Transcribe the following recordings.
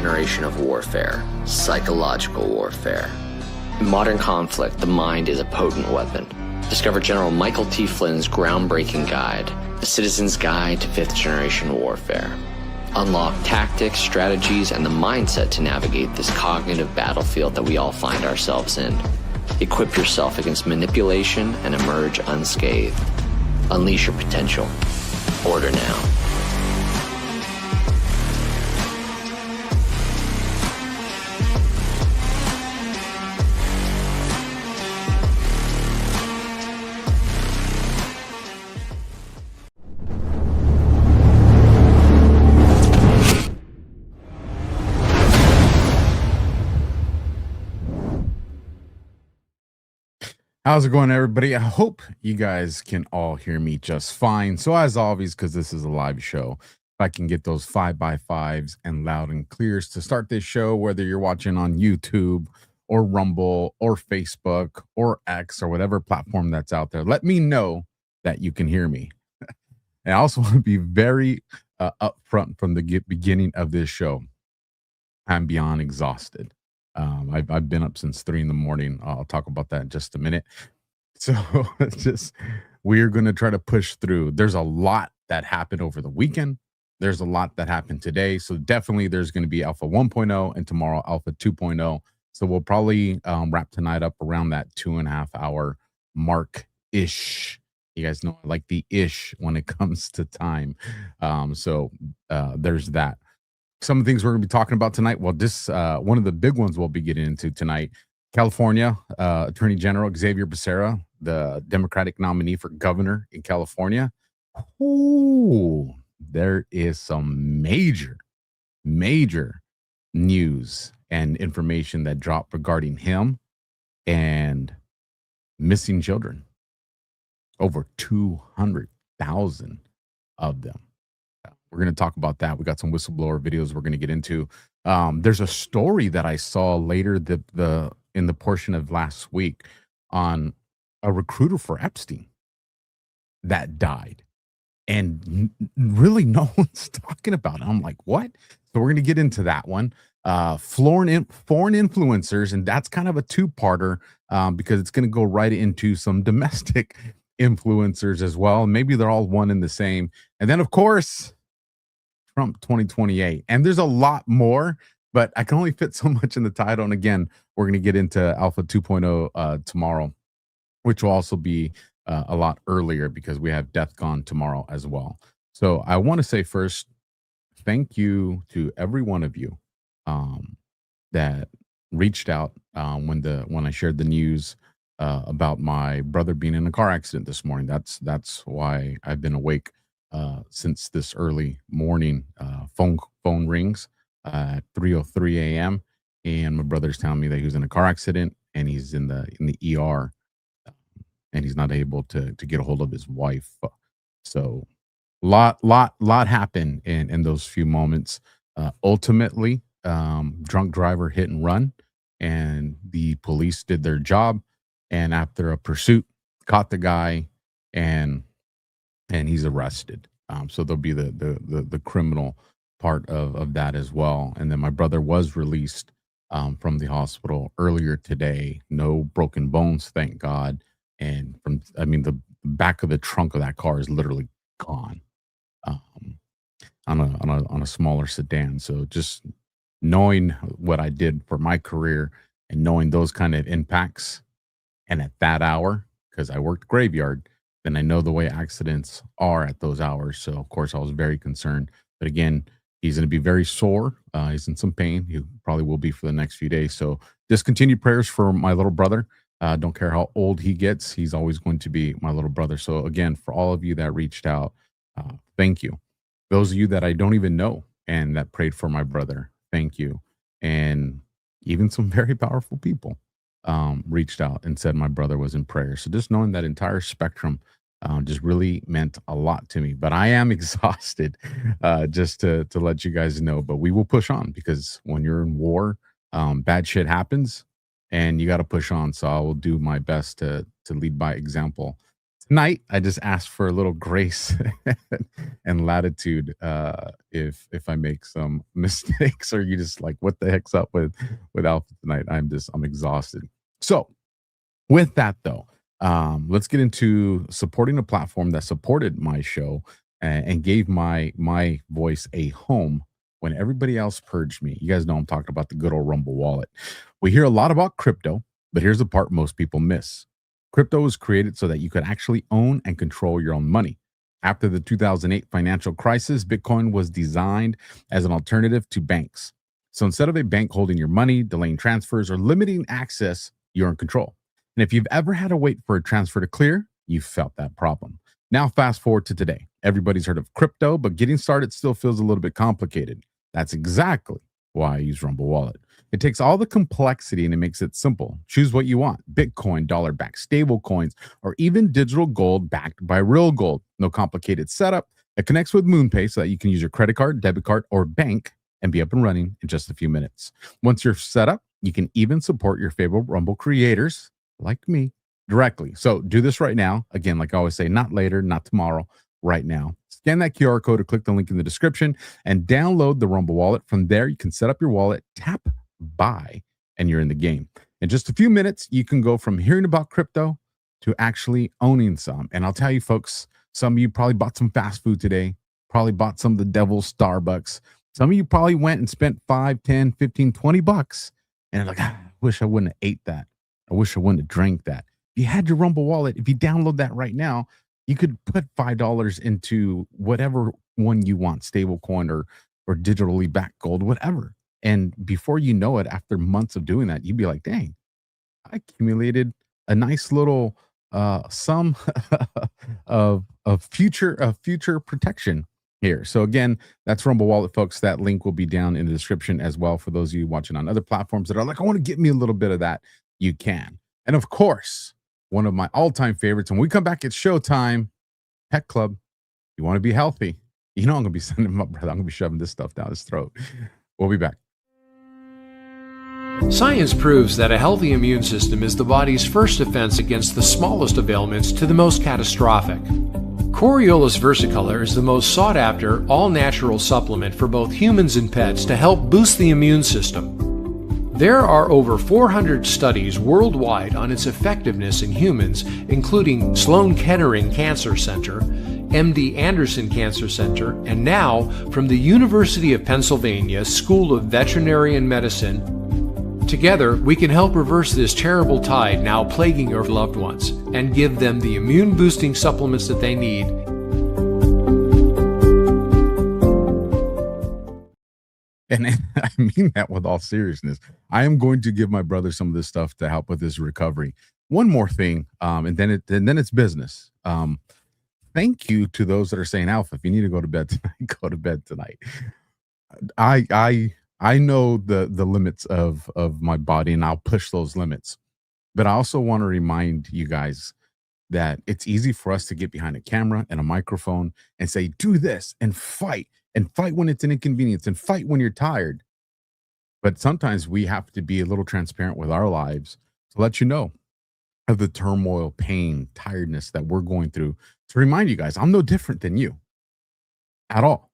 generation of warfare, psychological warfare. In modern conflict, the mind is a potent weapon. Discover General Michael T. Flynn's groundbreaking guide, The Citizen's Guide to Fifth Generation Warfare. Unlock tactics, strategies, and the mindset to navigate this cognitive battlefield that we all find ourselves in. Equip yourself against manipulation and emerge unscathed. Unleash your potential. Order now. How's it going, everybody? I hope you guys can all hear me just fine. So as always, because this is a live show, if I can get those 5x5s and loud and clears to start this show, whether you're watching on YouTube or Rumble or Facebook or X or whatever platform that's out there, let me know that you can hear me. And I also want to be very upfront from the beginning of this show. I'm beyond exhausted. I've been up since 3 a.m. I'll talk about that in just a minute. So we're going to try to push through. There's a lot that happened over the weekend. There's a lot that happened today. So definitely there's going to be Alpha 1.0 and tomorrow Alpha 2.0. So we'll probably wrap tonight up around that 2.5 hour mark-ish. You guys know I like the ish when it comes to time. So there's that. Some of the things we're going to be talking about tonight. Well, this one of the big ones we'll be getting into tonight. California Attorney General Xavier Becerra, the Democratic nominee for governor in California. Ooh, there is some major news and information that dropped regarding him and missing children. Over 200,000 of them. We're going to talk about that. We got some whistleblower videos we're going to get into. There's a story that I saw later in the portion of last week on a recruiter for Epstein that died. And really no one's talking about it. I'm like, what? So we're going to get into that one. Foreign influencers, and that's kind of a two-parter because it's going to go right into some domestic influencers as well. Maybe they're all one and the same. And then, of course, Trump 2028. And there's a lot more, but I can only fit so much in the title. And again, we're going to get into Alpha 2.0 tomorrow, which will also be a lot earlier because we have DEFCON tomorrow as well. So I want to say first, thank you to every one of you that reached out when I shared the news about my brother being in a car accident this morning. That's why I've been awake since this early morning. Phone rings at 3:03 a.m. and my brother's telling me that he was in a car accident and he's in the ER and he's not able to get a hold of his wife. So lot happened in those few moments. Ultimately, drunk driver hit and run, and the police did their job, and after a pursuit caught the guy and he's arrested. So there'll be the criminal part of that as well. And then my brother was released from the hospital earlier today. No broken bones, thank God. And the back of the trunk of that car is literally gone on a smaller sedan. So just knowing what I did for my career and knowing those kind of impacts, and at that hour, because I worked graveyard, then I know the way accidents are at those hours. So, of course, I was very concerned. But again, he's going to be very sore. He's in some pain. He probably will be for the next few days. So just continued prayers for my little brother. Don't care how old he gets. He's always going to be my little brother. So, again, for all of you that reached out, thank you. Those of you that I don't even know and that prayed for my brother, thank you. And even some very powerful people reached out and said my brother was in prayer. So just knowing that entire spectrum just really meant a lot to me. But I am exhausted, just to let you guys know. But we will push on, because when you're in war, bad shit happens and you got to push on. So I will do my best to lead by example Tonight, I just asked for a little grace and latitude if I make some mistakes or you just like, what the heck's up with Alpha tonight? I'm exhausted. So with that though, let's get into supporting a platform that supported my show and gave my voice a home when everybody else purged me. You guys know I'm talking about the good old Rumble wallet. We hear a lot about crypto, but here's the part most people miss. Crypto was created so that you could actually own and control your own money. After the 2008 financial crisis, Bitcoin was designed as an alternative to banks. So instead of a bank holding your money, delaying transfers, or limiting access, you're in control. And if you've ever had to wait for a transfer to clear, you've felt that problem. Now, fast forward to today. Everybody's heard of crypto, but getting started still feels a little bit complicated. That's exactly why I use Rumble Wallet. It takes all the complexity and it makes it simple. Choose what you want: Bitcoin, dollar-backed stable coins, or even digital gold backed by real gold. No complicated setup. It connects with MoonPay so that you can use your credit card, debit card, or bank and be up and running in just a few minutes. Once you're set up, you can even support your favorite Rumble creators like me directly. So do this right now. Again, like I always say, not later, not tomorrow, right now. Scan that QR code or click the link in the description and download the Rumble wallet. From there, you can set up your wallet, tap buy, and you're in the game. In just a few minutes, you can go from hearing about crypto to actually owning some. And I'll tell you, folks, some of you probably bought some fast food today, probably bought some of the devil's Starbucks. Some of you probably went and spent 5, 10, 15, 20 bucks. And like, I wish I wouldn't have ate that. I wish I wouldn't have drank that. If you had your Rumble wallet, if you download that right now, you could put $5 into whatever one you want, stablecoin or digitally backed gold, whatever. And before you know it, after months of doing that, you'd be like, dang, I accumulated a nice little sum of future protection here. So again, that's Rumble Wallet, folks. That link will be down in the description as well for those of you watching on other platforms that are like, I want to get me a little bit of that. You can. And of course, one of my all-time favorites, when we come back, it's showtime. Pet Club. You want to be healthy. You know I'm going to be sending him up, brother. I'm going to be shoving this stuff down his throat. We'll be back. Science proves that a healthy immune system is the body's first defense against the smallest of ailments to the most catastrophic. Coriolus versicolor is the most sought-after, all-natural supplement for both humans and pets to help boost the immune system. There are over 400 studies worldwide on its effectiveness in humans, including Sloan Kettering Cancer Center, MD Anderson Cancer Center, and now from the University of Pennsylvania School of Veterinary Medicine. Together, we can help reverse this terrible tide now plaguing your loved ones and give them the immune-boosting supplements that they need. And I mean that with all seriousness. I am going to give my brother some of this stuff to help with his recovery. One more thing, and then it's business. Thank you to those that are saying, Alpha, if you need to go to bed tonight, go to bed tonight. I know the limits of my body, and I'll push those limits. But I also want to remind you guys that it's easy for us to get behind a camera and a microphone and say, do this and fight when it's an inconvenience and fight when you're tired. But sometimes we have to be a little transparent with our lives to let you know of the turmoil, pain, tiredness that we're going through, to remind you guys, I'm no different than you at all,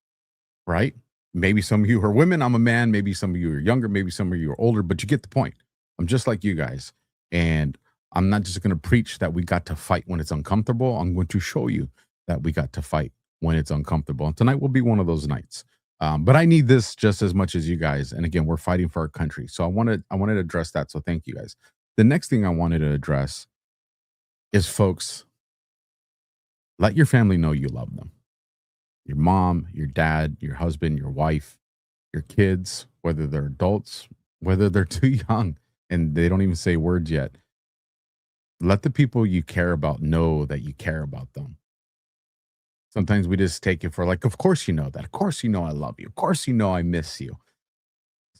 right? Maybe some of you are women, I'm a man, maybe some of you are younger, maybe some of you are older, but you get the point. I'm just like you guys. And I'm not just going to preach that we got to fight when it's uncomfortable. I'm going to show you that we got to fight when it's uncomfortable. And tonight will be one of those nights. But I need this just as much as you guys. And again, we're fighting for our country. So I wanted to address that. So thank you guys. The next thing I wanted to address is, folks, let your family know you love them. Your mom, your dad, your husband, your wife, your kids, whether they're adults, whether they're too young and they don't even say words yet. Let the people you care about know that you care about them. Sometimes we just take it for like, of course you know that. Of course you know I love you. Of course you know I miss you.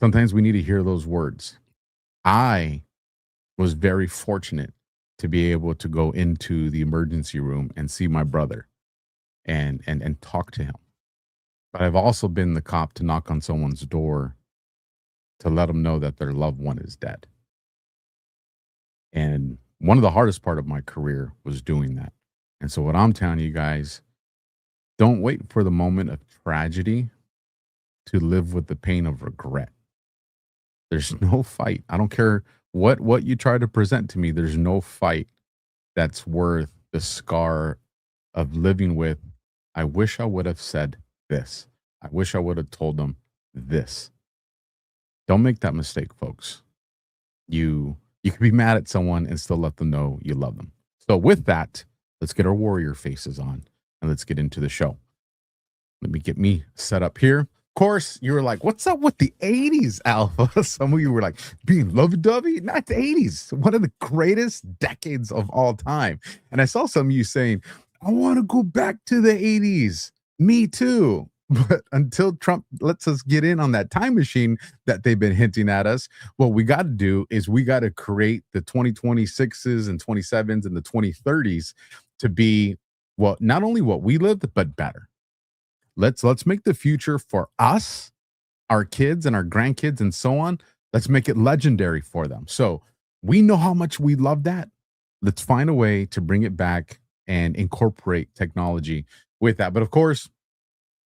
Sometimes we need to hear those words. I was very fortunate to be able to go into the emergency room and see my brother and talk to him. But I've also been the cop to knock on someone's door to let them know that their loved one is dead. And one of the hardest part of my career was doing that. And so what I'm telling you guys, don't wait for the moment of tragedy to live with the pain of regret. There's no fight. I don't care what you try to present to me. There's no fight that's worth the scar of living with. I wish I would have said this. I wish I would have told them this. Don't make that mistake, folks. You can be mad at someone and still let them know you love them. So with that, let's get our warrior faces on and let's get into the show. Let me get me set up here. Of course, you were like, what's up with the 80s, Alpha? Some of you were like, being lovey-dovey? Not the 80s. One of the greatest decades of all time. And I saw some of you saying, I want to go back to the 80s. Me too. But until Trump lets us get in on that time machine that they've been hinting at us, what we got to do is we got to create the 2026s and 27s and the 2030s to be, well, not only what we lived, but better. Let's make the future for us, our kids and our grandkids and so on. Let's make it legendary for them. So we know how much we love that. Let's find a way to bring it back and incorporate technology with that. But of course,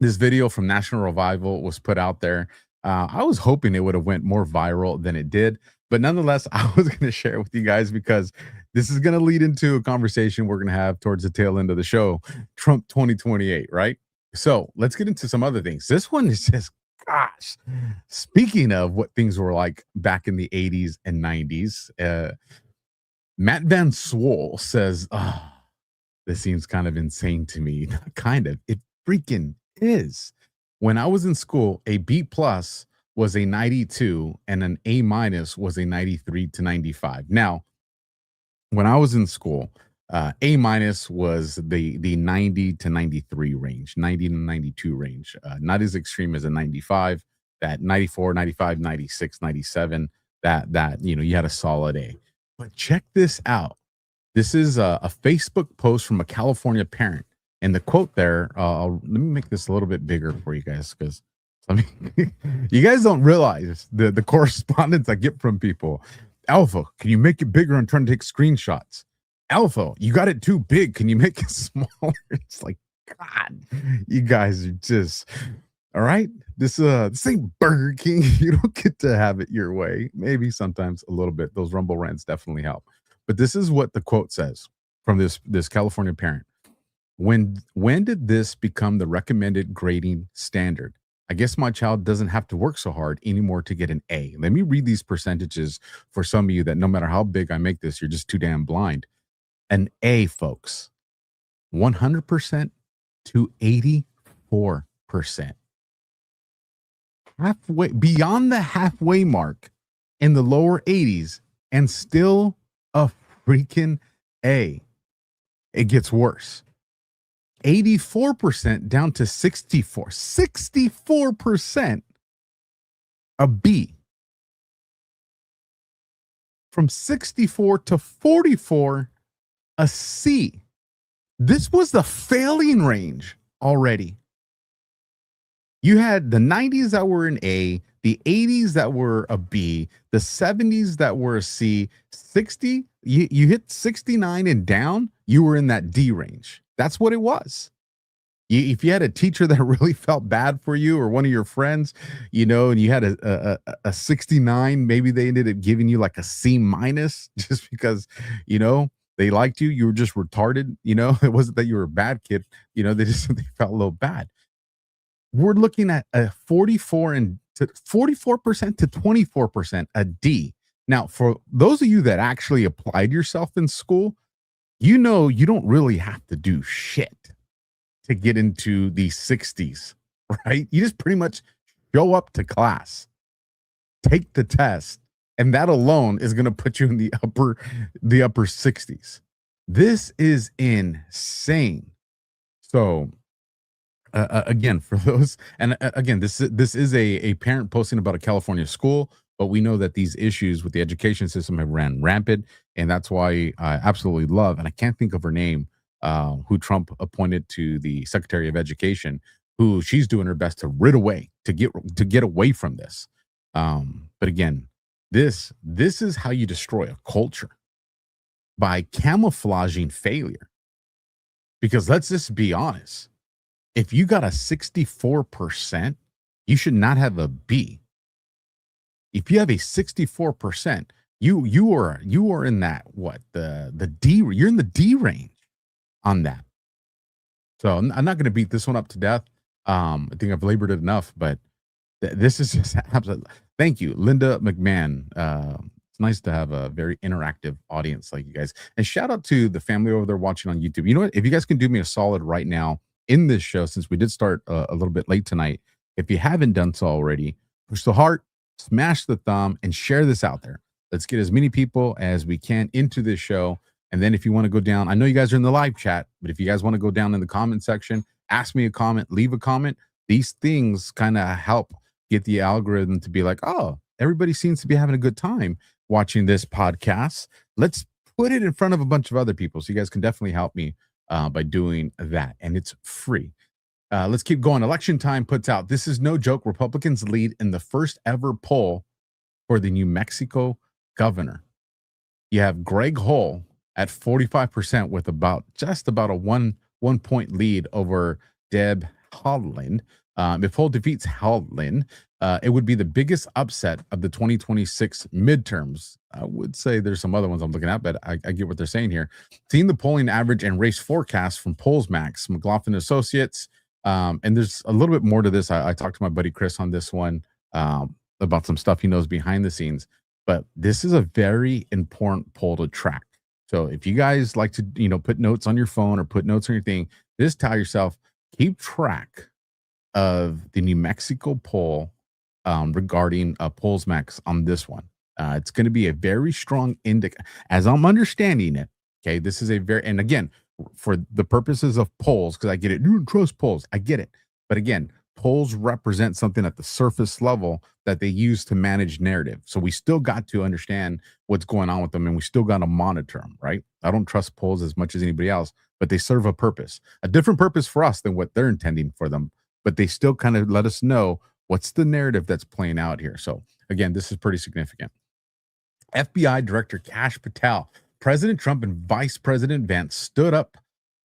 this video from National Revival was put out there. I was hoping it would have went more viral than it did. But nonetheless, I was going to share it with you guys because this is going to lead into a conversation we're going to have towards the tail end of the show, Trump 2028, right? So let's get into some other things. This one is just, gosh, speaking of what things were like back in the 80s and 90s, Matt Van Swole says, oh, this seems kind of insane to me. Kind of. It freaking is. When I was in school, a B+ was a 92 and an A- was a 93 to 95. Now, when I was in school, A- was the 90 to 93 range, 90 to 92 range, not as extreme as a 95, that 94, 95, 96, 97, that you had a solid A. But check this out. This is a Facebook post from a California parent. And the quote there, let me make this a little bit bigger for you guys, because you guys don't realize the correspondence I get from people. Alpha, can you make it bigger? I'm trying to take screenshots. Alpha, you got it too big. Can you make it smaller? It's like, God, you guys are just, all right. This ain't Burger King. You don't get to have it your way. Maybe sometimes a little bit. Those rumble rants definitely help. But this is what the quote says from this California parent. When did this become the recommended grading standard? I guess my child doesn't have to work so hard anymore to get an A. Let me read these percentages for some of you that no matter how big I make this, you're just too damn blind. An A, folks, 100% to 84%. Halfway, beyond the halfway mark in the lower 80s, and still a freaking A. It gets worse. 84% down to 64. 64% a B. From 64 to 44, a C. This was the failing range already. You had the 90s that were an A, the 80s that were a B, the 70s that were a C, 60, you hit 69 and down, you were in that D range. That's what it was. If you had a teacher that really felt bad for you or one of your friends, and you had a 69, maybe they ended up giving you like a C- just because, they liked you. You were just retarded. It wasn't that you were a bad kid. They felt a little bad. We're looking at a 44% to 24% a D. Now, for those of you that actually applied yourself in school, you don't really have to do shit to get into the 60s, right? You just pretty much show up to class, take the test, and that alone is going to put you in the upper 60s. This is insane. So again, for those, and again, this is a parent posting about a California school, but we know that these issues with the education system have ran rampant, and that's why I absolutely love, and I can't think of her name, who Trump appointed to the Secretary of Education, who she's doing her best to rid away, to get away from this. But again, this is how you destroy a culture, by camouflaging failure. Because let's just be honest. If you got a 64%, you should not have a B. If you have a 64%, you are in that the D, you're in the D range on that. So I'm not going to beat this one up to death. I think I've labored it enough, but this is just absolutely. Thank you, Linda McMahon. It's nice to have a very interactive audience like you guys. And shout out to the family over there watching on YouTube. You know what? If you guys can do me a solid right now in this show, since we did start a little bit late tonight, if you haven't done so already, push the heart, smash the thumb, and share this out there. Let's get as many people as we can into this show. And then if you want to go down, I know you guys are in the live chat, but if you guys want to go down in the comment section, ask me a comment, leave a comment. These things kind of help get the algorithm to be like, oh, everybody seems to be having a good time watching this podcast. Let's put it in front of a bunch of other people. So you guys can definitely help me by doing that. And it's free. Let's keep going. Election Time puts out, this is no joke. Republicans lead in the first ever poll for the New Mexico governor. You have Greg Hull at 45% with just about a one point lead over Deb Haaland. If Hull defeats Haaland, it would be the biggest upset of the 2026 midterms. I would say there's some other ones I'm looking at, but I get what they're saying here. Seeing the polling average and race forecast from PollsMax, McLaughlin Associates, and there's a little bit more to this. I talked to my buddy Chris on this one about some stuff he knows behind the scenes, but this is a very important poll to track. So if you guys like to, put notes on your phone or put notes on your thing, just tell yourself, keep track of the New Mexico poll regarding PollsMax on this one. It's going to be a very strong indicator, as I'm understanding it. Okay, this is and again, for the purposes of polls, because I get it, you don't trust polls, I get it. But again, polls represent something at the surface level that they use to manage narrative. So we still got to understand what's going on with them, and we still got to monitor them, right? I don't trust polls as much as anybody else, but they serve a purpose, a different purpose for us than what they're intending for them. But they still kind of let us know what's the narrative that's playing out here. So again, this is pretty significant. FBI Director Kash Patel, President Trump and Vice President Vance stood up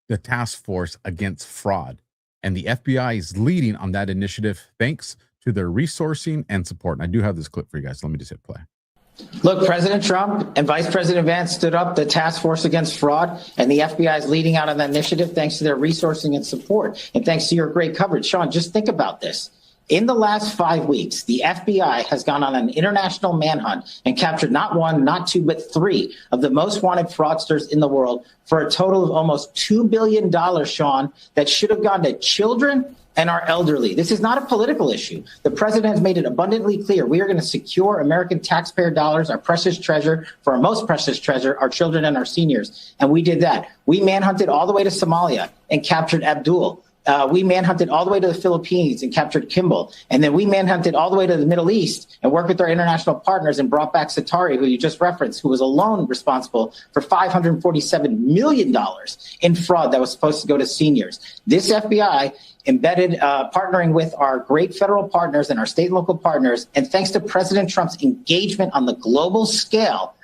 the task force against fraud. And the FBI is leading on that initiative thanks to their resourcing and support. And I do have this clip for you guys. Let me just hit play. Look, President Trump and Vice President Vance stood up the task force against fraud, and the FBI is leading out on that initiative thanks to their resourcing and support, and thanks to your great coverage. Sean, just think about this. In the last 5 weeks, the FBI has gone on an international manhunt and captured not one, not two, but three of the most wanted fraudsters in the world for a total of almost $2 billion, Sean, that should have gone to children and our elderly. This is not a political issue. The president has made it abundantly clear we are going to secure American taxpayer dollars, our precious treasure, for our most precious treasure, our children and our seniors. And we did that. We manhunted all the way to Somalia and captured Abdul. We manhunted all the way to the Philippines and captured Kimball. And then we manhunted all the way to the Middle East and worked with our international partners and brought back Satari, who you just referenced, who was alone responsible for $547 million in fraud that was supposed to go to seniors. This FBI embedded, partnering with our great federal partners and our state and local partners, and thanks to President Trump's engagement on the global scale,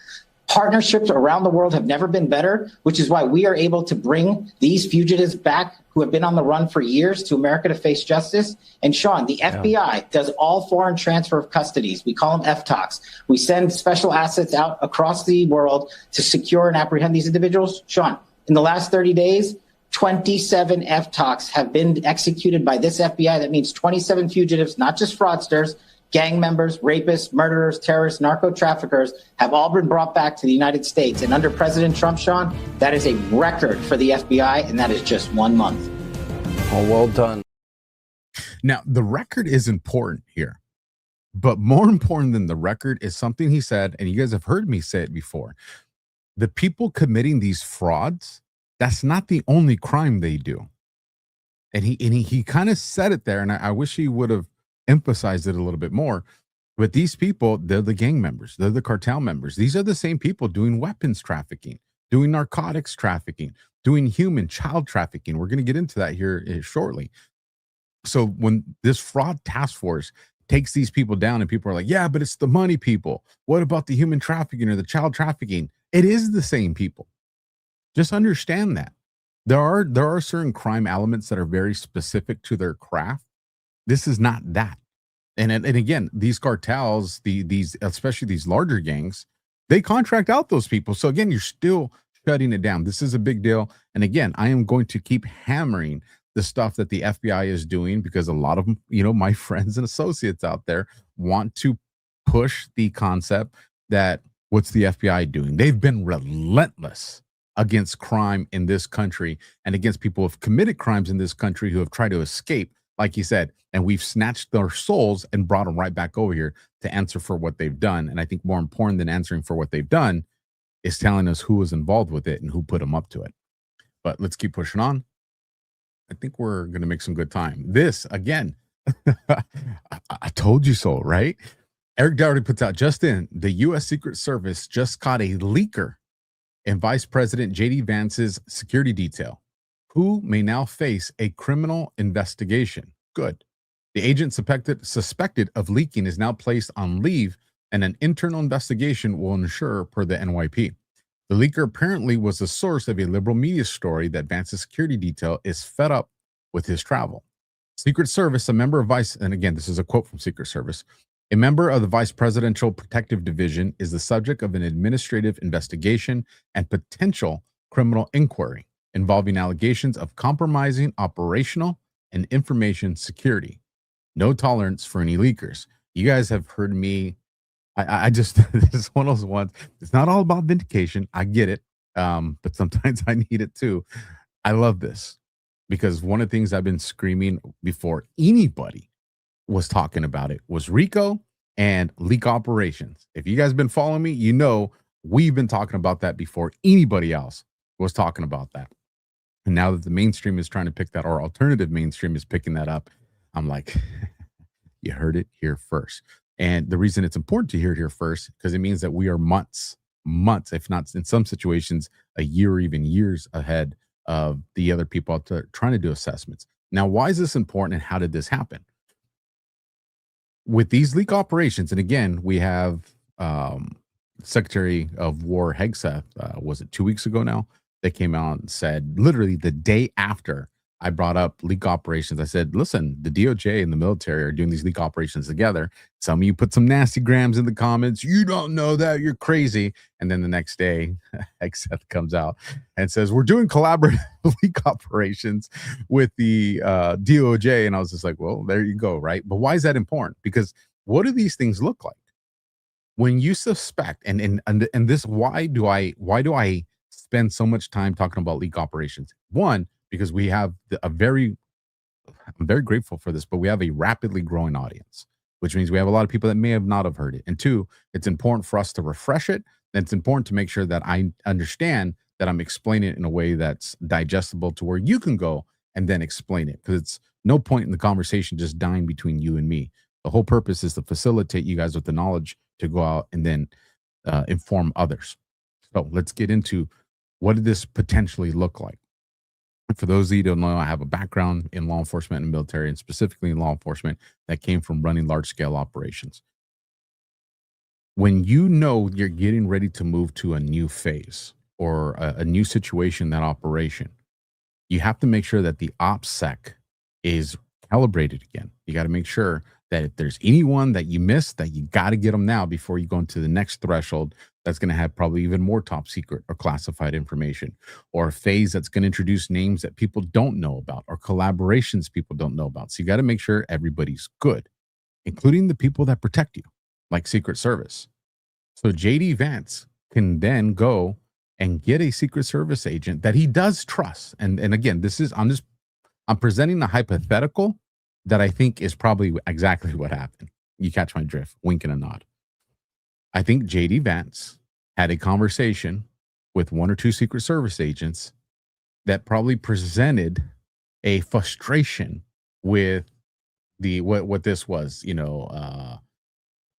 partnerships around the world have never been better, which is why we are able to bring these fugitives back who have been on the run for years to America to face justice. And Sean, the FBI does all foreign transfer of custodies. We call them FTOCs. We send special assets out across the world to secure and apprehend these individuals. Sean, in the last 30 days, 27 FTOCs have been executed by this FBI. That means 27 fugitives, not just fraudsters, gang members, rapists, murderers, terrorists, narco traffickers have all been brought back to the United States. And under President Trump, Sean, that is a record for the FBI, and that is just 1 month. Oh, well done. Now, the record is important here, but more important than the record is something he said, and you guys have heard me say it before. The people committing these frauds, that's not the only crime they do. And he kind of said it there, and I wish he would have emphasized it a little bit more. But these people, they're the gang members, they're the cartel members. These are the same people doing weapons trafficking, doing narcotics trafficking, doing human child trafficking. We're going to get into that here shortly. So when this fraud task force takes these people down and people are like, yeah, but it's the money people. What about the human trafficking or the child trafficking? It is the same people. Just understand that. There are certain crime elements that are very specific to their craft. This is not that. And again, these cartels, these especially these larger gangs, they contract out those people. So again, you're still shutting it down. This is a big deal. And again, I am going to keep hammering the stuff that the FBI is doing, because a lot of them, my friends and associates out there want to push the concept that what's the FBI doing? They've been relentless against crime in this country and against people who have committed crimes in this country who have tried to escape, like you said, and we've snatched their souls and brought them right back over here to answer for what they've done. And I think more important than answering for what they've done is telling us who was involved with it and who put them up to it. But let's keep pushing on. I think we're going to make some good time. This, again, I told you so, right? Eric Dougherty puts out, just in, the U.S. Secret Service just caught a leaker in Vice President J.D. Vance's security detail, who may now face a criminal investigation. Good. The agent suspected of leaking is now placed on leave, and an internal investigation will ensure, per the NYP. The leaker apparently was the source of a liberal media story that Vance's security detail is fed up with his travel. Secret Service, a member of Vice, and again, this is a quote from Secret Service, a member of the Vice Presidential Protective Division is the subject of an administrative investigation and potential criminal inquiry involving allegations of compromising operational and information security. No tolerance for any leakers. You guys have heard me. I just, this is one of those ones. It's not all about vindication. I get it. But sometimes I need it too. I love this because one of the things I've been screaming before anybody was talking about it was RICO and leak operations. If you guys have been following me, you know we've been talking about that before anybody else was talking about that. And now that the mainstream is trying to pick that, or alternative mainstream is picking that up, I'm like, you heard it here first. And the reason it's important to hear it here first, because it means that we are months, if not in some situations, a year or even years ahead of the other people out there trying to do assessments. Now, why is this important and how did this happen? With these leak operations, and again, we have Secretary of War Hegseth, was it 2 weeks ago now? They came out and said, literally the day after I brought up leak operations, I said, listen, the DOJ and the military are doing these leak operations together. Some of you put some nasty grams in the comments. You don't know that. You're crazy. And then the next day, Hegseth comes out and says, we're doing collaborative leak operations with the DOJ. And I was just like, well, there you go, right? But why is that important? Because what do these things look like? When you suspect, and this, why do I spend so much time talking about leak operations? One, because we have I'm very grateful for this, but we have a rapidly growing audience, which means we have a lot of people that may have not have heard it. And two, it's important for us to refresh it. And it's important to make sure that I understand that I'm explaining it in a way that's digestible to where you can go and then explain it. Because it's no point in the conversation just dying between you and me. The whole purpose is to facilitate you guys with the knowledge to go out and then inform others. So let's get into, what did this potentially look like? For those of you who don't know, I have a background in law enforcement and military, and specifically in law enforcement that came from running large-scale operations. When you know you're getting ready to move to a new phase or a new situation in that operation, you have to make sure that the OPSEC is calibrated again. You got to make sure that if there's anyone that you missed, that you got to get them now before you go into the next threshold that's going to have probably even more top secret or classified information, or a phase that's going to introduce names that people don't know about or collaborations people don't know about. So you got to make sure everybody's good, including the people that protect you, like Secret Service. So JD Vance can then go and get a Secret Service agent that he does trust. And again, I'm presenting a hypothetical that I think is probably exactly what happened. You catch my drift, wink and a nod. I think JD Vance had a conversation with one or two Secret Service agents that probably presented a frustration with the what this was, what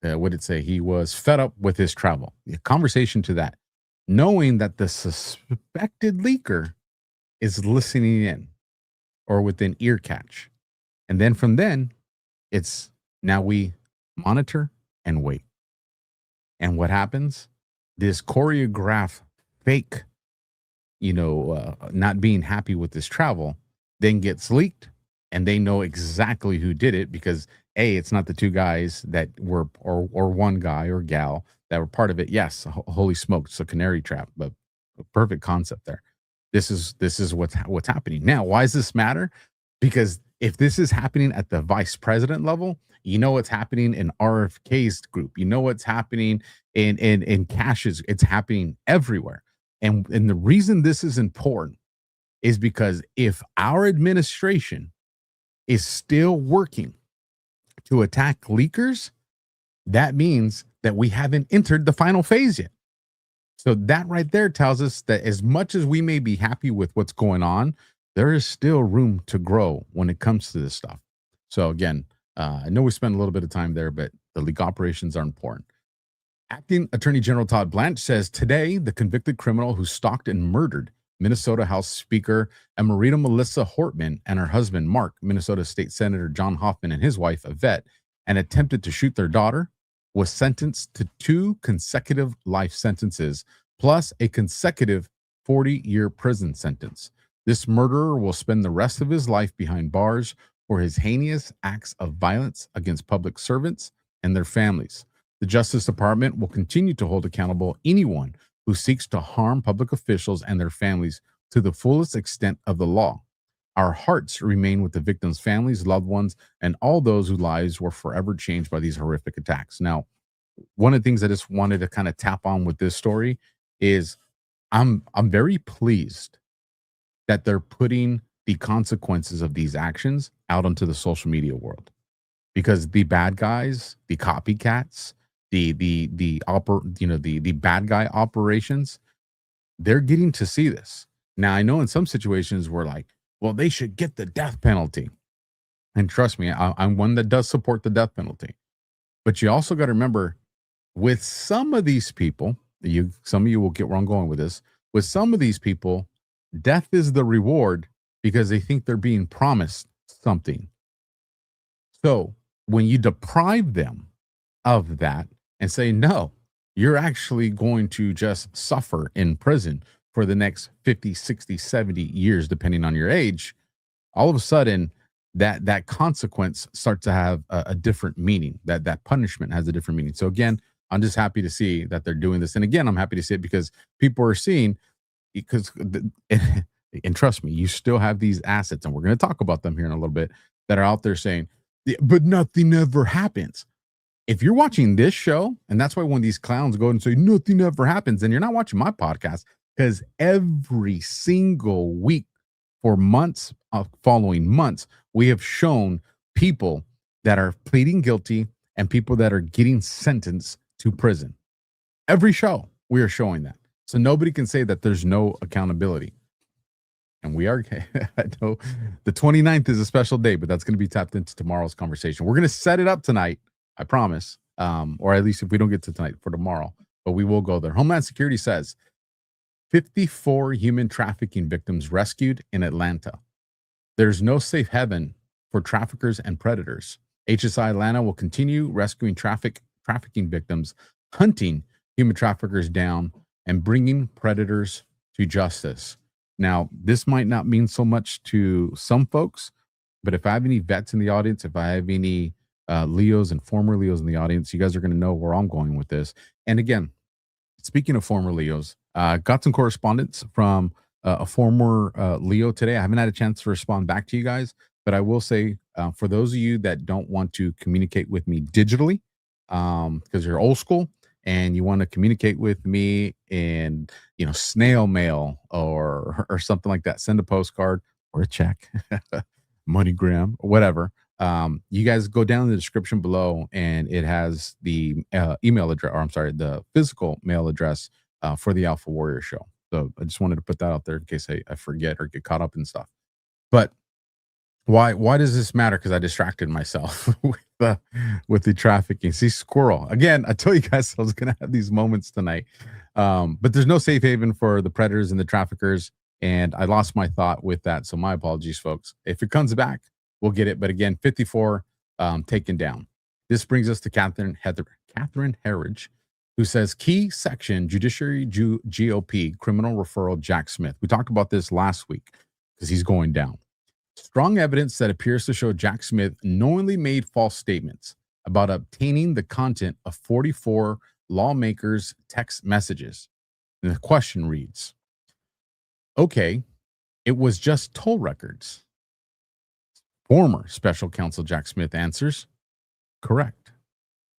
did it say? He was fed up with his travel. A conversation to that, knowing that the suspected leaker is listening in or within ear catch. And then from then, it's now we monitor and wait. And what happens? This choreographed fake not being happy with this travel, then gets leaked, and they know exactly who did it because it's not the two guys that were, or one guy or gal that were part of it. Yes, holy smokes, it's a canary trap, but a perfect concept there. This is what's happening now. Why does this matter? Because if this is happening at the vice president level, what's happening in RFK's group. What's happening in Cash's. It's happening everywhere. And the reason this is important is because if our administration is still working to attack leakers, that means that we haven't entered the final phase yet. So that right there tells us that as much as we may be happy with what's going on, there is still room to grow when it comes to this stuff. So again, I know we spent a little bit of time there, but the leak operations are important. Acting Attorney General Todd Blanche says today the convicted criminal who stalked and murdered Minnesota House Speaker Emerita Melissa Hortman and her husband, Mark, Minnesota State Senator John Hoffman, and his wife, Yvette, and attempted to shoot their daughter, was sentenced to 2 consecutive life sentences, plus a consecutive 40-year prison sentence. This murderer will spend the rest of his life behind bars for his heinous acts of violence against public servants and their families. The Justice Department will continue to hold accountable anyone who seeks to harm public officials and their families to the fullest extent of the law. Our hearts remain with the victims' families, loved ones, and all those whose lives were forever changed by these horrific attacks. Now, one of the things I just wanted to kind of tap on with this story is I'm very pleased that they're putting the consequences of these actions out onto the social media world, because the bad guys, the copycats, the bad guy operations, they're getting to see this. Now, I know in some situations we're like, well, they should get the death penalty. And trust me, I'm one that does support the death penalty. But you also got to remember, with some of these people, some of you will get where I'm going with this. With some of these people, death is the reward because they think they're being promised something. So when you deprive them of that and say, no, you're actually going to just suffer in prison for the next 50, 60, 70 years, depending on your age, all of a sudden that consequence starts to have a different meaning, that punishment has a different meaning. So again, I'm just happy to see that they're doing this. And again, I'm happy to see it because people are seeing, and trust me, you still have these assets, and we're going to talk about them here in a little bit, that are out there saying, but nothing ever happens. If you're watching this show, and that's why when these clowns go and say nothing ever happens, then you're not watching my podcast, because every single week for months, following months, we have shown people that are pleading guilty and people that are getting sentenced to prison. Every show, we are showing that. So nobody can say that there's no accountability. And we are, I know the 29th is a special day, but that's going to be tapped into tomorrow's conversation. We're going to set it up tonight, I promise. Or at least if we don't get to tonight, for tomorrow, but we will go there. Homeland Security says 54 human trafficking victims rescued in Atlanta. There's no safe haven for traffickers and predators. HSI Atlanta will continue rescuing trafficking victims, hunting human traffickers down, and bringing predators to justice. Now, this might not mean so much to some folks, but if I have any vets in the audience, if I have any Leos and former Leos in the audience, you guys are going to know where I'm going with this. And again, speaking of former Leos, got some correspondence from a former Leo today. I haven't had a chance to respond back to you guys, but I will say, for those of you that don't want to communicate with me digitally, because you're old school and you want to communicate with me in, snail mail or something like that, send a postcard or a check, MoneyGram or whatever. You guys go down in the description below, and it has the email address, or I'm sorry, the physical mail address for the AlphaWarrior Show. So I just wanted to put that out there in case I forget or get caught up in stuff. But why does this matter? Because I distracted myself with the trafficking. See, squirrel. Again, I told you guys I was going to have these moments tonight. But there's no safe haven for the predators and the traffickers. And I lost my thought with that. So my apologies, folks. If it comes back, we'll get it. But again, 54 taken down. This brings us to Catherine Herridge, who says key section Judiciary GOP criminal referral Jack Smith. We talked about this last week because he's going down. Strong evidence that appears to show Jack Smith knowingly made false statements about obtaining the content of 44 lawmakers' text messages. And the question reads, okay, it was just toll records. Former special counsel Jack Smith answers, correct.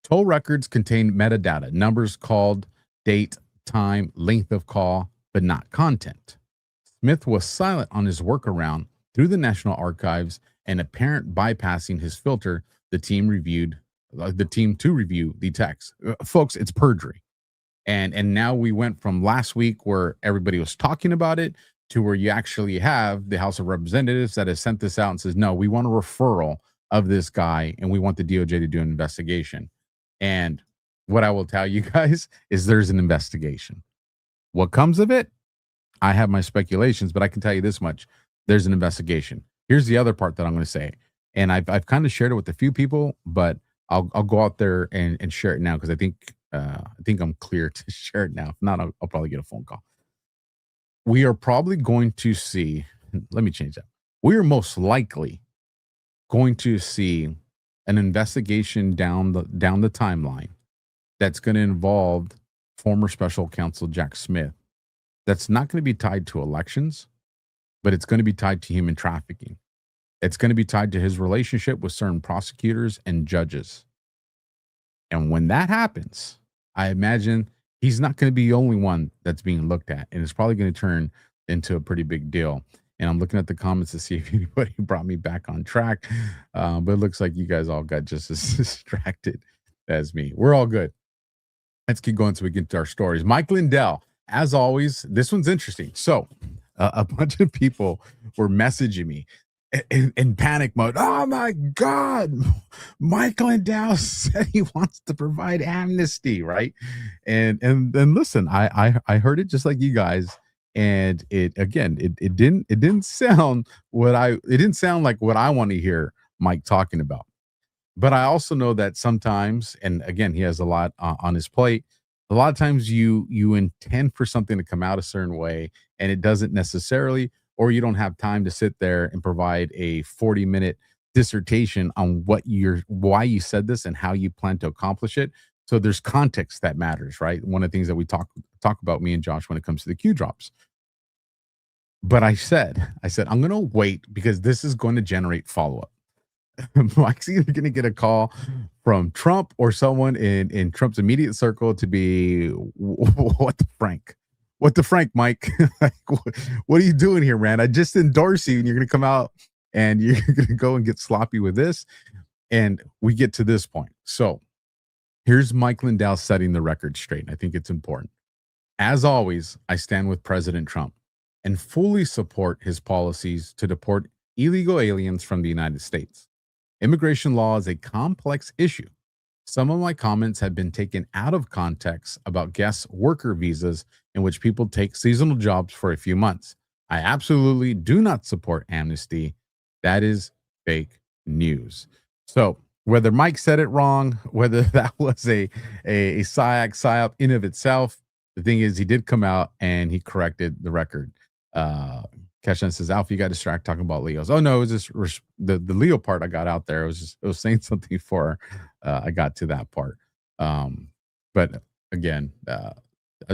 Toll records contain metadata, numbers called, date, time, length of call, but not content. Smith was silent on his workaround through the National Archives and apparent bypassing his filter. The team to review the text. Folks, it's perjury. And now we went from last week where everybody was talking about it to where you actually have the House of Representatives that has sent this out and says, no, we want a referral of this guy and we want the DOJ to do an investigation. And what I will tell you guys is there's an investigation. What comes of it? I have my speculations, but I can tell you this much. There's an investigation. Here's the other part that I'm going to say. And I've kind of shared it with a few people, but I'll go out there and share it now because I think I'm clear to share it now. If not, I'll probably get a phone call. We are probably going to see, let me change that. We are most likely going to see an investigation down the timeline that's going to involve former special counsel Jack Smith. That's not going to be tied to elections, but it's going to be tied to human trafficking. It's going to be tied to his relationship with certain prosecutors and judges. And when that happens, I imagine he's not going to be the only one that's being looked at. And it's probably going to turn into a pretty big deal. And I'm looking at the comments to see if anybody brought me back on track. But it looks like you guys all got just as distracted as me. We're all good. Let's keep going so we get to our stories. Mike Lindell, as always, this one's interesting. So a bunch of people were messaging me in panic mode. Oh my God, Mike Lindell said he wants to provide amnesty, right? And listen, I heard it just like you guys, and it didn't sound like what I want to hear Mike talking about. But I also know that sometimes, and again, he has a lot on his plate. A lot of times you intend for something to come out a certain way, and it doesn't necessarily, or you don't have time to sit there and provide a 40-minute dissertation on why you said this and how you plan to accomplish it. So there's context that matters, right? One of the things that we talk about, me and Josh, when it comes to the Q drops. But I said, I'm going to wait because this is going to generate follow-up. Mike's either going to get a call from Trump or someone in Trump's immediate circle to be, what the Frank, Mike? Like, what are you doing here, man? I just endorsed you and you're going to come out and you're going to go and get sloppy with this. And we get to this point. So here's Mike Lindell setting the record straight. And I think it's important. As always, I stand with President Trump and fully support his policies to deport illegal aliens from the United States. Immigration law is a complex issue. Some of my comments have been taken out of context about guest worker visas in which people take seasonal jobs for a few months. I absolutely do not support amnesty. That is fake news. So whether Mike said it wrong, whether that was a psyop in of itself, the thing is he did come out and he corrected the record. Keshan says, Alpha, you got distracted talking about Leos. Oh no, it was just the Leo part I got out there. It was saying something before I got to that part. But again, that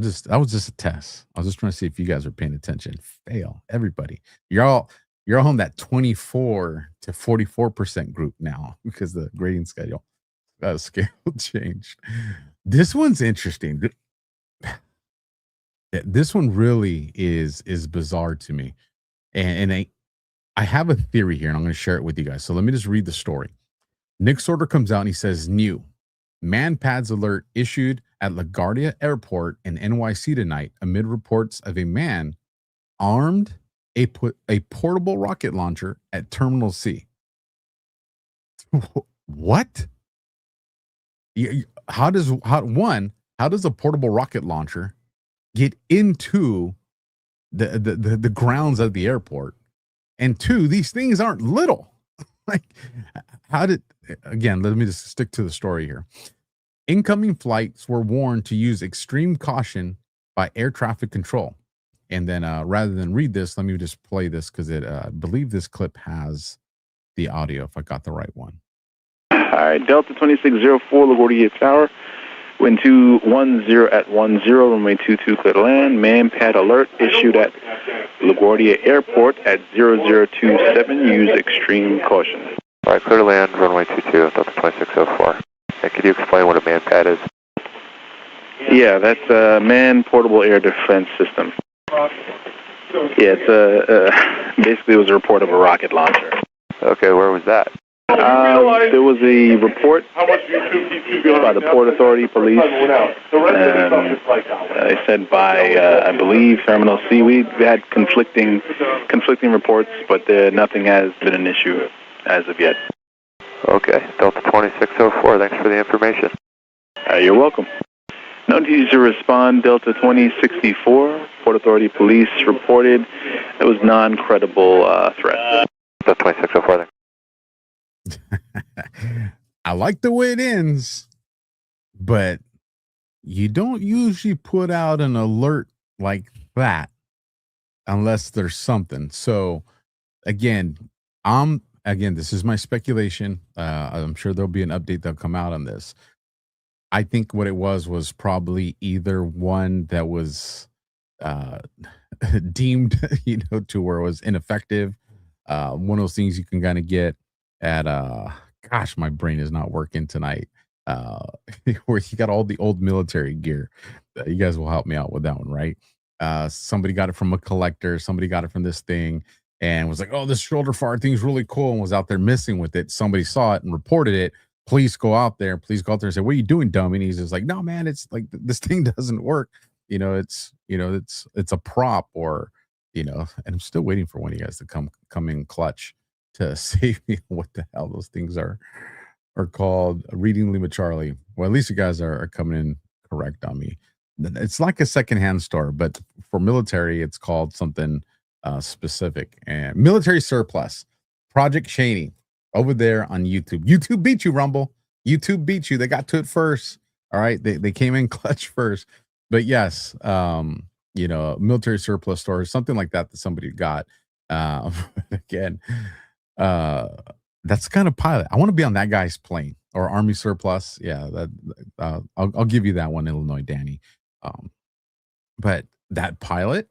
was just a test. I was just trying to see if you guys are paying attention. Fail, everybody. You're all on that 24 to 44% group now because the grading scale changed. This one's interesting. This one really is bizarre to me. And I have a theory here, and I'm going to share it with you guys. So let me just read the story. Nick Sorter comes out and he says, new man pads alert issued at LaGuardia Airport in NYC tonight amid reports of a man armed a portable rocket launcher at Terminal C. What? How does a portable rocket launcher get into the grounds of the airport? And two, these things aren't little. Like, again, let me just stick to the story here. Incoming flights were warned to use extreme caution by air traffic control. And then rather than read this, let me just play this because I believe this clip has the audio if I got the right one. All right, Delta 2604, LaGuardia Tower. Wind 210 at 10, runway 22, clear to land. Man-pad alert issued at LaGuardia Airport at 0027. Use extreme caution. All right, clear to land, runway 22, Delta 2604. And could you explain what a man-pad is? Yeah, that's a man-portable air defense system. Yeah, it's basically it was a report of a rocket launcher. Okay, where was that? There was a report by the Port Authority Police. They said by, I believe, Terminal C. We had conflicting reports, but nothing has been an issue as of yet. Okay, Delta 2604, thanks for the information. You're welcome. No need to respond, Delta 2064. Port Authority Police reported it was non-credible threat. Delta 2604, thanks. I like the way it ends, but you don't usually put out an alert like that unless there's something. So again, this is my speculation. I'm sure there'll be an update that'll come out on this. I think what it was probably either one that was deemed, to where it was ineffective. One of those things you can kind of get at gosh, my brain is not working tonight. Where you got all the old military gear. You guys will help me out with that one, right? Somebody got it from a collector, somebody got it from this thing and was like, oh, this shoulder fire thing's really cool, and was out there messing with it. Somebody saw it and reported it. Please go out there and say, what are you doing, dummy? And he's just like, no, man, it's like this thing doesn't work. It's a prop, or and I'm still waiting for one of you guys to come in clutch to save me what the hell those things are called. Reading Lima Charlie. Well, at least you guys are coming in correct on me. It's like a secondhand store, but for military, it's called something specific. And military surplus, Project Cheney, over there on YouTube. YouTube beat you, Rumble. YouTube beat you. They got to it first. All right, they came in clutch first. But yes, military surplus store, something like that somebody got. Again. That's kind of pilot. I want to be on that guy's plane, or Army surplus. Yeah, that I'll give you that one, Illinois Danny. But that pilot,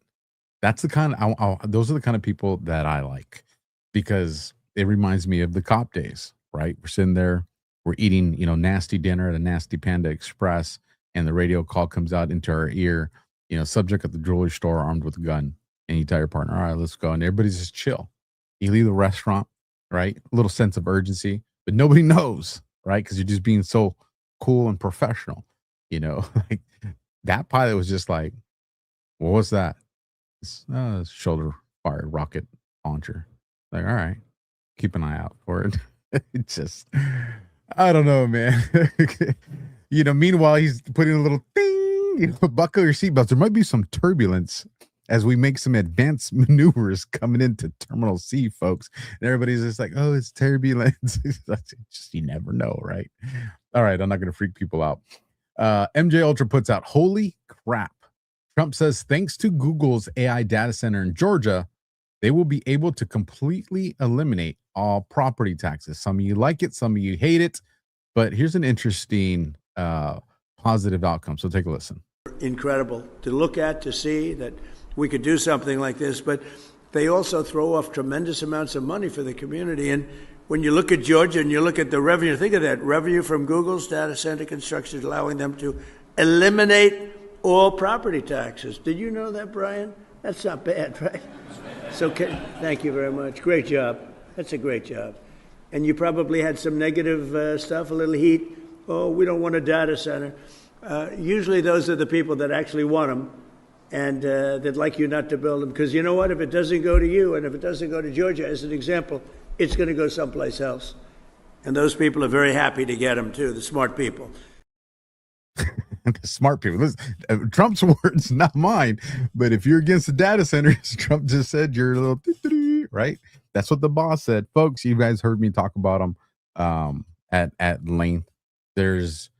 that's the kind of those are the kind of people that I like, because it reminds me of the cop days. Right, we're sitting there, we're eating nasty dinner at a nasty Panda Express, and the radio call comes out into our ear. Subject at the jewelry store armed with a gun, and you tell your partner, all right, let's go, and everybody's just chill. You leave the restaurant, right? A little sense of urgency, but nobody knows, right? Because you're just being so cool and professional, like that pilot was just like, what was that? It's shoulder fired rocket launcher. Like, all right, keep an eye out for it. It just, I don't know, man. Meanwhile, he's putting a little thing, buckle your seatbelts. There might be some turbulence as we make some advanced maneuvers coming into Terminal C, folks. And everybody's just like, oh, it's turbulence. Just, you never know, right? All right, I'm not going to freak people out. MJ Ultra puts out, holy crap. Trump says, thanks to Google's AI data center in Georgia, they will be able to completely eliminate all property taxes. Some of you like it, some of you hate it. But here's an interesting positive outcome. So take a listen. Incredible to look at, to see that we could do something like this, but they also throw off tremendous amounts of money for the community. And when you look at Georgia and you look at the revenue, think of that revenue from Google's data center construction, allowing them to eliminate all property taxes. Did you know that, Brian? That's not bad, right? So thank you very much. Great job. That's a great job. And you probably had some negative stuff, a little heat. Oh, we don't want a data center. Usually those are the people that actually want them, and they'd like you not to build them. Because you know what? If it doesn't go to you, and if it doesn't go to Georgia, as an example, it's going to go someplace else. And those people are very happy to get them, too, the smart people. The smart people. Listen, Trump's words, not mine. But if you're against the data centers, Trump just said you're a little, right? That's what the boss said. Folks, you guys heard me talk about them at length. There's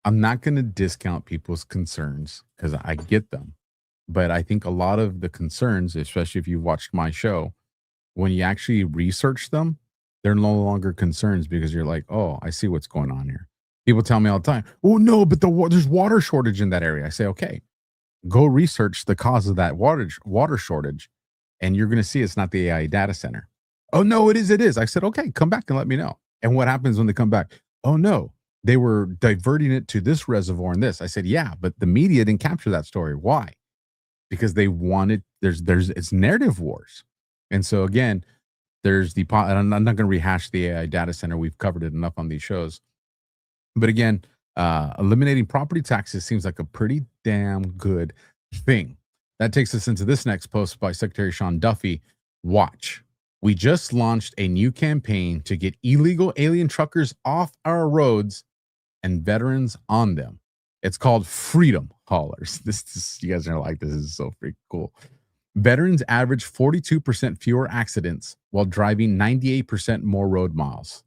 I'm not going to discount people's concerns because I get them. But I think a lot of the concerns, especially if you've watched my show, when you actually research them, they're no longer concerns because you're like, oh, I see what's going on here. People tell me all the time, oh, no, but there's water shortage in that area. I say, okay, go research the cause of that water shortage, and you're going to see it's not the AI data center. Oh, no, it is. It is. I said, okay, come back and let me know. And what happens when they come back? Oh, no, they were diverting it to this reservoir and this. I said, yeah, but the media didn't capture that story. Why? Because they wanted, it's narrative wars. And so again, there's and I'm not going to rehash the AI data center. We've covered it enough on these shows. But again, eliminating property taxes seems like a pretty damn good thing. That takes us into this next post by Secretary Sean Duffy. Watch. We just launched a new campaign to get illegal alien truckers off our roads and veterans on them. It's called Freedom Haulers. This you guys are like, this is so freaking cool. Veterans average 42% fewer accidents while driving 98% more road miles.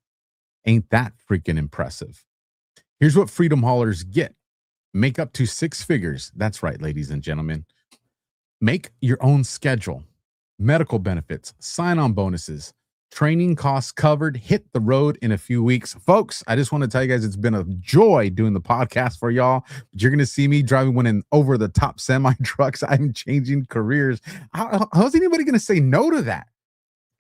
Ain't that freaking impressive? Here's what Freedom Haulers get. Make up to 6 figures. That's right, ladies and gentlemen. Make your own schedule. Medical benefits, sign-on bonuses, training costs covered, hit the road in a few weeks. Folks, I just want to tell you guys it's been a joy doing the podcast for y'all. But you're going to see me driving one in over-the-top semi-trucks. I'm changing careers. How's anybody going to say no to that?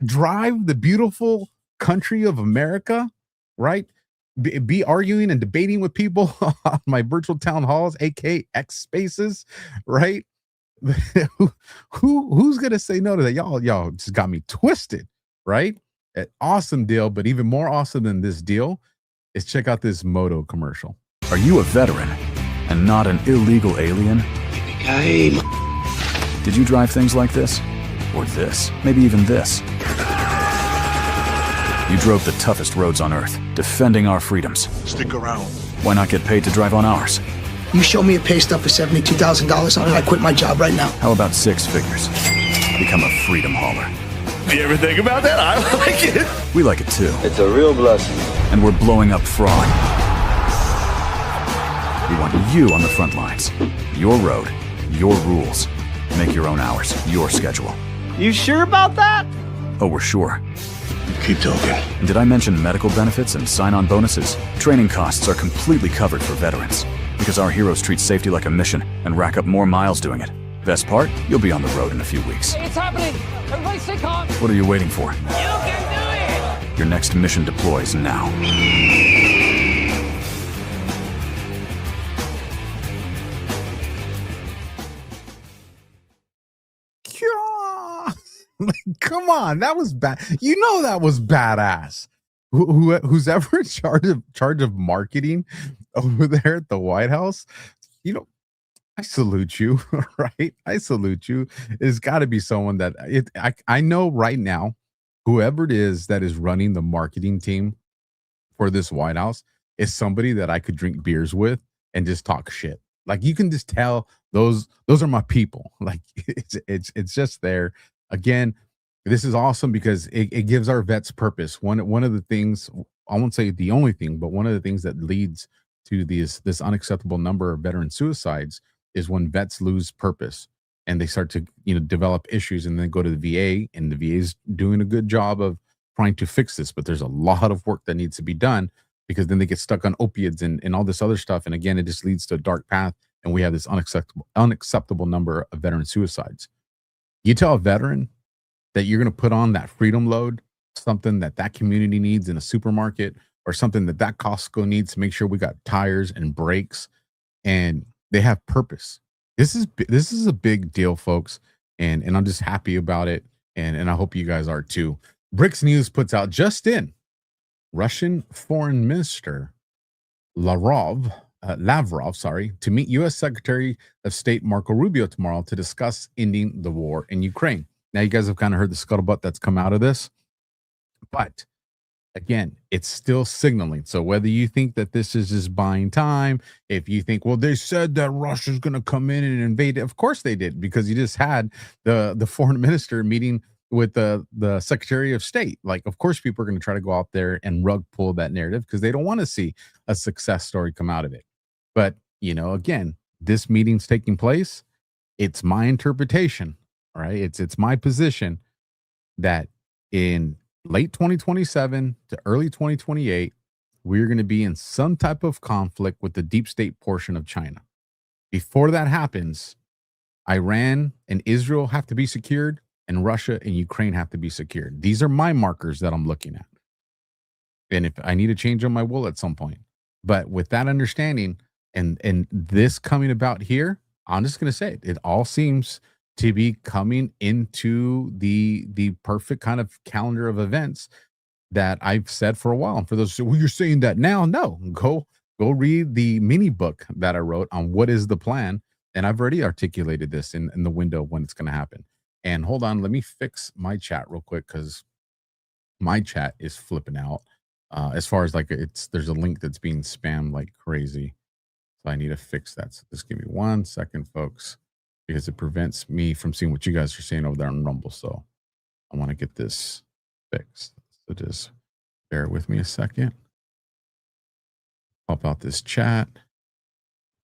Drive the beautiful country of America, right? Be arguing and debating with people on my virtual town halls, aka X Spaces, right? Who's gonna say no to that? Y'all just got me twisted, right? An awesome deal, but even more awesome than this deal is check out this Moto commercial. Are you a veteran and not an illegal alien? Did you drive things like this? Or this? Maybe even this? You drove the toughest roads on Earth, defending our freedoms. Stick around. Why not get paid to drive on ours? You show me a pay stub for $72,000 on it, I quit my job right now. How about 6 figures? Become a freedom hauler. You ever think about that? I like it. We like it too. It's a real blessing. And we're blowing up fraud. We want you on the front lines. Your road, your rules. Make your own hours, your schedule. You sure about that? Oh, we're sure. Keep talking. And did I mention medical benefits and sign-on bonuses? Training costs are completely covered for veterans because our heroes treat safety like a mission and rack up more miles doing it. Best part, you'll be on the road in a few weeks. It's happening! Everybody stay calm! What are you waiting for? You can do it! Your next mission deploys now. Like, come on, that was bad. You know that was badass. Who's ever in charge of marketing over there at the White House, you know, I salute you, right? I salute you. It's got to be someone that I know right now, whoever it is that is running the marketing team for this White House is somebody that I could drink beers with and just talk shit. Like, you can just tell those are my people. Like, it's just there. Again, this is awesome because it gives our vets purpose. One of the things, I won't say the only thing, but one of the things that leads to this unacceptable number of veteran suicides is when vets lose purpose and they start to, develop issues and then go to the VA, and the VA is doing a good job of trying to fix this, but there's a lot of work that needs to be done because then they get stuck on opiates and all this other stuff. And again, it just leads to a dark path. And we have this unacceptable number of veteran suicides. You tell a veteran that you're going to put on that freedom load, something that community needs in a supermarket, or something that Costco needs to make sure we got tires and brakes, and they have purpose. This is a big deal, folks, and I'm just happy about it, and I hope you guys are too. BRICS News puts out just in, Russian Foreign Minister Lavrov, to meet U.S. Secretary of State Marco Rubio tomorrow to discuss ending the war in Ukraine. Now, you guys have kind of heard the scuttlebutt that's come out of this, but again, it's still signaling. So whether you think that this is just buying time, if you think, well, they said that Russia's going to come in and invade, of course they did, because you just had the foreign minister meeting with the Secretary of State. Like, of course, people are going to try to go out there and rug pull that narrative because they don't want to see a success story come out of it. But, again, this meeting's taking place. It's my interpretation, all right? It's my position that in late 2027 to early 2028, we're going to be in some type of conflict with the deep state portion of China. Before that happens, Iran and Israel have to be secured, and Russia and Ukraine have to be secured. These are my markers that I'm looking at. And if I need to change them, I will at some point. But with that understanding and this coming about here, I'm just going to say it all seems to be coming into the perfect kind of calendar of events that I've said for a while. And for those who say, well, you're saying that now, no, go read the mini book that I wrote on what is the plan. And I've already articulated this in the window when it's going to happen. And hold on, let me fix my chat real quick because my chat is flipping out. As far as there's a link that's being spammed like crazy. So I need to fix that. So just give me 1 second, folks, because it prevents me from seeing what you guys are saying over there on Rumble. So I want to get this fixed. So just bear with me a second. Pop out this chat.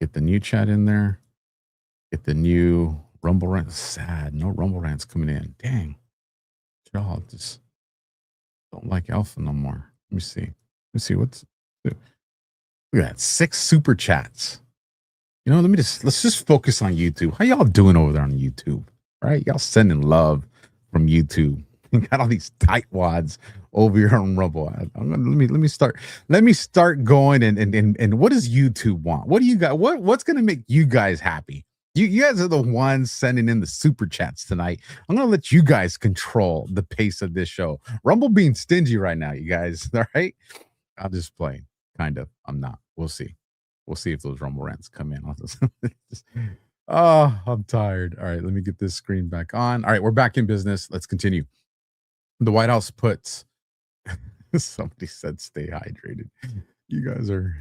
Get the new chat in there. Get the new Rumble rant. Sad. No Rumble rants coming in. Dang. Y'all just don't like Alpha no more. Let me see. Look at that. 6 super chats. Let's just focus on YouTube. How y'all doing over there on YouTube? Right? Y'all sending love from YouTube. You got all these tightwads over here on Rumble. Let me start going and what does YouTube want? What do you got? What's gonna make you guys happy? You guys are the ones sending in the super chats tonight. I'm gonna let you guys control the pace of this show. Rumble being stingy right now, you guys. All right. I'm just playing. Kind of. I'm not. We'll see. We'll see if those Rumble rants come in. I'm tired. All right, let me get this screen back on. All right, we're back in business. Let's continue. The White House puts, somebody said stay hydrated. You guys are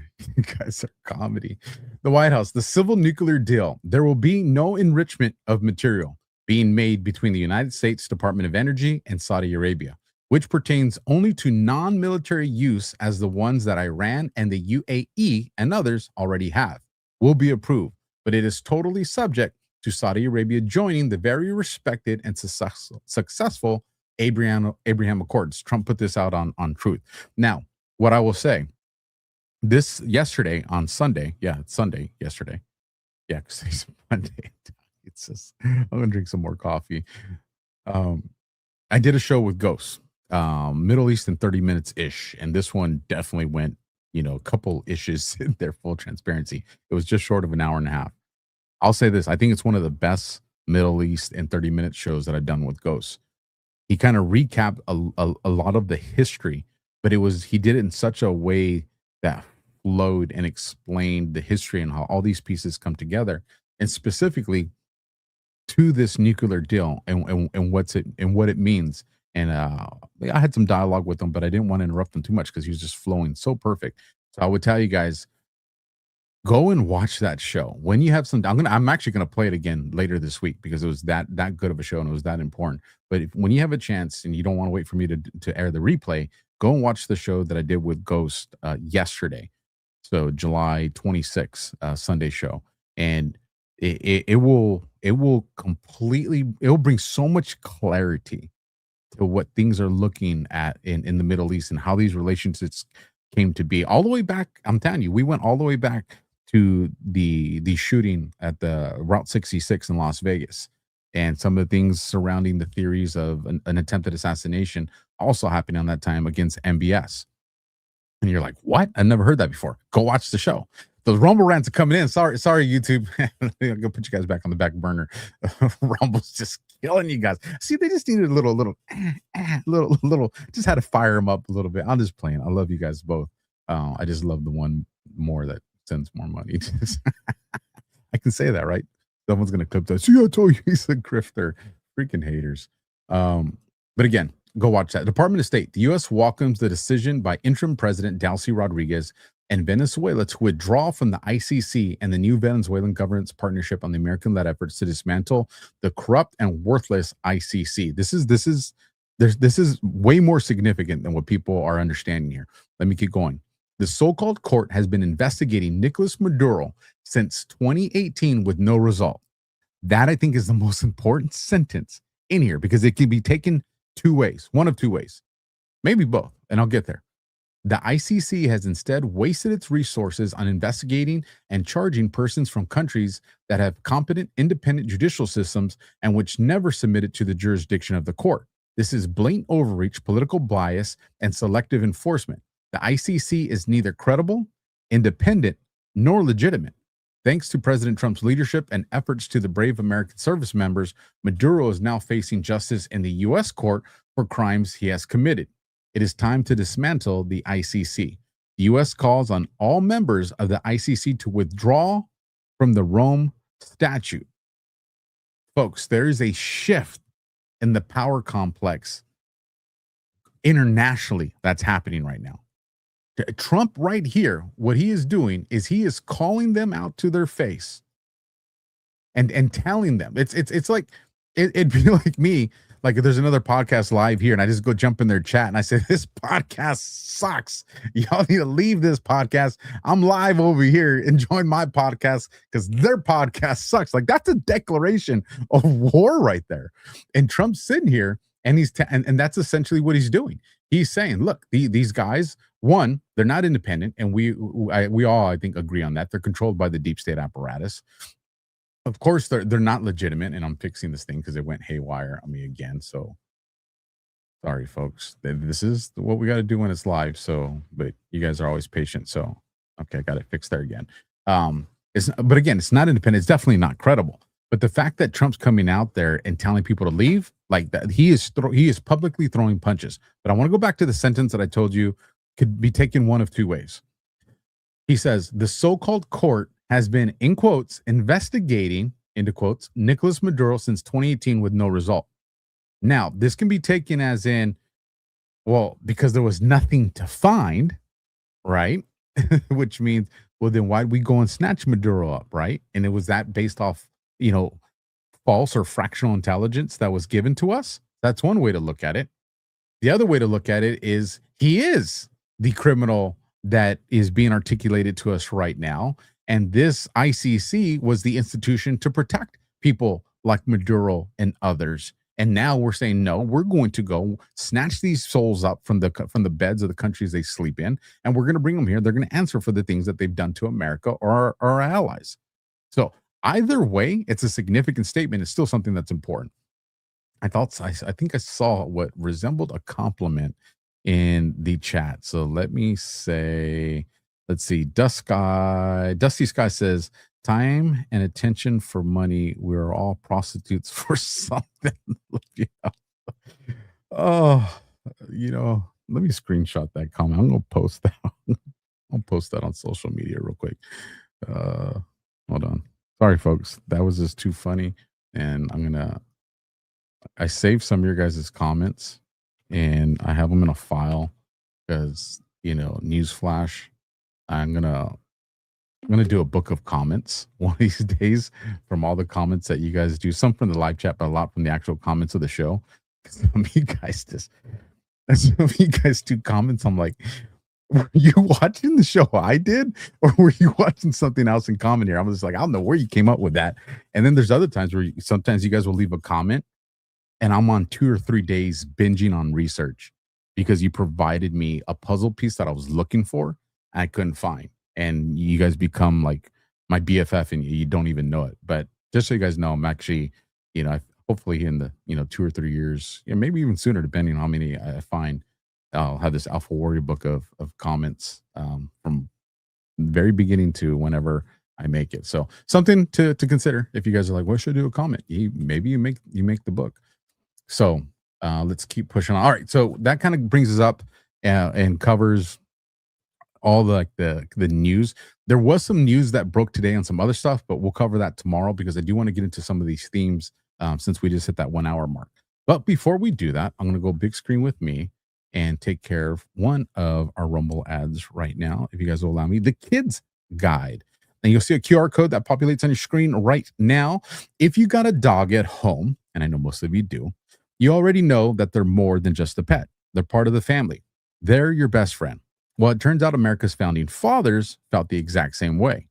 comedy. The White House, the civil nuclear deal. There will be no enrichment of material being made between the United States Department of Energy and Saudi Arabia, which pertains only to non-military use as the ones that Iran and the UAE and others already have, will be approved. But it is totally subject to Saudi Arabia joining the very respected and successful Abraham Accords. Trump put this out on Truth. Now, what I will say, this yesterday on Sunday, it's Sunday yesterday. Yeah, because it's Monday. It's just, I'm going to drink some more coffee. I did a show with Ghosts. Middle East in 30 minutes-ish. And this one definitely went, a couple issues in their full transparency. It was just short of an hour and a half. I'll say this. I think it's one of the best Middle East in 30-minute shows that I've done with Ghosts. He kind of recapped a lot of the history, but he did it in such a way that flowed and explained the history and how all these pieces come together, and specifically to this nuclear deal and what it means. And I had some dialogue with him, but I didn't want to interrupt him too much because he was just flowing so perfect. So I would tell you guys, go and watch that show when you have some. I'm actually gonna play it again later this week because it was that good of a show and it was that important. But when you have a chance and you don't want to wait for me to air the replay, go and watch the show that I did with Ghost yesterday. So July 26th, Sunday show, and it will bring so much clarity to what things are looking at in the Middle East and how these relationships came to be. All the way back, I'm telling you, we went all the way back to the shooting at the Route 66 in Las Vegas, and some of the things surrounding the theories of an attempted assassination also happening on that time against MBS. And you're like, what? I've never heard that before. Go watch the show. Those Rumble rants are coming in. Sorry, YouTube. I'm gonna put you guys back on the back burner. Rumble's just killing you guys. See, they just needed a little, just had to fire them up a little bit. I'm just playing. I love you guys both. I just love the one more that sends more money. I can say that, right? Someone's gonna clip that. See, I told you he's a grifter. Freaking haters. But again, go watch that. Department of State. The U.S. welcomes the decision by interim President Delcy Rodriguez and Venezuela to withdraw from the ICC and the new Venezuelan government's partnership on the American-led efforts to dismantle the corrupt and worthless ICC. This is way more significant than what people are understanding here. Let me keep going. The so-called court has been investigating Nicolas Maduro since 2018 with no result. That, I think, is the most important sentence in here because it can be taken two ways, one of two ways, maybe both, and I'll get there. The ICC has instead wasted its resources on investigating and charging persons from countries that have competent, independent judicial systems and which never submitted to the jurisdiction of the court. This is blatant overreach, political bias, and selective enforcement. The ICC is neither credible, independent, nor legitimate. Thanks to President Trump's leadership and efforts to the brave American service members, Maduro is now facing justice in the U.S. court for crimes he has committed. It is time to dismantle the ICC. The U.S. calls on all members of the ICC to withdraw from the Rome Statute. Folks, there is a shift in the power complex internationally that's happening right now. Trump right here, what he is doing is he is calling them out to their face and telling them. It's like it'd be like me. Like if there's another podcast live here and I just go jump in their chat and I say, this podcast sucks. Y'all need to leave this podcast. I'm live over here enjoying my podcast because their podcast sucks. Like that's a declaration of war right there. And Trump's sitting here and and that's essentially what he's doing. He's saying, look, these guys, one, they're not independent. And we all, I think, agree on that. They're controlled by the deep state apparatus. Of course, they're not legitimate, and I'm fixing this thing because it went haywire on me again. So, sorry, folks. This is what we got to do when it's live. So, but you guys are always patient. So, okay, I got it fixed there again. But again, it's not independent. It's definitely not credible. But the fact that Trump's coming out there and telling people to leave, like that, he is publicly throwing punches. But I want to go back to the sentence that I told you could be taken one of two ways. He says the so-called court has been, in quotes, investigating, into quotes, Nicolas Maduro since 2018 with no result. Now, this can be taken as in, well, because there was nothing to find, right? Which means, well, then why'd we go and snatch Maduro up, right? And it was that based off, false or fractional intelligence that was given to us? That's one way to look at it. The other way to look at it is he is the criminal that is being articulated to us right now. And this ICC was the institution to protect people like Maduro and others. And now we're saying, no, we're going to go snatch these souls up from the beds of the countries they sleep in, and we're going to bring them here. They're going to answer for the things that they've done to America or our allies. So either way, it's a significant statement. It's still something that's important. I think I saw what resembled a compliment in the chat. So let me say, let's see. Dusty Sky says, time and attention for money. We're all prostitutes for something. Oh, let me screenshot that comment. I'm going to post that. I'll post that on social media real quick. Hold on. Sorry, folks. That was just too funny. And I saved some of your guys' comments and I have them in a file because, newsflash, I'm gonna do a book of comments one of these days from all the comments that you guys do. Some from the live chat, but a lot from the actual comments of the show. Some of you guys do comments. I'm like, were you watching the show I did, or were you watching something else in comment here? I was just like, I don't know where you came up with that. And then there's other times where sometimes you guys will leave a comment, and I'm on 2 or 3 days binging on research because you provided me a puzzle piece that I was looking for and I couldn't find. And you guys become like my BFF and you don't even know it. But just so you guys know, I'm actually, hopefully in the, 2 or 3 years, maybe even sooner, depending on how many I find, I'll have this AlphaWarrior book of comments from the very beginning to whenever I make it. So something to consider if you guys are like, what should I do a comment? Maybe you make the book. So let's keep pushing on. All right. So that kind of brings us up and covers all the news. There was some news that broke today on some other stuff, but we'll cover that tomorrow because I do want to get into some of these themes since we just hit that 1 hour mark. But before we do that, I'm going to go big screen with me and take care of one of our Rumble ads right now, if you guys will allow me, the kids guide. And you'll see a QR code that populates on your screen right now. If you got a dog at home, and I know most of you do, you already know that they're more than just a pet. They're part of the family. They're your best friend. Well, it turns out America's founding fathers felt the exact same way.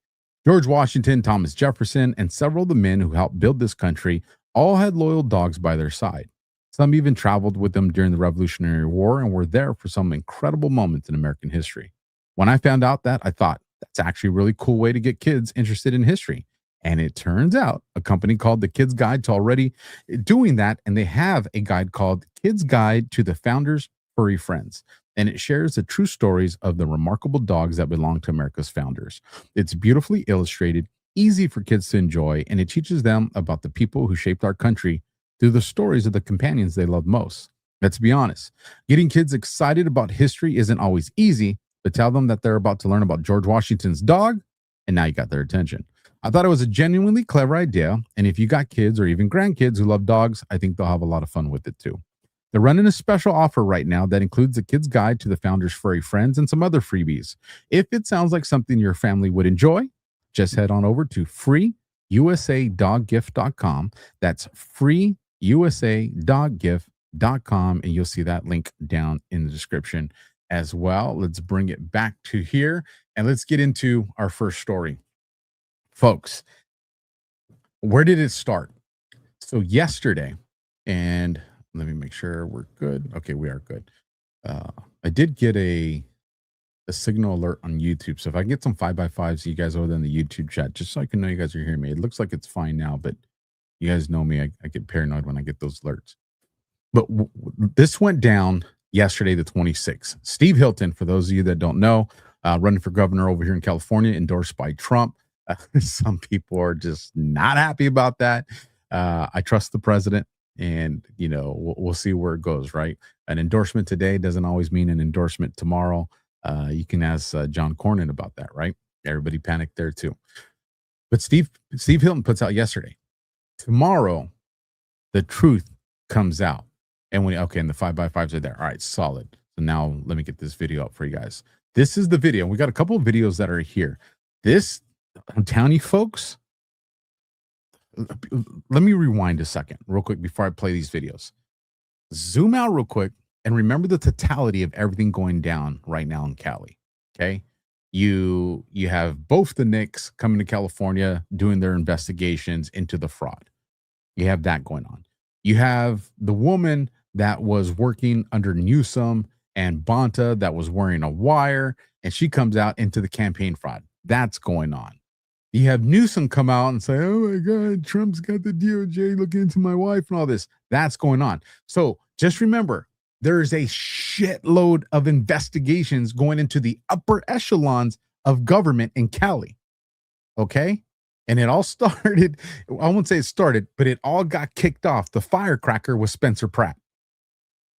George Washington, Thomas Jefferson, and several of the men who helped build this country all had loyal dogs by their side. Some even traveled with them during the Revolutionary War and were there for some incredible moments in American history. When I found out that, I thought, that's actually a really cool way to get kids interested in history. And it turns out a company called the Kids Guide to already doing that, and they have a guide called Kids Guide to the Founders' Furry Friends. And it shares the true stories of the remarkable dogs that belong to America's founders. It's beautifully illustrated, easy for kids to enjoy, and it teaches them about the people who shaped our country through the stories of the companions they love most. Let's be honest, getting kids excited about history isn't always easy, but tell them that they're about to learn about George Washington's dog, and now you got their attention. I thought it was a genuinely clever idea, and if you got kids or even grandkids who love dogs, I think they'll have a lot of fun with it too. They're running a special offer right now that includes the Kids Guide to the Founders' Furry Friends and some other freebies. If it sounds like something your family would enjoy, just head on over to freeusadoggift.com. That's freeusadoggift.com, and you'll see that link down in the description as well. Let's bring it back to here, and let's get into our first story. Folks, where did it start? So yesterday, and let me make sure we're good. Okay, we are good. I did get a signal alert on YouTube. So if I get some 5x5s, you guys over in the YouTube chat, just so I can know you guys are hearing me. It looks like it's fine now, but you guys know me. I get paranoid when I get those alerts. But this went down yesterday, the 26th. Steve Hilton, for those of you that don't know, running for governor over here in California, endorsed by Trump. Some people are just not happy about that. I trust the president. And, you know, we'll see where it goes, right? An endorsement today doesn't always mean an endorsement tomorrow. You can ask John Cornyn about that, right? Everybody panicked there too. But Steve Hilton puts out yesterday, tomorrow, the truth comes out. And and the 5x5s are there. All right, solid. So now let me get this video up for you guys. This is the video. We got a couple of videos that are here. This, I'm telling you folks, let me rewind a second real quick before I play these videos. Zoom out real quick and remember the totality of everything going down right now in Cali. Okay. You have both the Knicks coming to California doing their investigations into the fraud. You have that going on. You have the woman that was working under Newsom and Bonta that was wearing a wire, and she comes out into the campaign fraud. That's going on. You have Newsom come out and say, oh my God, Trump's got the DOJ looking into my wife and all this. That's going on. So just remember, there's a shitload of investigations going into the upper echelons of government in Cali. Okay? And it all started, I won't say it started, but it all got kicked off. The firecracker was Spencer Pratt.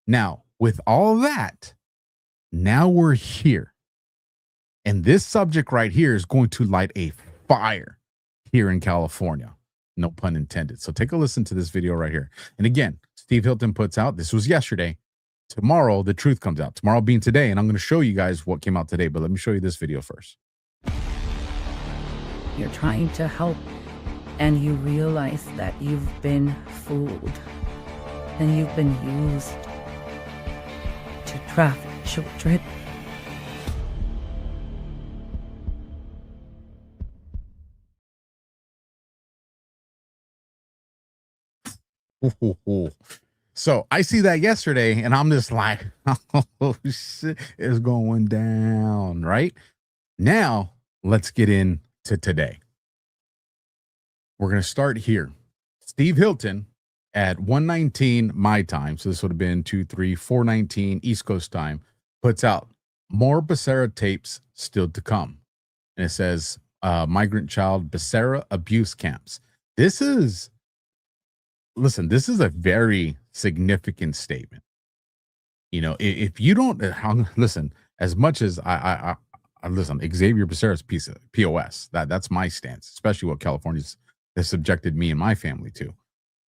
Now, with all that, now we're here. And this subject right here is going to light a fire here in California. No pun intended. So take a listen to this video right here. And again, Steve Hilton puts out, this was yesterday. Tomorrow, the truth comes out. Tomorrow being today. And I'm going to show you guys what came out today. But let me show you this video first. You're trying to help and you realize that you've been fooled and you've been used to traffic children. So I see that yesterday and I'm just like, oh shit, it's going down, right? Now, let's get into today. We're going to start here. Steve Hilton at 1:19 my time, so this would have been 4:19 East Coast time, puts out more Becerra tapes still to come. And it says, migrant child Becerra abuse camps. This is a very significant statement. You know, if you don't listen, as much as I listen, Xavier Becerra's piece of POS, that's my stance, especially what California's has subjected me and my family to.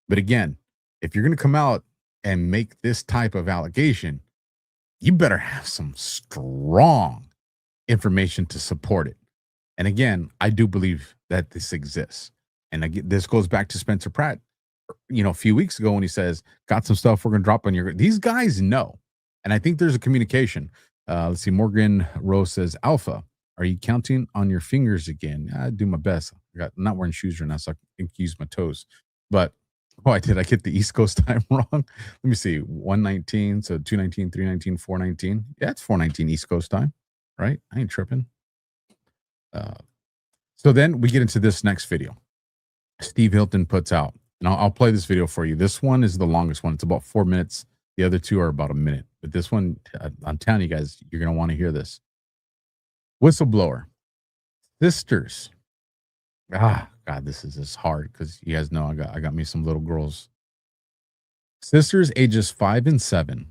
But again, if you're going to come out and make this type of allegation, you better have some strong information to support it. And again, I do believe that this exists. And again, this goes back to Spencer Pratt, you know, a few weeks ago when he says, got some stuff we're going to drop on your, these guys know. And I think there's a communication. Let's see. Morgan Rose says, Alpha, are you counting on your fingers again? I do my best. I'm not wearing shoes right now, so I can use my toes. But, I get the East Coast time wrong. Let me see. 119, so 219, 319, 419. Yeah, it's 419 East Coast time, right? I ain't tripping. So then we get into this next video. Steve Hilton puts out, and I'll play this video for you. This one is the longest one. It's about 4 minutes. The other two are about a minute. But this one, I'm telling you guys, you're going to want to hear this. Whistleblower. Sisters. God, this is hard because you guys know I got me some little girls. Sisters ages 5 and 7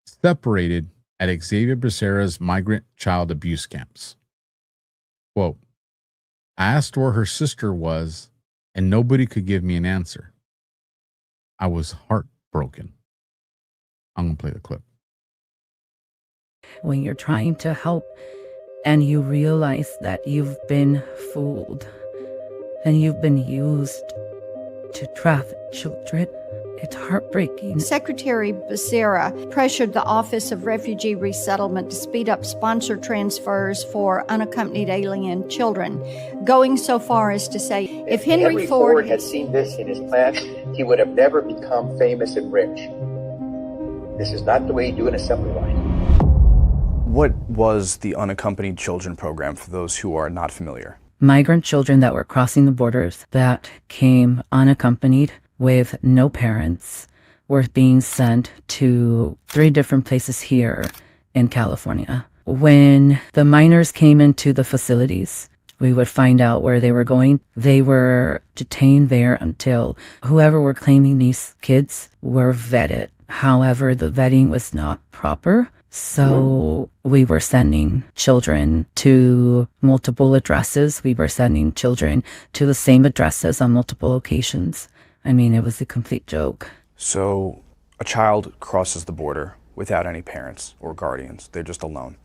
separated at Xavier Becerra's migrant child abuse camps. Quote, I asked where her sister was and nobody could give me an answer. I was heartbroken. I'm going to play the clip. When you're trying to help and you realize that you've been fooled and you've been used to traffic children, it's heartbreaking. Secretary Becerra pressured the Office of Refugee Resettlement to speed up sponsor transfers for unaccompanied alien children, going so far as to say, if Henry Ford had seen this in his plan, he would have never become famous and rich. This is not the way you do an assembly line. What was the unaccompanied children program for those who are not familiar? Migrant children that were crossing the borders that came unaccompanied with no parents were being sent to 3 different places here in California. When the minors came into the facilities, we would find out where they were going. They were detained there until whoever were claiming these kids were vetted. However, the vetting was not proper. So we were sending children to multiple addresses. We were sending children to the same addresses on multiple occasions. I mean, it was a complete joke. So a child crosses the border without any parents or guardians. They're just alone.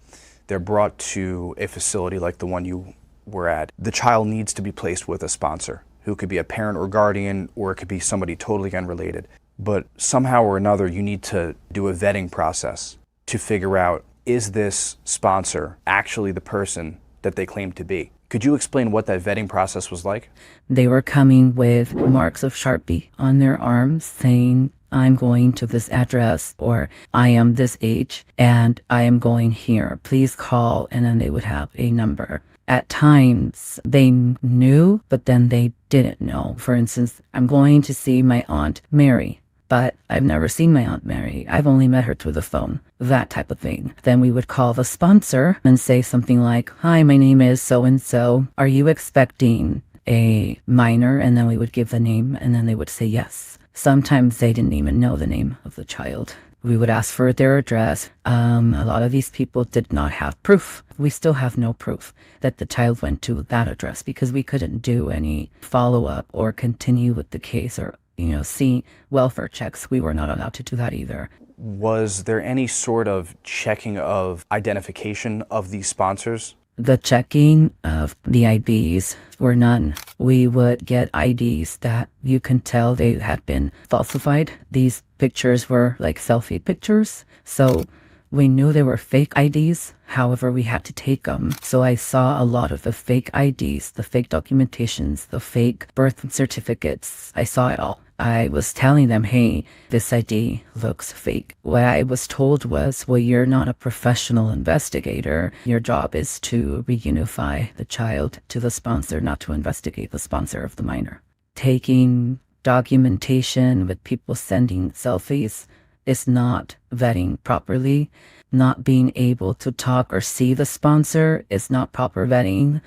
They're brought to a facility like the one you were at. The child needs to be placed with a sponsor who could be a parent or guardian, or it could be somebody totally unrelated. But somehow or another, you need to do a vetting process to figure out, is this sponsor actually the person that they claim to be? Could you explain what that vetting process was like? They were coming with marks of Sharpie on their arms saying, I'm going to this address, or I am this age and I am going here. Please call. And then they would have a number. At times they knew, but then they didn't know. For instance, I'm going to see my Aunt Mary, but I've never seen my Aunt Mary. I've only met her through the phone, that type of thing. Then we would call the sponsor and say something like, hi, my name is so-and-so. Are you expecting a minor? And then we would give the name, and then they would say yes. Sometimes they didn't even know the name of the child. We would ask for their address. A lot of these people did not have proof. We still have no proof that the child went to that address because we couldn't do any follow-up or continue with the case or see welfare checks. We were not allowed to do that either. Was there any sort of checking of identification of these sponsors? The checking of the IDs were none. We would get IDs that you can tell they had been falsified. These pictures were like selfie pictures. So we knew they were fake IDs. However, we had to take them. So I saw a lot of the fake IDs, the fake documentations, the fake birth certificates. I saw it all. I was telling them, hey, this ID looks fake. What I was told was, well, you're not a professional investigator. Your job is to reunify the child to the sponsor, not to investigate the sponsor of the minor. Taking documentation with people sending selfies is not vetting properly. Not being able to talk or see the sponsor is not proper vetting.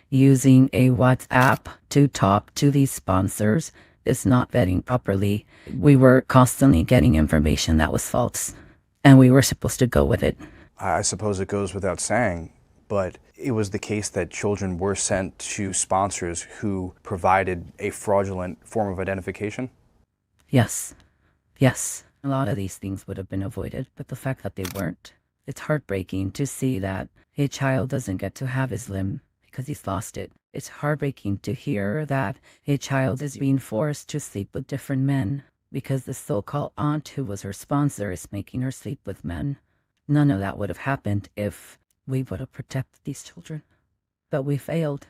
Using a WhatsApp to talk to these sponsors is not vetting properly. We were constantly getting information that was false, and we were supposed to go with it. I suppose it goes without saying, but it was the case that children were sent to sponsors who provided a fraudulent form of identification? Yes. Yes. A lot of these things would have been avoided, but the fact that they weren't, it's heartbreaking to see that a child doesn't get to have his limb because he's lost it. It's heartbreaking to hear that a child is being forced to sleep with different men because the so-called aunt who was her sponsor is making her sleep with men. None of that would have happened if we would have protected these children. But we failed.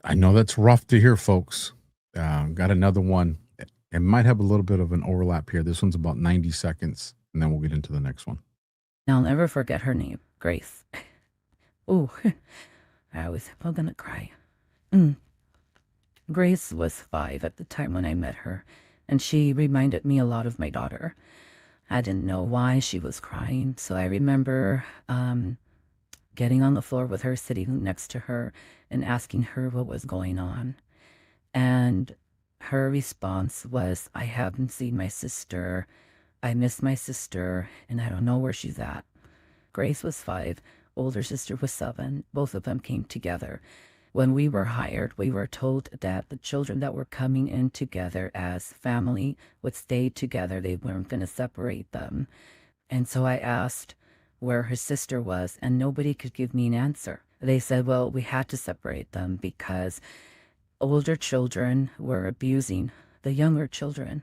I know that's rough to hear, folks. Got another one. It might have a little bit of an overlap here. This one's about 90 seconds, and then we'll get into the next one. I'll never forget her name, Grace. Ooh, I was going to cry. Grace was 5 at the time when I met her, and she reminded me a lot of my daughter. I didn't know why she was crying, so I remember getting on the floor with her, sitting next to her, and asking her what was going on. And her response was, I haven't seen my sister. I miss my sister, and I don't know where she's at. Grace was 5. Older sister was 7. Both of them came together. When we were hired, we were told that the children that were coming in together as family would stay together. They weren't going to separate them. And so I asked where her sister was, and nobody could give me an answer. They said, well, we had to separate them because older children were abusing the younger children.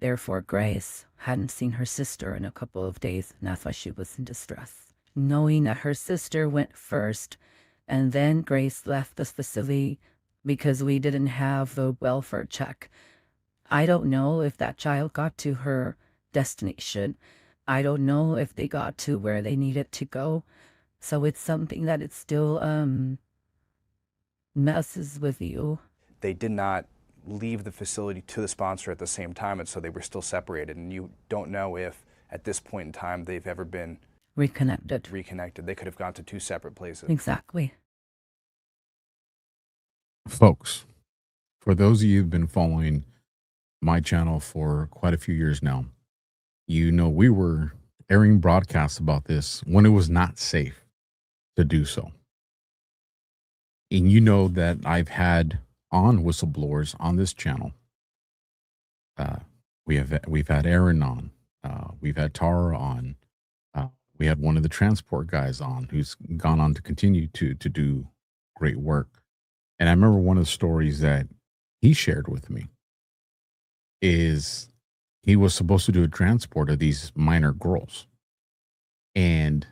Therefore, Grace hadn't seen her sister in a couple of days, and that's why she was in distress. Knowing that her sister went first, and then Grace left the facility because we didn't have the welfare check. I don't know if that child got to her destination. I don't know if they got to where they needed to go. So it's something that it still messes with you. They did not leave the facility to the sponsor at the same time, and so they were still separated. And you don't know if at this point in time they've ever been reconnected. They could have gone to 2 separate places. Exactly. Folks, for those of you who've been following my channel for quite a few years now, you know we were airing broadcasts about this when it was not safe to do so. And you know that I've had on whistleblowers on this channel. We've had Aaron on. We've had Tara on. We had one of the transport guys on who's gone on to continue to do great work. And I remember one of the stories that he shared with me is he was supposed to do a transport of these minor girls. And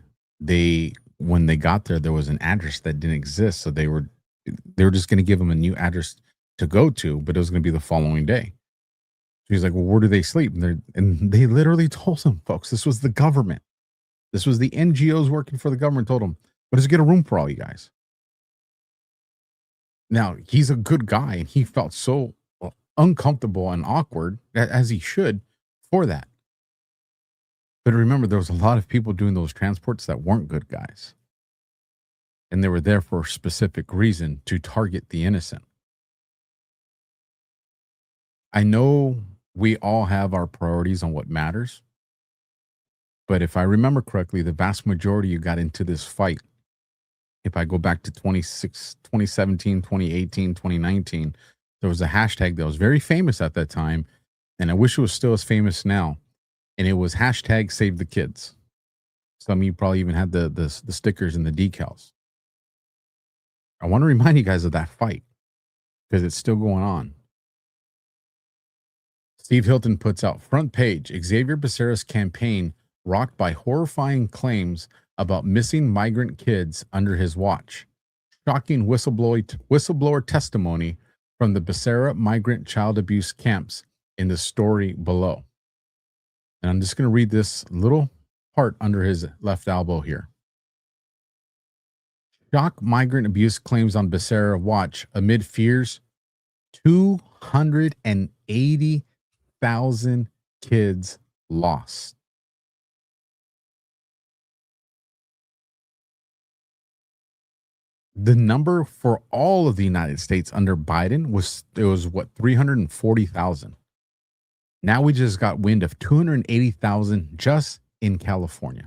when they got there was an address that didn't exist. So they were just going to give them a new address to go to, but it was going to be the following day. So he's like, well, where do they sleep? And they literally told him, folks, this was the government. This was the NGOs working for the government told him, but just get a room for all you guys. Now, he's a good guy, and he felt so uncomfortable and awkward, as he should, for that. But remember, there was a lot of people doing those transports that weren't good guys. And they were there for a specific reason, to target the innocent. I know we all have our priorities on what matters. But if I remember correctly, the vast majority you got into this fight, if I go back to 2017, 2018, 2019, there was a hashtag that was very famous at that time, and I wish it was still as famous now, and it was hashtag Save the Kids. Some of you probably even had the stickers and the decals. I want to remind you guys of that fight because it's still going on. Steve Hilton puts out front page, Xavier Becerra's campaign rocked by horrifying claims about missing migrant kids under his watch. Shocking whistleblower testimony from the Becerra migrant child abuse camps in the story below. And I'm just going to read this little part under his left elbow here. Shock migrant abuse claims on Becerra watch amid fears 280,000 kids lost. The number for all of the United States under Biden was 340,000. Now we just got wind of 280,000 just in California.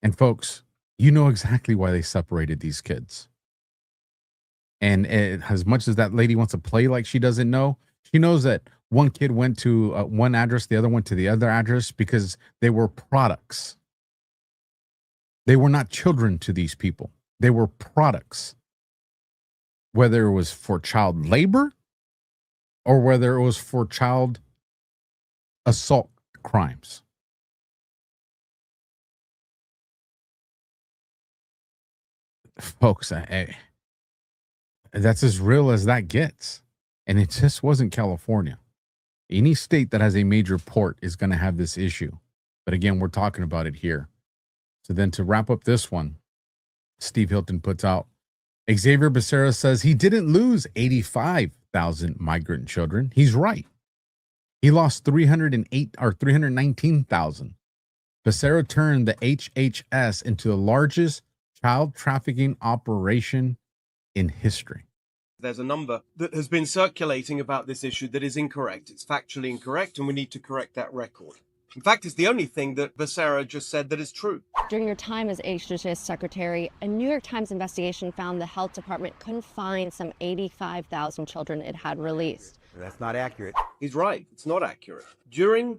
And folks, you know exactly why they separated these kids. And as much as that lady wants to play like she doesn't know, she knows that one kid went to one address, the other went to the other address because they were products. They were not children to these people. They were products. Whether it was for child labor or whether it was for child assault crimes. Folks, that's as real as that gets. And it just wasn't California. Any state that has a major port is going to have this issue. But again, we're talking about it here. So then to wrap up this one, Steve Hilton puts out, Xavier Becerra says he didn't lose 85,000 migrant children. He's right. He lost 319,000. Becerra turned the HHS into the largest child trafficking operation in history. There's a number that has been circulating about this issue that is incorrect. It's factually incorrect, and we need to correct that record. In fact, it's the only thing that Becerra just said that is true. During your time as HHS secretary, a New York Times investigation found the health department couldn't find some 85,000 children it had released. That's not accurate. He's right. It's not accurate. During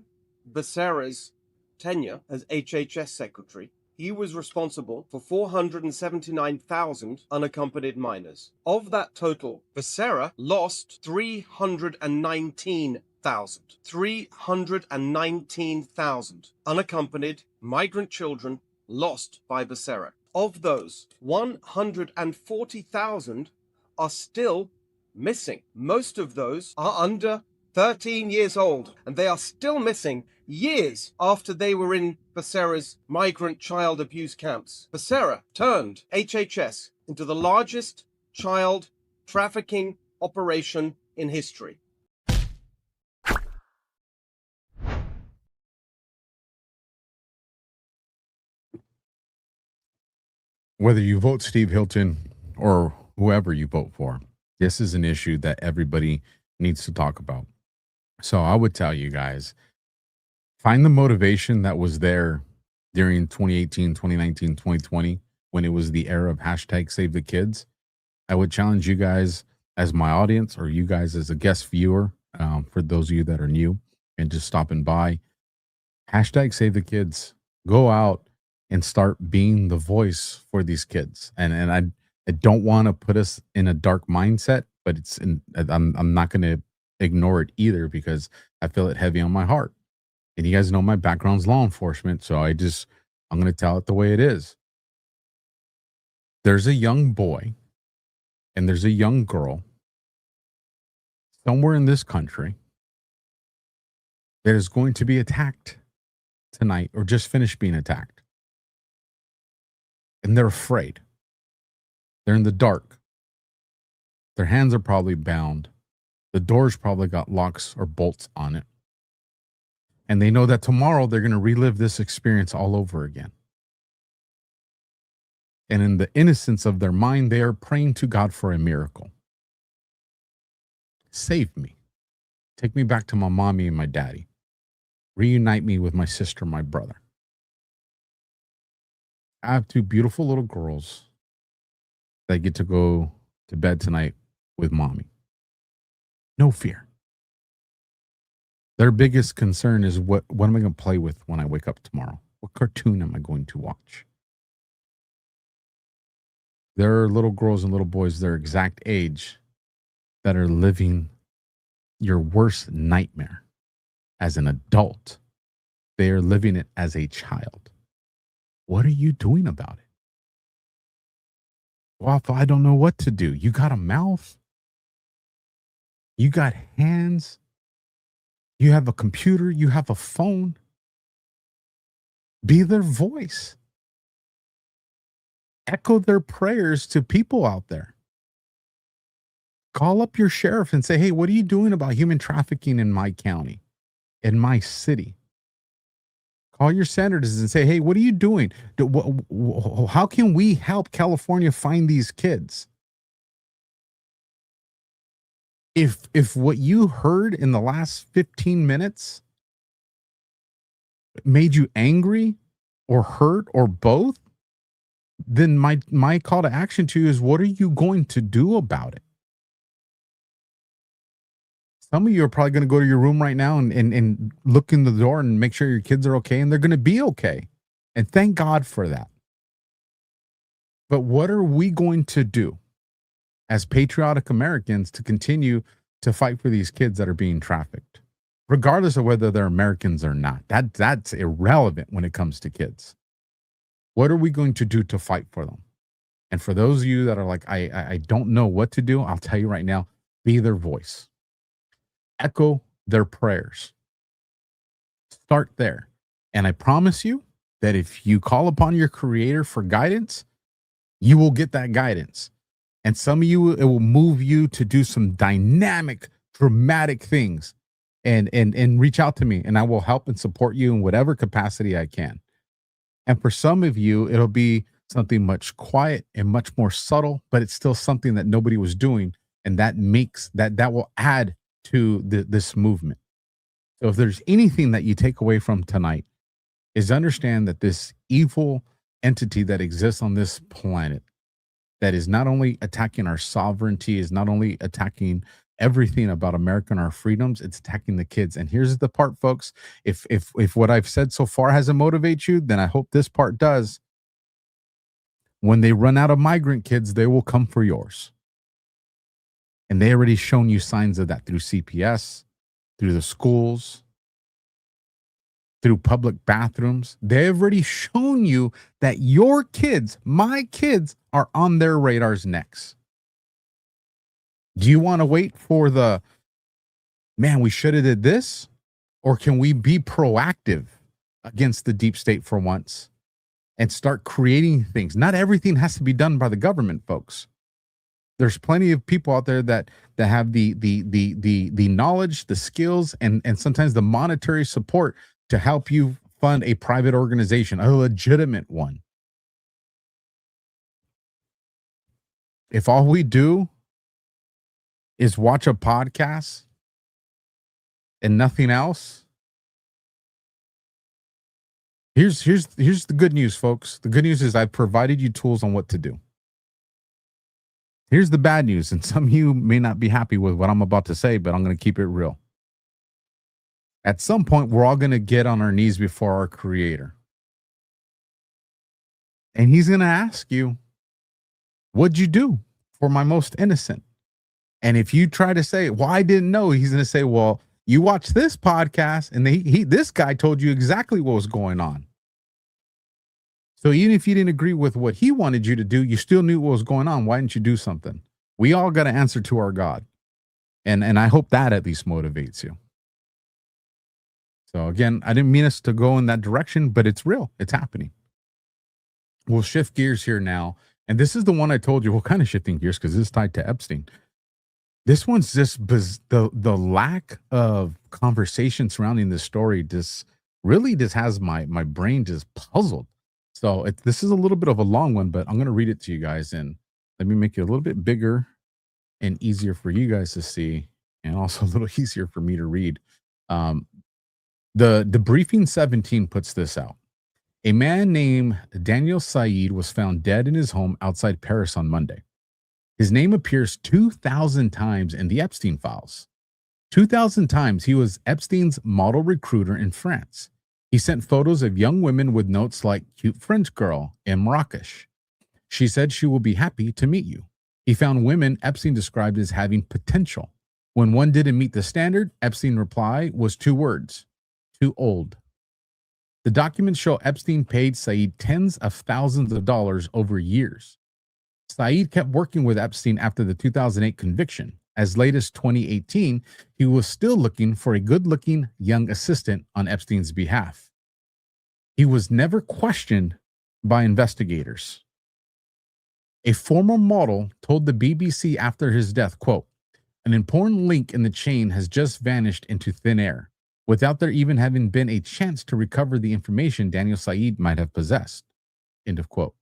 Becerra's tenure as HHS secretary, he was responsible for 479,000 unaccompanied minors. Of that total, Becerra lost 319,000. 319,000 unaccompanied migrant children lost by Becerra. Of those, 140,000 are still missing. Most of those are under 13 years old, and they are still missing years after they were in Becerra's migrant child abuse camps. Becerra turned HHS into the largest child trafficking operation in history. Whether you vote Steve Hilton or whoever you vote for, this is an issue that everybody needs to talk about. So I would tell you guys, find the motivation that was there during 2018, 2019, 2020, when it was the era of hashtag Save the Kids. I would challenge you guys as my audience, or you guys as a guest viewer, for those of you that are new and just stopping by, hashtag Save the Kids. Go out and start being the voice for these kids. And I don't want to put us in a dark mindset, but I'm not going to ignore it either, because I feel it heavy on my heart. And you guys know my background's law enforcement, so I'm going to tell it the way it is. There's a young boy and there's a young girl somewhere in this country that is going to be attacked tonight, or just finished being attacked. And they're afraid. They're in the dark. Their hands are probably bound. The door's probably got locks or bolts on it. And they know that tomorrow they're going to relive this experience all over again. And in the innocence of their mind, they are praying to God for a miracle. Save me. Take me back to my mommy and my daddy. Reunite me with my sister and my brother. I have two beautiful little girls that get to go to bed tonight with mommy. No fear. Their biggest concern is what am I going to play with when I wake up tomorrow? What cartoon am I going to watch? There are little girls and little boys their exact age that are living your worst nightmare as an adult. They are living it as a child. What are you doing about it? Well, if I don't know what to do, you got a mouth. You got hands. You have a computer. You have a phone. Be their voice. Echo their prayers to people out there. Call up your sheriff and say, hey, what are you doing about human trafficking in my county, in my city? Call your senators and say, hey, what are you doing? How can we help California find these kids? If what you heard in the last 15 minutes made you angry or hurt or both, then my call to action to you is, what are you going to do about it? Some of you are probably going to go to your room right now and look in the door and make sure your kids are okay, and they're going to be okay. And thank God for that. But what are we going to do as patriotic Americans to continue to fight for these kids that are being trafficked? regardless of whether they're Americans or not. That's irrelevant when it comes to kids. What are we going to do to fight for them? And for those of you that are like, I don't know what to do, I'll tell you right now, be their voice. Echo their prayers. Start there. And I promise you that if you call upon your creator for guidance, you will get that guidance. And some of you, it will move you to do some dynamic, dramatic things and reach out to me, and I will help and support you in whatever capacity I can. And for some of you, it'll be something much quiet and much more subtle, but it's still something that nobody was doing. And that makes that will add to this movement. So if there's anything that you take away from tonight, is understand that this evil entity that exists on this planet, that is not only attacking our sovereignty, is not only attacking everything about America and our freedoms, it's attacking the kids. And here's the part, folks. If what I've said so far hasn't motivated you, then I hope this part does. When they run out of migrant kids, they will come for yours. And they already shown you signs of that through CPS, through the schools, through public bathrooms. They've already shown you that your kids, my kids, are on their radars next. Do you want to wait for the, man, we should have did this? Or can we be proactive against the deep state for once and start creating things? Not everything has to be done by the government, folks. There's plenty of people out there that have the knowledge, the skills, and sometimes the monetary support to help you fund a private organization, a legitimate one. If all we do is watch a podcast and nothing else, here's the good news, folks. The good news is I've provided you tools on what to do. Here's the bad news, and some of you may not be happy with what I'm about to say, but I'm going to keep it real. At some point, we're all going to get on our knees before our Creator. And He's going to ask you, what'd you do for my most innocent? And if you try to say, well, I didn't know, He's going to say, well, you watched this podcast, and this guy told you exactly what was going on. So even if you didn't agree with what He wanted you to do, you still knew what was going on. Why didn't you do something? We all got to answer to our God. And I hope that at least motivates you. So again, I didn't mean us to go in that direction, but it's real. It's happening. We'll shift gears here now. And this is the one I told you, we're kind of shifting gears because it's tied to Epstein. This one's just the lack of conversation surrounding this story just really just has my brain just puzzled. So this is a little bit of a long one, but I'm going to read it to you guys. And let me make it a little bit bigger and easier for you guys to see, and also a little easier for me to read. The Briefing 17 puts this out. A man named Daniel Saeed was found dead in his home outside Paris on Monday. His name appears 2,000 times in the Epstein files. 2,000 times he was Epstein's model recruiter in France. He sent photos of young women with notes like, cute French girl in Marrakesh. She said she will be happy to meet you. He found women Epstein described as having potential. When one didn't meet the standard, Epstein's reply was 2 words. Too old. The documents show Epstein paid Saeed tens of thousands of dollars over years. Saeed kept working with Epstein after the 2008 conviction. As late as 2018, he was still looking for a good-looking young assistant on Epstein's behalf. He was never questioned by investigators. A former model told the BBC after his death, quote, "An important link in the chain has just vanished into thin air, without there even having been a chance to recover the information Daniel Saeed might have possessed." End of quote.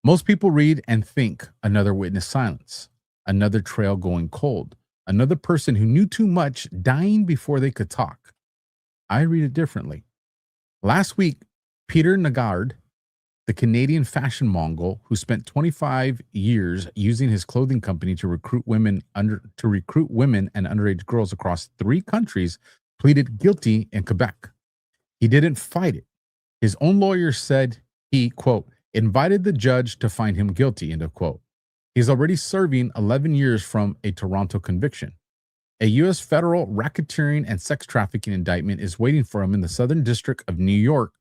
Most people read and think another witness silence, another trail going cold, another person who knew too much dying before they could talk. I read it differently. Last week, Peter Nagard, the Canadian fashion Mongol who spent 25 years using his clothing company to recruit women and underage girls across 3 countries, pleaded guilty in Quebec. He didn't fight it. His own lawyer said he, quote, invited the judge to find him guilty, end of quote. He's already serving 11 years from a Toronto conviction. A U.S. federal racketeering and sex trafficking indictment is waiting for him in the Southern District of New York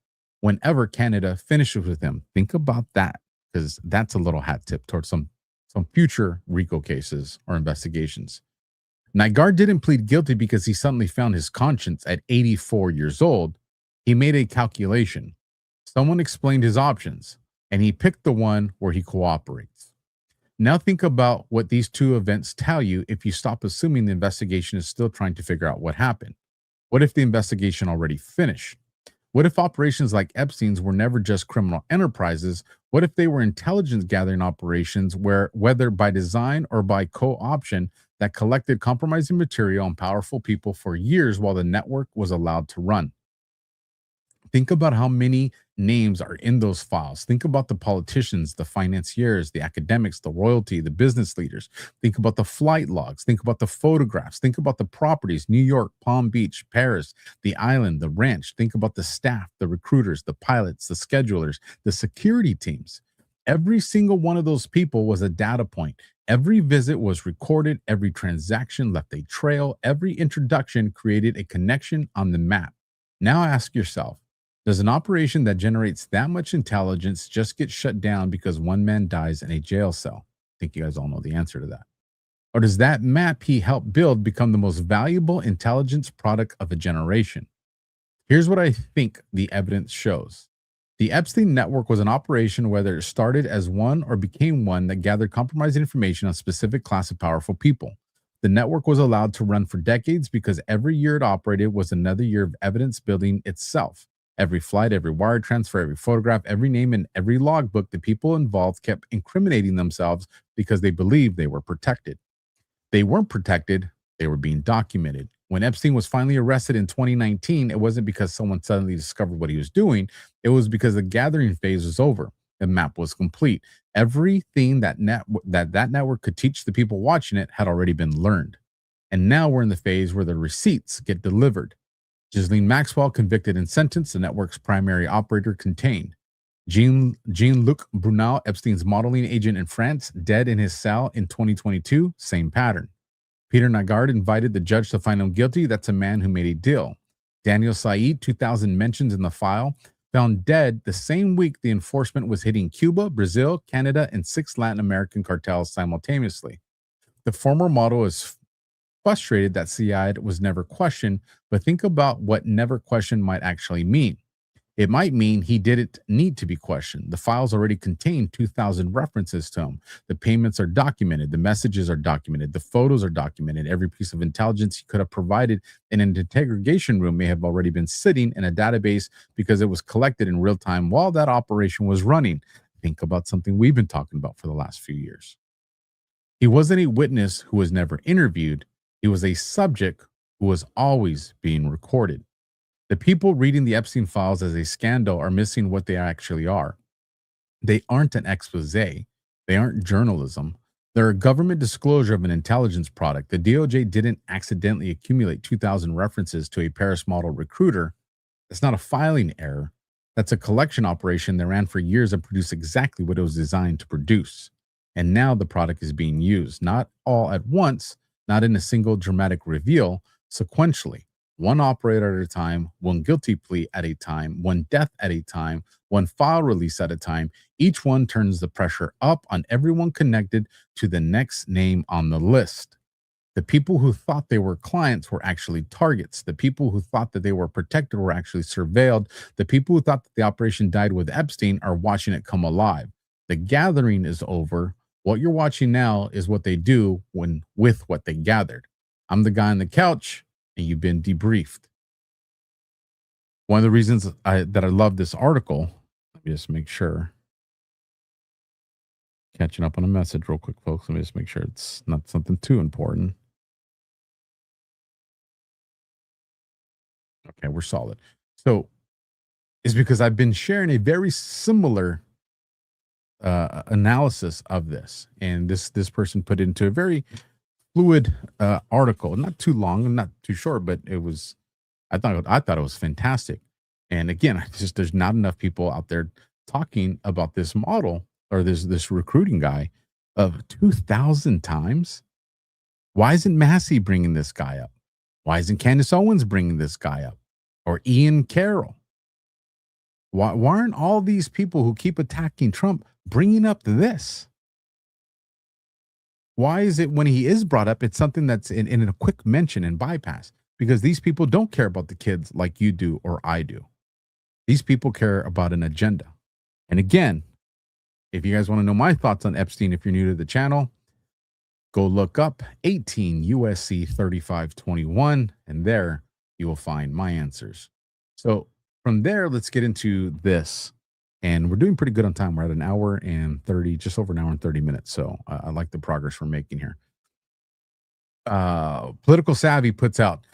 whenever Canada finishes with him. Think about that, because that's a little hat tip towards some future RICO cases or investigations. Nygaard didn't plead guilty because he suddenly found his conscience at 84 years old. He made a calculation. Someone explained his options, and he picked the one where he cooperates. Now think about what these two events tell you if you stop assuming the investigation is still trying to figure out what happened. What if the investigation already finished? What if operations like Epstein's were never just criminal enterprises? What if they were intelligence gathering operations where, whether by design or by co-option, that collected compromising material on powerful people for years while the network was allowed to run? Think about how many names are in those files. Think about the politicians, the financiers, the academics, the royalty, the business leaders. Think about the flight logs. Think about the photographs. Think about the properties, New York, Palm Beach, Paris, the island, the ranch. Think about the staff, the recruiters, the pilots, the schedulers, the security teams. Every single one of those people was a data point. Every visit was recorded. Every transaction left a trail. Every introduction created a connection on the map. Now ask yourself, does an operation that generates that much intelligence just get shut down because one man dies in a jail cell? I think you guys all know the answer to that. Or does that map he helped build become the most valuable intelligence product of a generation? Here's what I think the evidence shows. The Epstein network was an operation, whether it started as one or became one, that gathered compromising information on a specific class of powerful people. The network was allowed to run for decades because every year it operated was another year of evidence building itself. Every flight, every wire transfer, every photograph, every name, and every logbook, the people involved kept incriminating themselves because they believed they were protected. They weren't protected, they were being documented. When Epstein was finally arrested in 2019, it wasn't because someone suddenly discovered what he was doing. It was because the gathering phase was over. The map was complete. Everything that network could teach the people watching it had already been learned. And now we're in the phase where the receipts get delivered. Ghislaine Maxwell, convicted and sentenced, the network's primary operator, contained. Jean-Luc Brunel, Epstein's modeling agent in France, dead in his cell in 2022, same pattern. Peter Nygaard invited the judge to find him guilty. That's a man who made a deal. Daniel Said, 2,000 mentions in the file, found dead the same week the enforcement was hitting Cuba, Brazil, Canada, and 6 Latin American cartels simultaneously. The former model is frustrated that Said was never questioned, but think about what never questioned might actually mean. It might mean he didn't need to be questioned. The files already contain 2,000 references to him. The payments are documented. The messages are documented. The photos are documented. Every piece of intelligence he could have provided in an interrogation room may have already been sitting in a database because it was collected in real time while that operation was running. Think about something we've been talking about for the last few years. He wasn't a witness who was never interviewed. He was a subject who was always being recorded. The people reading the Epstein files as a scandal are missing what they actually are. They aren't an expose. They aren't journalism. They're a government disclosure of an intelligence product. The DOJ didn't accidentally accumulate 2,000 references to a Paris model recruiter. That's not a filing error. That's a collection operation that ran for years and produced exactly what it was designed to produce. And now the product is being used, not all at once, not in a single dramatic reveal, sequentially. One operator at a time, one guilty plea at a time, one death at a time, one file release at a time. Each one turns the pressure up on everyone connected to the next name on the list. The people who thought they were clients were actually targets. The people who thought that they were protected were actually surveilled. The people who thought that the operation died with Epstein are watching it come alive. The gathering is over. What you're watching now is what they do with what they gathered. I'm the guy on the couch, and you've been debriefed. One of the reasons that I love this article, let me just make sure. Catching up on a message real quick, folks. Let me just make sure it's not something too important. Okay, we're solid. So it's because I've been sharing a very similar analysis of this, and this person put into a very fluid article, not too long and not too short, but it was, I thought it was fantastic. And again, there's not enough people out there talking about this model or this recruiting guy of 2,000 times. Why isn't Massey bringing this guy up? Why isn't Candace Owens bringing this guy up? Or Ian Carroll? Why aren't all these people who keep attacking Trump bringing up this? Why is it when he is brought up, it's something that's in a quick mention and bypass? Because these people don't care about the kids like you do or I do. These people care about an agenda. And again, if you guys want to know my thoughts on Epstein, if you're new to the channel, go look up 18 USC 3521, and there you will find my answers. So from there, let's get into this. And we're doing pretty good on time. We're at an hour and 30, just over an hour and 30 minutes. So I like the progress we're making here. Political Savvy puts out,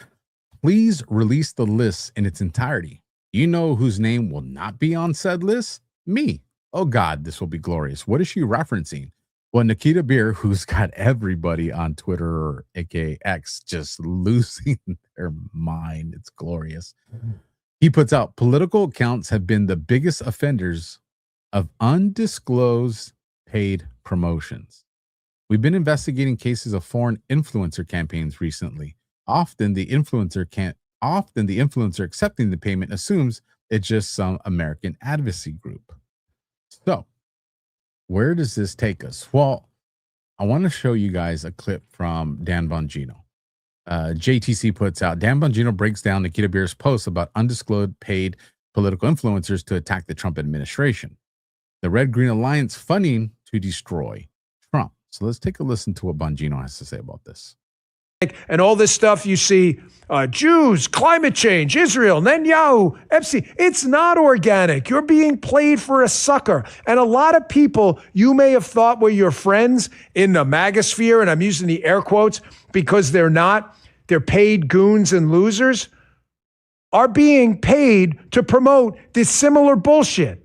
please release the list in its entirety. You know whose name will not be on said list? Me. Oh God, this will be glorious. What is she referencing? Well, Nikita Beer, who's got everybody on Twitter or aka X just losing their mind. It's glorious. He puts out, political accounts have been the biggest offenders of undisclosed paid promotions. We've been investigating cases of foreign influencer campaigns recently. Often the influencer accepting the payment assumes it's just some American advocacy group. So, where does this take us? Well, I want to show you guys a clip from Dan Bongino. JTC puts out, Dan Bongino breaks down Nikita Beer's post about undisclosed paid political influencers to attack the Trump administration. The Red-Green Alliance funding to destroy Trump. So let's take a listen to what Bongino has to say about this. And all this stuff you see, Jews, climate change, Israel, Netanyahu, Epstein. It's not organic. You're being played for a sucker. And a lot of people you may have thought were your friends in the magosphere, and I'm using the air quotes because they're not. They're paid goons and losers, are being paid to promote this similar bullshit.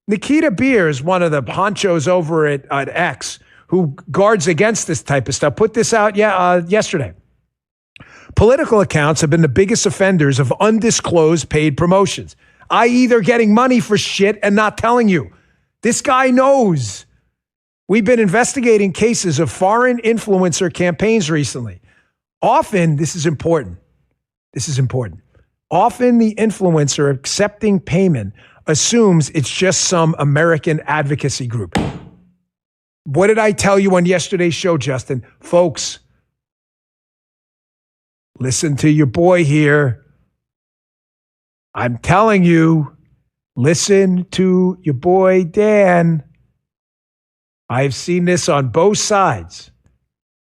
Nikita Beer is one of the honchos over at X who guards against this type of stuff, put this out yesterday. Political accounts have been the biggest offenders of undisclosed paid promotions, i.e. they're getting money for shit and not telling you. This guy knows. We've been investigating cases of foreign influencer campaigns recently. Often, this is important. Often the influencer accepting payment assumes it's just some American advocacy group. What did I tell you on yesterday's show, Justin? Folks, listen to your boy here. I'm telling you, listen to your boy, Dan. I've seen this on both sides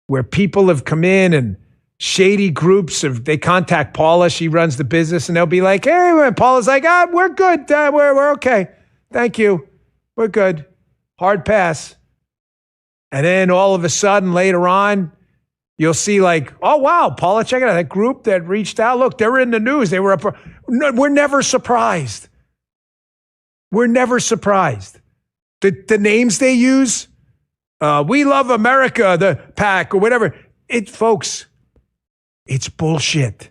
where people have come in and shady groups, they contact Paula. She runs the business and they'll be like, hey, Paula's like, we're good. We're okay. Thank you. We're good. Hard pass. And then all of a sudden later on, you'll see like, oh, wow, Paula, check it out. That group that reached out, look, they were in the news. They were up. No, we're never surprised. We're never surprised. The names they use, We Love America, the PAC or whatever. Folks, it's bullshit.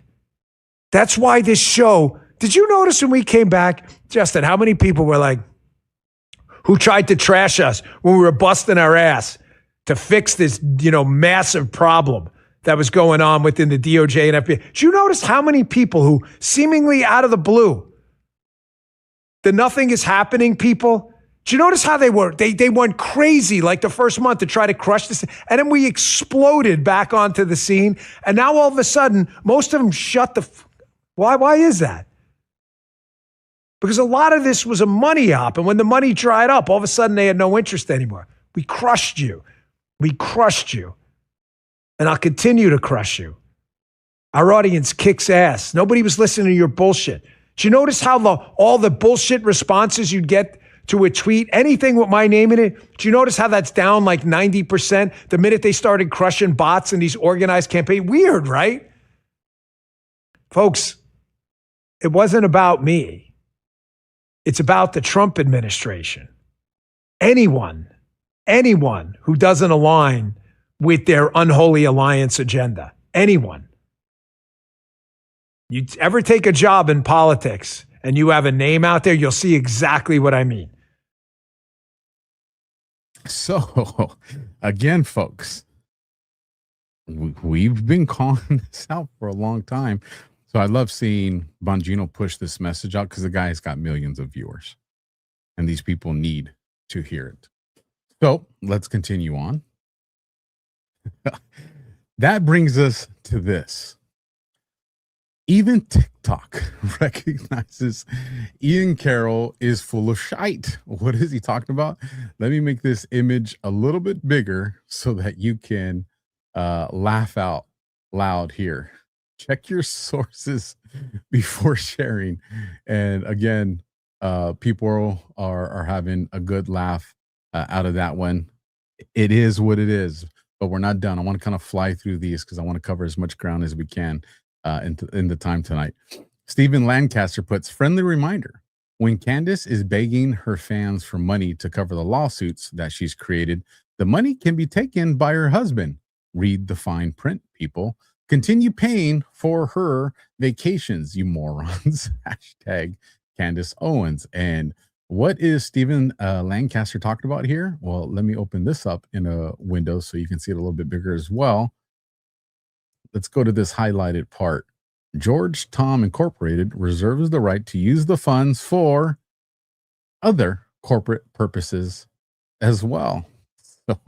That's why this show, did you notice when we came back, Justin, how many people were like, who tried to trash us when we were busting our ass to fix this, massive problem that was going on within the DOJ and FBI. Did you notice how many people who seemingly out of the blue, the nothing is happening people, did you notice how they were? They went crazy like the first month to try to crush this. And then we exploded back onto the scene. And now all of a sudden, most of them shut the... Why is that? Because a lot of this was a money op. And when the money dried up, all of a sudden they had no interest anymore. We crushed you. We crushed you. And I'll continue to crush you. Our audience kicks ass. Nobody was listening to your bullshit. Did you notice how all the bullshit responses you'd get to a tweet, anything with my name in it? Do you notice how that's down like 90% the minute they started crushing bots in these organized campaigns? Weird, right? Folks, it wasn't about me. It's about the Trump administration. Anyone who doesn't align with their unholy alliance agenda, anyone. You ever take a job in politics and you have a name out there, you'll see exactly what I mean. So, again, folks, we've been calling this out for a long time. So I love seeing Bongino push this message out because the guy's got millions of viewers and these people need to hear it. So let's continue on. That brings us to this. Even TikTok recognizes Ian Carroll is full of shite. What is he talking about? Let me make this image a little bit bigger so that you can laugh out loud here. Check your sources before sharing. And again, people are having a good laugh out of that one. It is what it is, but we're not done. I want to kind of fly through these because I want to cover as much ground as we can in the time tonight. Stephen Lancaster puts, friendly reminder, when Candace is begging her fans for money to cover the lawsuits that she's created, the money can be taken by her husband. Read the fine print, people. Continue paying for her vacations, you morons. Hashtag Candace Owens. And what is Stephen Lancaster talking about here? Well, let me open this up in a window so you can see it a little bit bigger as well. Let's go to this highlighted part. George Tom Incorporated reserves the right to use the funds for other corporate purposes as well. So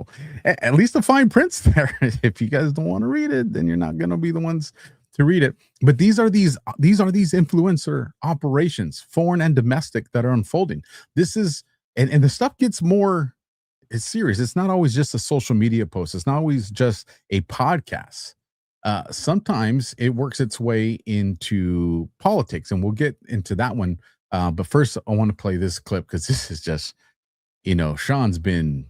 at least the fine print's there. If you guys don't want to read it, then you're not going to be the ones to read it. But these are these influencer operations, foreign and domestic, that are unfolding. This is, and the stuff gets more, it's serious. It's not always just a social media post. It's not always just a podcast. Sometimes it works its way into politics, and we'll get into that one. But first, I want to play this clip because this is just, Sean's been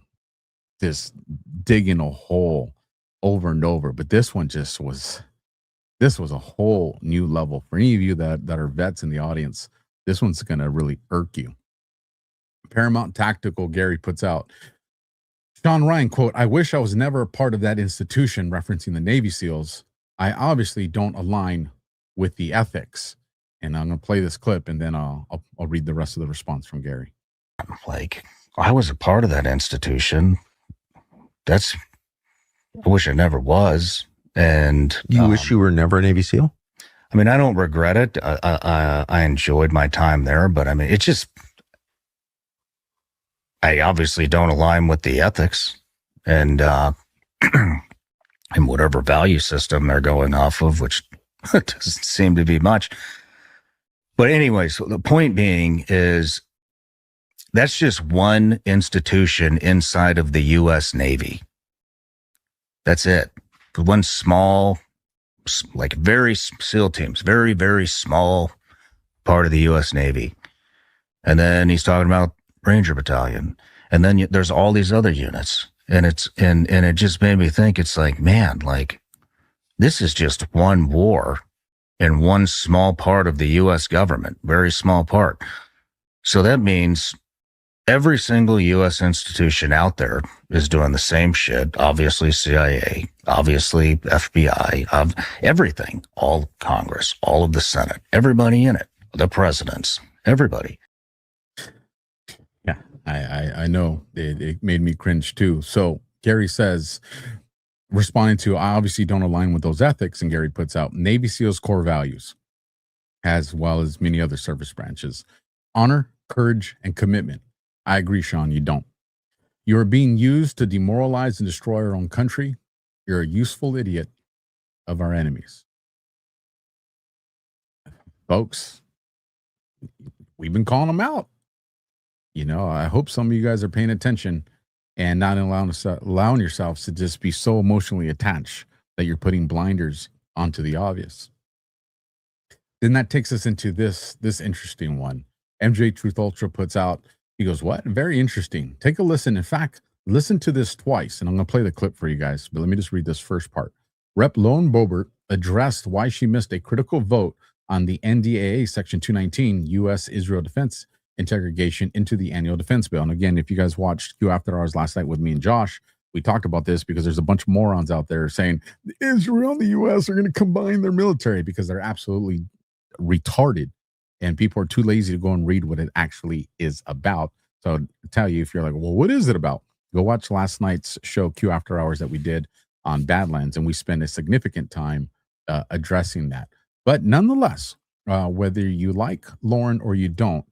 just digging a hole over and over. But this one just was, this was a whole new level. For any of you that are vets in the audience, this one's going to really irk you. Paramount Tactical Gary puts out, Sean Ryan, quote, I wish I was never a part of that institution, referencing the Navy SEALs. I obviously don't align with the ethics. And I'm going to play this clip, and then I'll read the rest of the response from Gary. Like, I was a part of that institution. I wish I never was. And you wish you were never a Navy SEAL? I mean, I don't regret it. I enjoyed my time there, but I mean, it's just, I obviously don't align with the ethics and whatever value system they're going off of, which doesn't seem to be much. But anyways, the point being is that's just one institution inside of the U.S. Navy. That's it. One small, like very SEAL teams, very, very small part of the U.S. Navy. And then he's talking about Ranger Battalion. And then there's all these other units. And it just made me think, it's like, man, like this is just one war in one small part of the U.S. government, very small part. So that means every single U.S. institution out there is doing the same shit. Obviously CIA, obviously FBI, everything, all Congress, all of the Senate, everybody in it, the presidents, everybody. Yeah, I know it made me cringe too. So Gary says, responding to, I obviously don't align with those ethics. And Gary puts out Navy SEALs core values, as well as many other service branches: honor, courage, and commitment. I agree, Sean, you don't. You are being used to demoralize and destroy our own country. You're a useful idiot of our enemies. Folks, we've been calling them out. I hope some of you guys are paying attention and not allowing yourselves to just be so emotionally attached that you're putting blinders onto the obvious. Then that takes us into this interesting one. MJ Truth Ultra puts out, he goes, what? Very interesting. Take a listen. In fact, listen to this twice, and I'm going to play the clip for you guys, but let me just read this first part. Rep. Lone Bobert addressed why she missed a critical vote on the NDAA Section 219, U.S.-Israel Defense Integration into the Annual Defense Bill. And again, if you guys watched Q After Hours last night with me and Josh, we talked about this because there's a bunch of morons out there saying Israel and the U.S. are going to combine their military because they're absolutely retarded. And people are too lazy to go and read what it actually is about. So I'll tell you, if you're like, well, what is it about? Go watch last night's show, Q After Hours, that we did on Badlands, and we spend a significant time addressing that. But nonetheless, whether you like Lauren or you don't,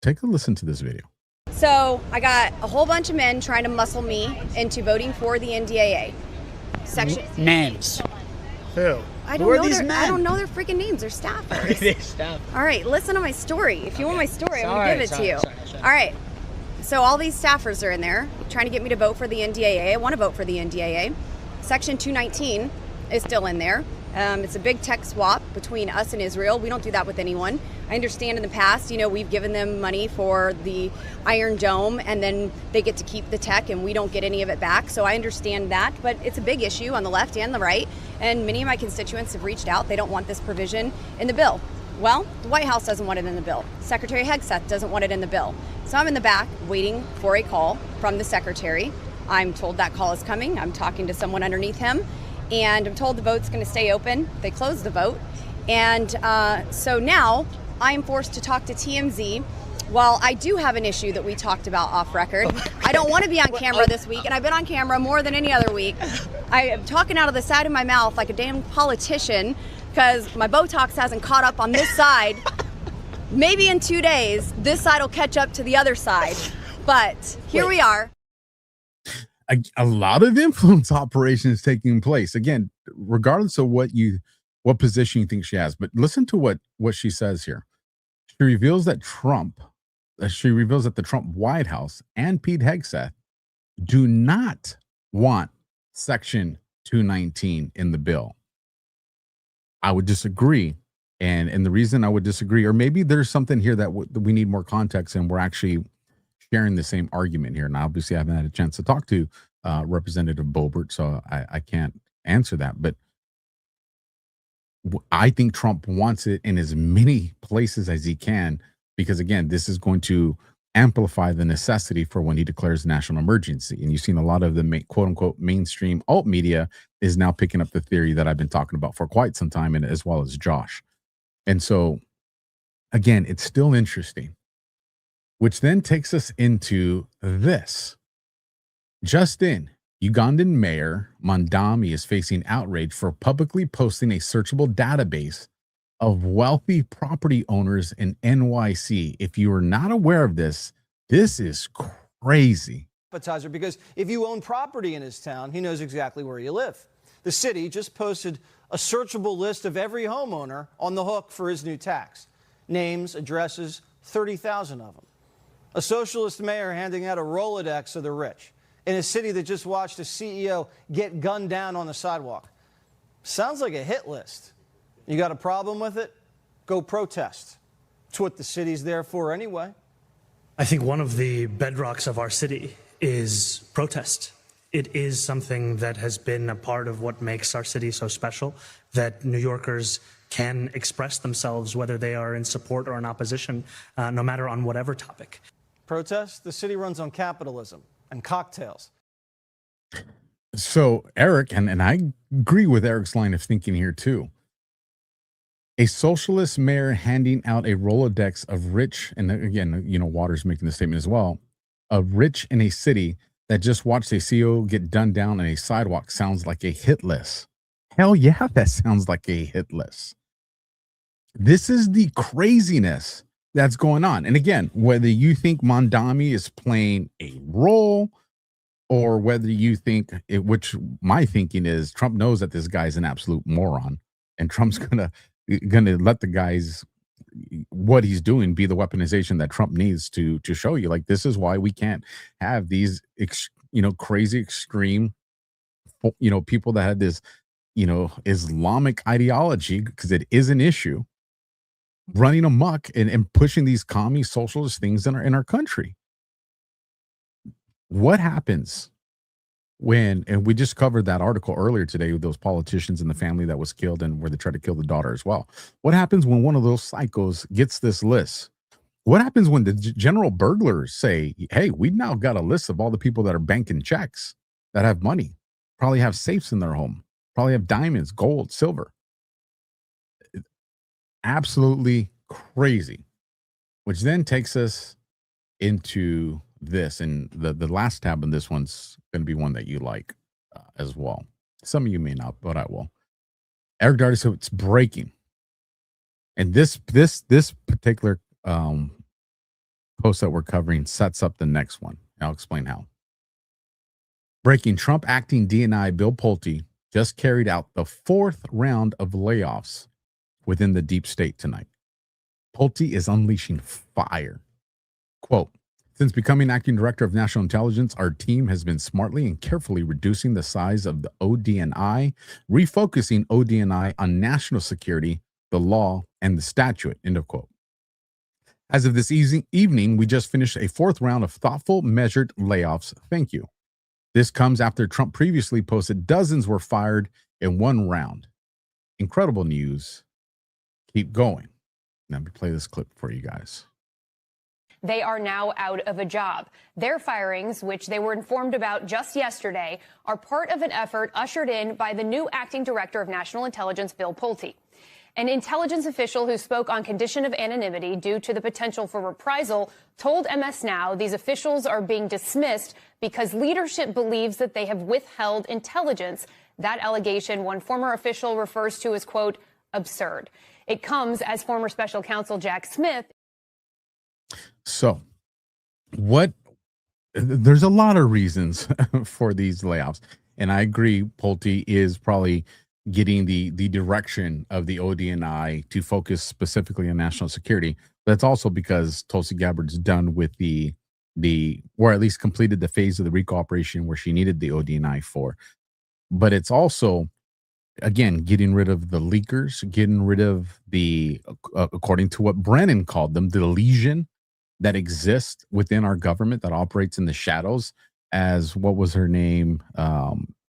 take a listen to this video. So I got a whole bunch of men trying to muscle me into voting for the NDAA. Names. Who? I Who are don't know these their, men? I don't know their freaking names. They're staffers. They staff. All right, listen to my story. If you want my story, I'm Sorry, gonna give it to you. sorry. All right. So all these staffers are in there trying to get me to vote for the NDAA. I want to vote for the NDAA. Section 219 is still in there. It's a big tech swap between us and Israel. We don't do that with anyone. I understand in the past, we've given them money for the Iron Dome, and then they get to keep the tech and we don't get any of it back. So I understand that, but it's a big issue on the left and the right. And many of my constituents have reached out. They don't want this provision in the bill. Well, the White House doesn't want it in the bill. Secretary Hegseth doesn't want it in the bill. So I'm in the back waiting for a call from the secretary. I'm told that call is coming. I'm talking to someone underneath him, and I'm told the vote's going to stay open. They closed the vote. And so now I'm forced to talk to TMZ. While I do have an issue that we talked about off record, I don't want to be on camera this week, and I've been on camera more than any other week. I am talking out of the side of my mouth like a damn politician because my Botox hasn't caught up on this side. Maybe in 2 days, this side will catch up to the other side. But here we are. A lot of influence operations taking place. Again, regardless of what position you think she has. But listen to what she says here. She reveals that the Trump White House and Pete Hegseth do not want Section 219 in the bill. I would disagree. And the reason I would disagree, or maybe there's something here that we need more context, and we're actually sharing the same argument here. And obviously I haven't had a chance to talk to Representative Boebert, so I can't answer that. But I think Trump wants it in as many places as he can, because again, this is going to amplify the necessity for when he declares national emergency. And you've seen a lot of the quote unquote mainstream alt media is now picking up the theory that I've been talking about for quite some time, and as well as Josh. And so again, it's still interesting, which then takes us into this. Just in, Ugandan Mayor Mondami is facing outrage for publicly posting a searchable database of wealthy property owners in NYC. If you are not aware of this, this is crazy. Appetizer, because if you own property in his town, he knows exactly where you live. The city just posted a searchable list of every homeowner on the hook for his new tax. Names, addresses, 30,000 of them. A socialist mayor handing out a Rolodex of the rich in a city that just watched a CEO get gunned down on the sidewalk. Sounds like a hit list. You got a problem with it? Go protest. It's what the city's there for anyway. I think one of the bedrocks of our city is protest. It is something that has been a part of what makes our city so special, that New Yorkers can express themselves, whether they are in support or in opposition, no matter on whatever topic. Protest? The city runs on capitalism and cocktails. So Eric, and I agree with Eric's line of thinking here too. A socialist mayor handing out a Rolodex of rich, and again, Waters making the statement as well, of rich in a city that just watched a CEO get done down on a sidewalk sounds like a hit list. Hell yeah, that sounds like a hit list. This is the craziness that's going on. And again, whether you think Mondami is playing a role, or whether you think which my thinking is Trump knows that this guy's an absolute moron, and Trump's gonna let the guys, what he's doing, be the weaponization that Trump needs to show you, like, this is why we can't have these crazy extreme people that had this Islamic ideology, because it is an issue, running amok and pushing these commie socialist things in our country. What happens when, and we just covered that article earlier today with those politicians and the family that was killed, and where they tried to kill the daughter as well. What happens when one of those psychos gets this list? What happens when the general burglars say, hey, we've now got a list of all the people that are banking checks, that have money, probably have safes in their home, probably have diamonds, gold, silver. Absolutely crazy. Which then takes us into this, and the last tab in this one's going to be one that you like. as well. Some of you may not, but I will. Eric Darty, so it's breaking. And this particular post that we're covering sets up the next one. I'll explain how. Breaking: Trump acting DNI Bill Pulte just carried out the 4th round of layoffs within the deep state tonight. Pulte is unleashing fire. Quote, since becoming acting director of national intelligence, our team has been smartly and carefully reducing the size of the ODNI, refocusing ODNI on national security, the law, and the statute, end of quote. As of this evening, we just finished a 4th round of thoughtful, measured layoffs. Thank you. This comes after Trump previously posted dozens were fired in one round. Incredible news. Keep going. Let me play this clip for you guys. They are now out of a job. Their firings, which they were informed about just yesterday, are part of an effort ushered in by the new acting director of national intelligence, Bill Pulte. An intelligence official who spoke on condition of anonymity due to the potential for reprisal told MS Now these officials are being dismissed because leadership believes that they have withheld intelligence. That allegation, one former official refers to as, quote, absurd. It comes as former special counsel Jack Smith. So there's a lot of reasons for these layoffs. And I agree, Pulte is probably getting the direction of the ODNI to focus specifically on national security. But that's also because Tulsi Gabbard's done with the or at least completed the phase of the RICO operation where she needed the ODNI for. But it's also, again, getting rid of the leakers, getting rid of the, according to what Brennan called them, the legion that exists within our government that operates in the shadows, as what was her name,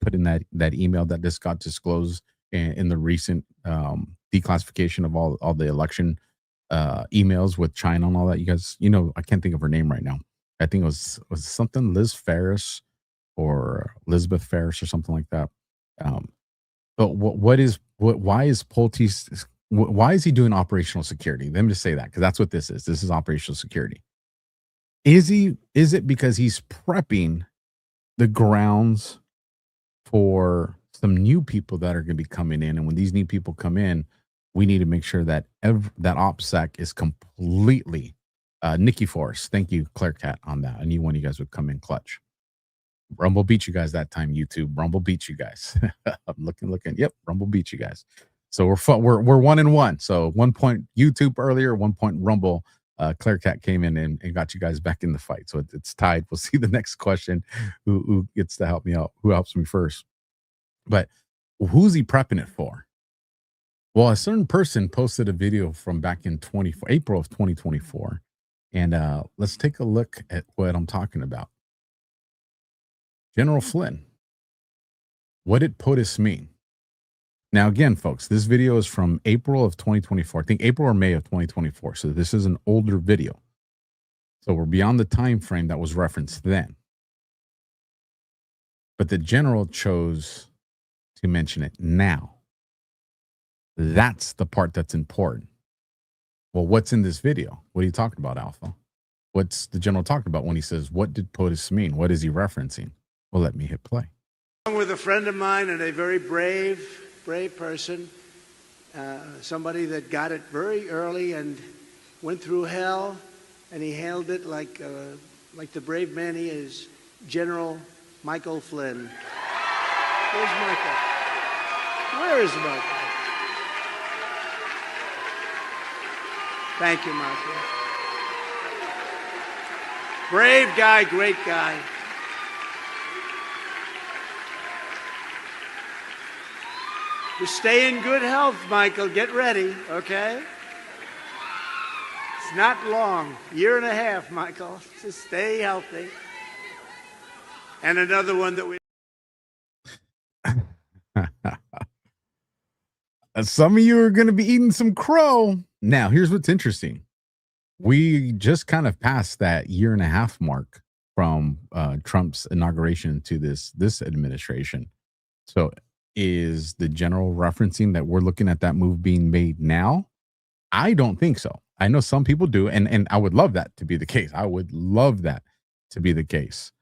put in that email that just got disclosed in the recent declassification of all the election emails with China and all that. You guys, I can't think of her name right now. I think it was something Liz Ferris or Elizabeth Ferris or something like that. But why is Pulte's, why is he doing operational security? Let me just say that, because that's what this is. This is operational security. Is it because he's prepping the grounds for some new people that are going to be coming in? And when these new people come in, we need to make sure that that OPSEC is completely, Nikki Force. Thank you, Claire Cat, on that. I knew one of you guys would come in clutch. Rumble beat you guys that time, YouTube. Rumble beat you guys. I'm looking. Yep, Rumble beat you guys. So we're 1-1. So 1 point YouTube earlier, 1 point Rumble. Claire Cat came in and got you guys back in the fight. So it's tied. We'll see the next question. Who gets to help me out? Who helps me first? But who's he prepping it for? Well, a certain person posted a video from back in April of 2024. And let's take a look at what I'm talking about. General Flynn. What did POTUS mean? Now, again, folks, this video is from April of 2024. I think April or May of 2024. So this is an older video. So we're beyond the time frame that was referenced then. But the general chose to mention it now. That's the part that's important. Well, what's in this video? What are you talking about, Alpha? What's the general talking about when he says, what did POTUS mean? What is he referencing? Well, let me hit play. Along with a friend of mine and a very brave person, somebody that got it very early and went through hell, and he handled it like the brave man he is, General Michael Flynn. Where's Michael? Where is Michael? Thank you, Michael. Brave guy, great guy. You stay in good health, Michael. Get ready, okay? It's not long. 1.5 years, Michael. Just stay healthy. And another one that we... Some of you are going to be eating some crow. Now, here's what's interesting. We just kind of passed that 1.5 year mark from Trump's inauguration to this administration. So is the general referencing that we're looking at that move being made now? I don't think so. I know some people do, and I would love that to be the case. I would love that to be the case.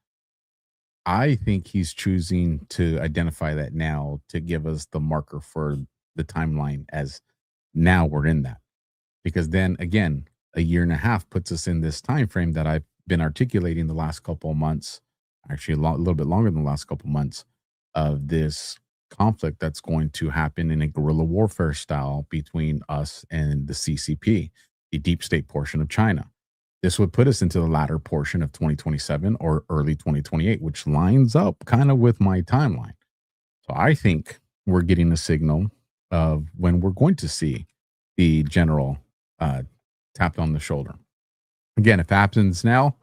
I think he's choosing to identify that now to give us the marker for the timeline as now we're in that. Because then again, a year and a half puts us in this time frame that I've been articulating the last couple of months, actually a little bit longer than the last couple of months, of this conflict that's going to happen in a guerrilla warfare style between us and the CCP, the deep state portion of China. This would put us into the latter portion of 2027 or early 2028, which lines up kind of with my timeline. So I think we're getting a signal of when we're going to see the general tapped on the shoulder. Again, if it happens now,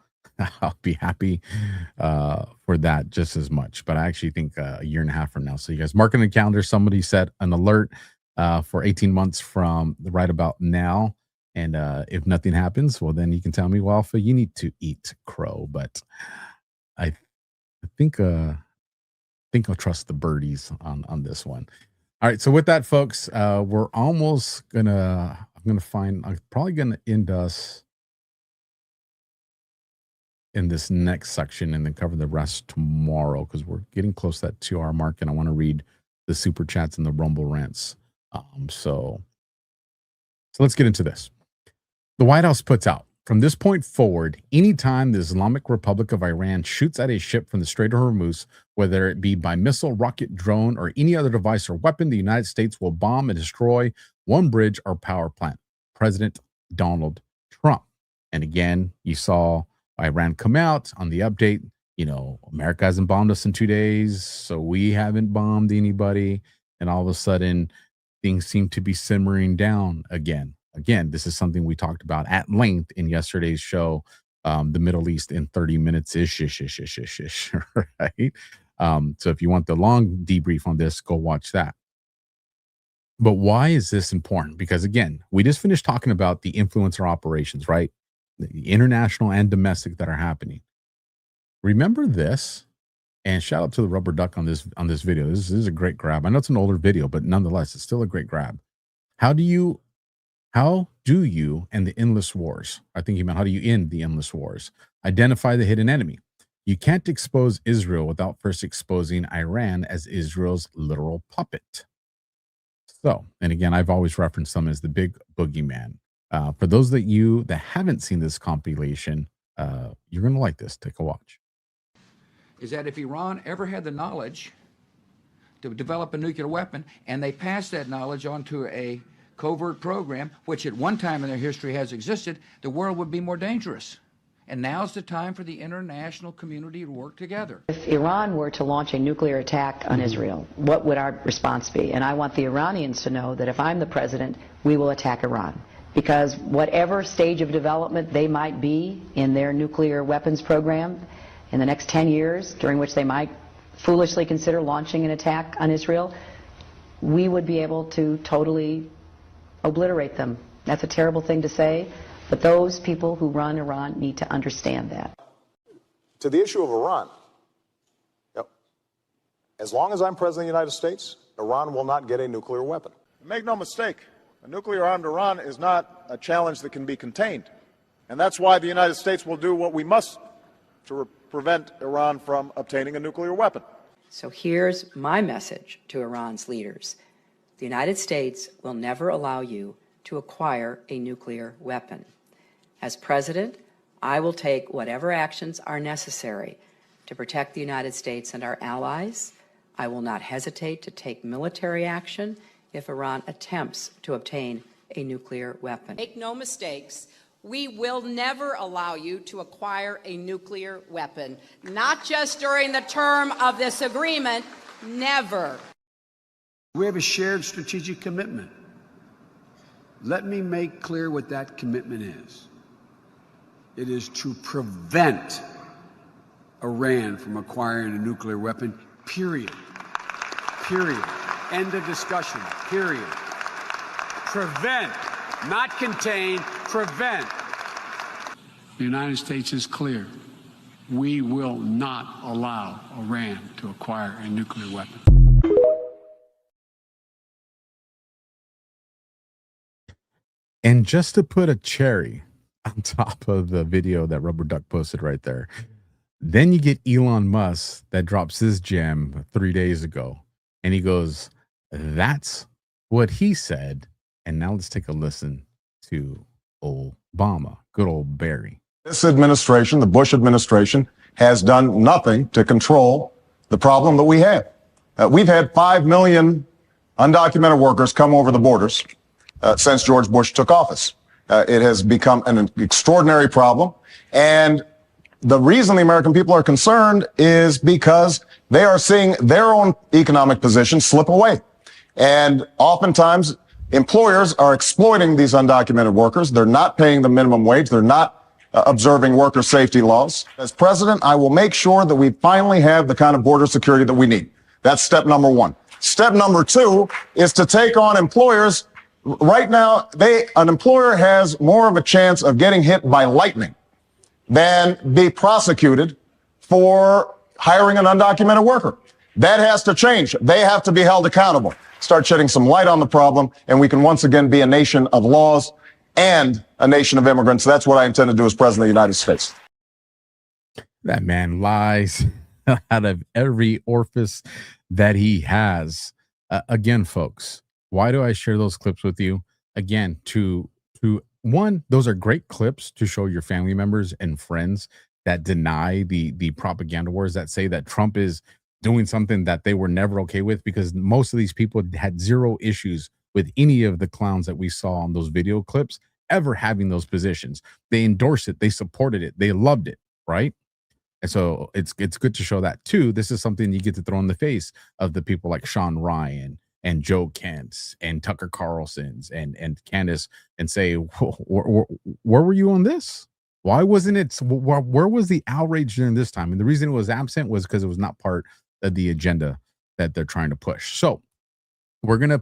I'll be happy for that just as much. But I actually think a year and a half from now. So you guys mark in the calendar. Somebody set an alert for 18 months from right about now. And if nothing happens, well, then you can tell me, well, Alpha, you need to eat crow. But I think I'll trust the birdies on this one. All right. So with that, folks, we're almost I'm probably gonna end us in this next section and then cover the rest tomorrow because we're getting close to that 2-hour mark, and I want to read the super chats and the Rumble rants. So let's get into this. The White House puts out, from this point forward, anytime the Islamic Republic of Iran shoots at a ship from the Strait of Hormuz, whether it be by missile, rocket, drone, or any other device or weapon, the United States will bomb and destroy one bridge or power plant. President Donald Trump. And again, you saw Iran come out on the update. You know, America hasn't bombed us in 2 days, so we haven't bombed anybody. And all of a sudden, things seem to be simmering down again. Again, this is something we talked about at length in yesterday's show, the Middle East in 30 minutes ish, right? So if you want the long debrief on this, go watch that. But why is this important? Because again, we just finished talking about the influencer operations, right? The international and domestic that are happening. Remember this, and shout out to the Rubber Duck on this video. This is a great grab. I know it's an older video, but nonetheless, it's still a great grab. How do you and the endless wars, I think he meant how do you end the endless wars, identify the hidden enemy? You can't expose Israel without first exposing Iran as Israel's literal puppet. So, and again, I've always referenced them as the big boogeyman. For those that haven't seen this compilation, you're going to like this. Take a watch. Is that if Iran ever had the knowledge to develop a nuclear weapon and they passed that knowledge onto a covert program, which at one time in their history has existed, the world would be more dangerous. And now's the time for the international community to work together. If Iran were to launch a nuclear attack on Israel, what would our response be? And I want the Iranians to know that if I'm the president, we will attack Iran. Because whatever stage of development they might be in their nuclear weapons program in the next 10 years, during which they might foolishly consider launching an attack on Israel, we would be able to totally obliterate them. That's a terrible thing to say, but those people who run Iran need to understand that. To the issue of Iran, as long as I'm president of the United States, Iran will not get a nuclear weapon. Make no mistake, a nuclear-armed Iran is not a challenge that can be contained. And that's why the United States will do what we must to prevent Iran from obtaining a nuclear weapon. So here's my message to Iran's leaders. The United States will never allow you to acquire a nuclear weapon. As president, I will take whatever actions are necessary to protect the United States and our allies. I will not hesitate to take military action if Iran attempts to obtain a nuclear weapon. Make no mistakes, we will never allow you to acquire a nuclear weapon, not just during the term of this agreement, never. We have a shared strategic commitment. Let me make clear what that commitment is. It is to prevent Iran from acquiring a nuclear weapon, period. Period. End of discussion, period. Prevent, not contain, prevent. The United States is clear. We will not allow Iran to acquire a nuclear weapon. And just to put a cherry on top of the video that Rubber Duck posted right there, Then you get Elon Musk that drops his gem 3 days ago, and he goes, that's what he said. And now let's take a listen to Obama, good old Barry. This administration, the Bush administration, has done nothing to control the problem that we have. We've had 5 million undocumented workers come over the borders since George Bush took office. It has become an extraordinary problem. And the reason the American people are concerned is because they are seeing their own economic position slip away. And oftentimes, employers are exploiting these undocumented workers. They're not paying the minimum wage. They're not observing worker safety laws. As president, I will make sure that we finally have the kind of border security that we need. That's step number one. Step number two is to take on employers. Right now, an employer has more of a chance of getting hit by lightning than be prosecuted for hiring an undocumented worker. That has to change. They have to be held accountable. Start shedding some light on the problem, and we can once again be a nation of laws and a nation of immigrants. That's what I intend to do as president of the United States. That man lies out of every orifice that he has. Again, folks, why do I share those clips with you? Again, to one, those are great clips to show your family members and friends that deny the propaganda wars that say that Trump is doing something that they were never okay with, because most of these people had zero issues with any of the clowns that we saw on those video clips ever having those positions. They endorsed it. They supported it. They loved it, right? And so it's good to show that too. This is something you get to throw in the face of the people like Sean Ryan and Joe Kent's and Tucker Carlson's and Candace, and say, where were you on this? Why wasn't it? Where was the outrage during this time? And the reason it was absent was because it was not part of the agenda that they're trying to push. So we're gonna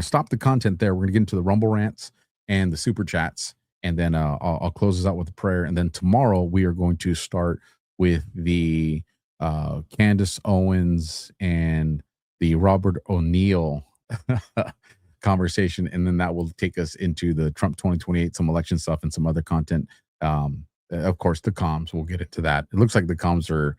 stop the content there. We're gonna get into the Rumble rants and the super chats, and then I'll close this out with a prayer. And then tomorrow we are going to start with the Candace Owens and the Robert O'Neill conversation, and then that will take us into the Trump 2028, some election stuff, and some other content. Of course, the comms. We'll get into that. It looks like the comms are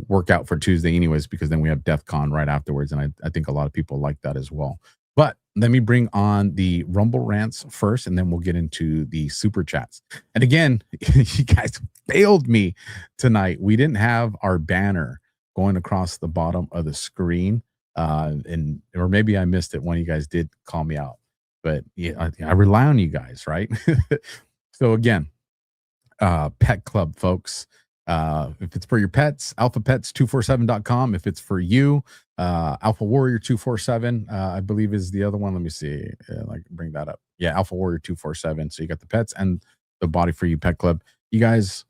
work out for Tuesday anyways, because then we have DEF CON right afterwards, and I think a lot of people like that as well. But let me bring on the Rumble rants first, and then we'll get into the super chats. And again, you guys failed me tonight. We didn't have our banner going across the bottom of the screen, or maybe I missed it. One of you guys did call me out, but yeah, I rely on you guys, right? So again, Pet Club, folks. If it's for your pets, alphapets247.com. If it's for you, AlphaWarrior247, I believe is the other one. Let me see. Bring that up. Yeah, AlphaWarrior247. So you got the pets and the Body for You Pet Club. You guys,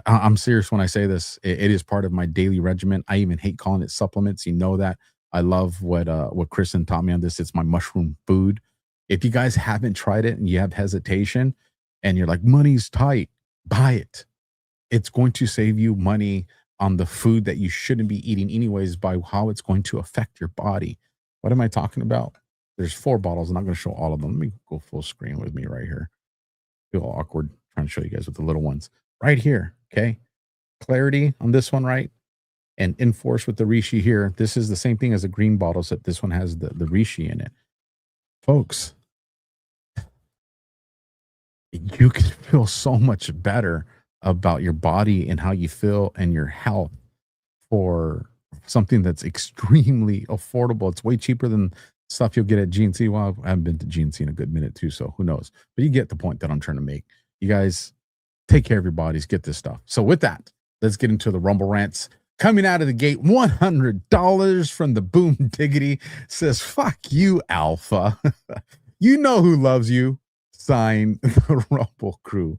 I'm serious when I say this. It is part of my daily regimen. I even hate calling it supplements. You know that. I love what Kristen taught me on this. It's my mushroom food. If you guys haven't tried it and you have hesitation and you're like, money's tight, buy it. It's going to save you money on the food that you shouldn't be eating anyways, by how it's going to affect your body. What am I talking about? There's 4 bottles. I'm not going to show all of them. Let me go full screen with me right here. I feel awkward trying to show you guys with the little ones. Right here, okay? Clarity on this one, right? And Enforce with the reishi here. This is the same thing as a green bottle, except this one has the reishi in it. Folks, you can feel so much better about your body and how you feel and your health for something that's extremely affordable. It's way cheaper than stuff you'll get at GNC. Well, I haven't been to GNC in a good minute too, so who knows? But you get the point that I'm trying to make. You guys take care of your bodies, get this stuff. So with that, let's get into the Rumble rants. Coming out of the gate, $100 from the Boom Diggity says, fuck you, Alpha. You know who loves you. Sign the Rumble Crew.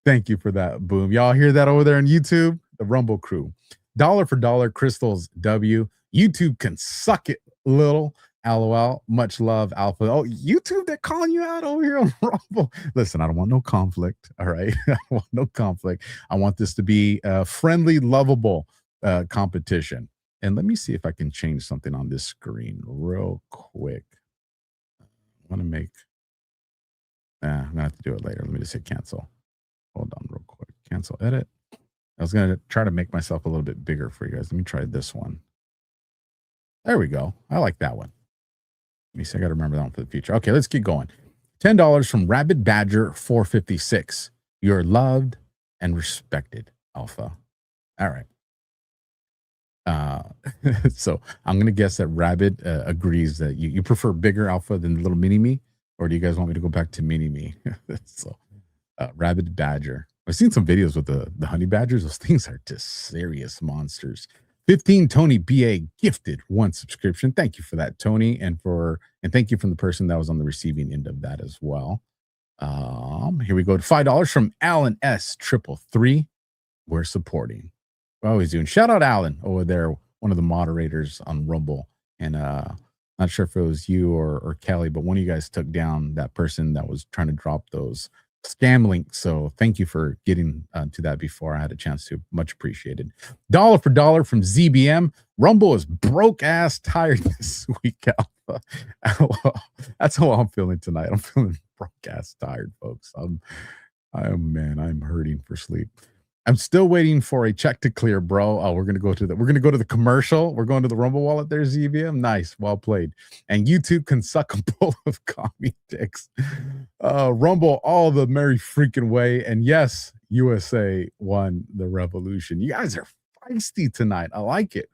Thank you for that, Boom. Y'all hear that over there on YouTube? The Rumble Crew. Dollar for dollar, Crystals W. YouTube can suck it, little. LOL. Much love, Alpha. Oh, YouTube, they're calling you out over here on Rumble. Listen, I don't want no conflict, all right? I don't want no conflict. I want this to be a friendly, lovable competition. And let me see if I can change something on this screen real quick. I want to make... I'm going to have to do it later. Let me just hit cancel. Hold on real quick. Cancel edit. I was going to try to make myself a little bit bigger for you guys. Let me try this one. There we go. I like that one. Let me see. I got to remember that one for the future. Okay, let's keep going. $10 from Rabid Badger 456. You're loved and respected, Alpha. All right. So I'm going to guess that Rabid agrees that you prefer bigger Alpha than the little mini-me, or do you guys want me to go back to mini-me? So Rabid Badger. I've seen some videos with the honey badgers. Those things are just serious monsters. 15 Tony BA gifted 1 subscription. Thank you for that, Tony, and thank you from the person that was on the receiving end of that as well. Here we go to $5 from Alan S333. We're supporting. We're always doing. Shout out Alan over there, one of the moderators on Rumble, and not sure if it was you or Kelly, but one of you guys took down that person that was trying to drop those scam links. So thank you for getting to that before I had a chance to. Much appreciated. Dollar for dollar from ZBM. Rumble is broke ass tired this week, Alpha. That's how I'm feeling tonight. I'm feeling broke ass tired, folks. I'm hurting for sleep. I'm still waiting for a check to clear, bro. Oh, we're gonna go to the commercial. We're going to the Rumble wallet there, ZBM. Nice, well played. And YouTube can suck a bowl of commie dicks. Rumble all the merry freaking way. And yes, USA won the revolution. You guys are feisty tonight. I like it.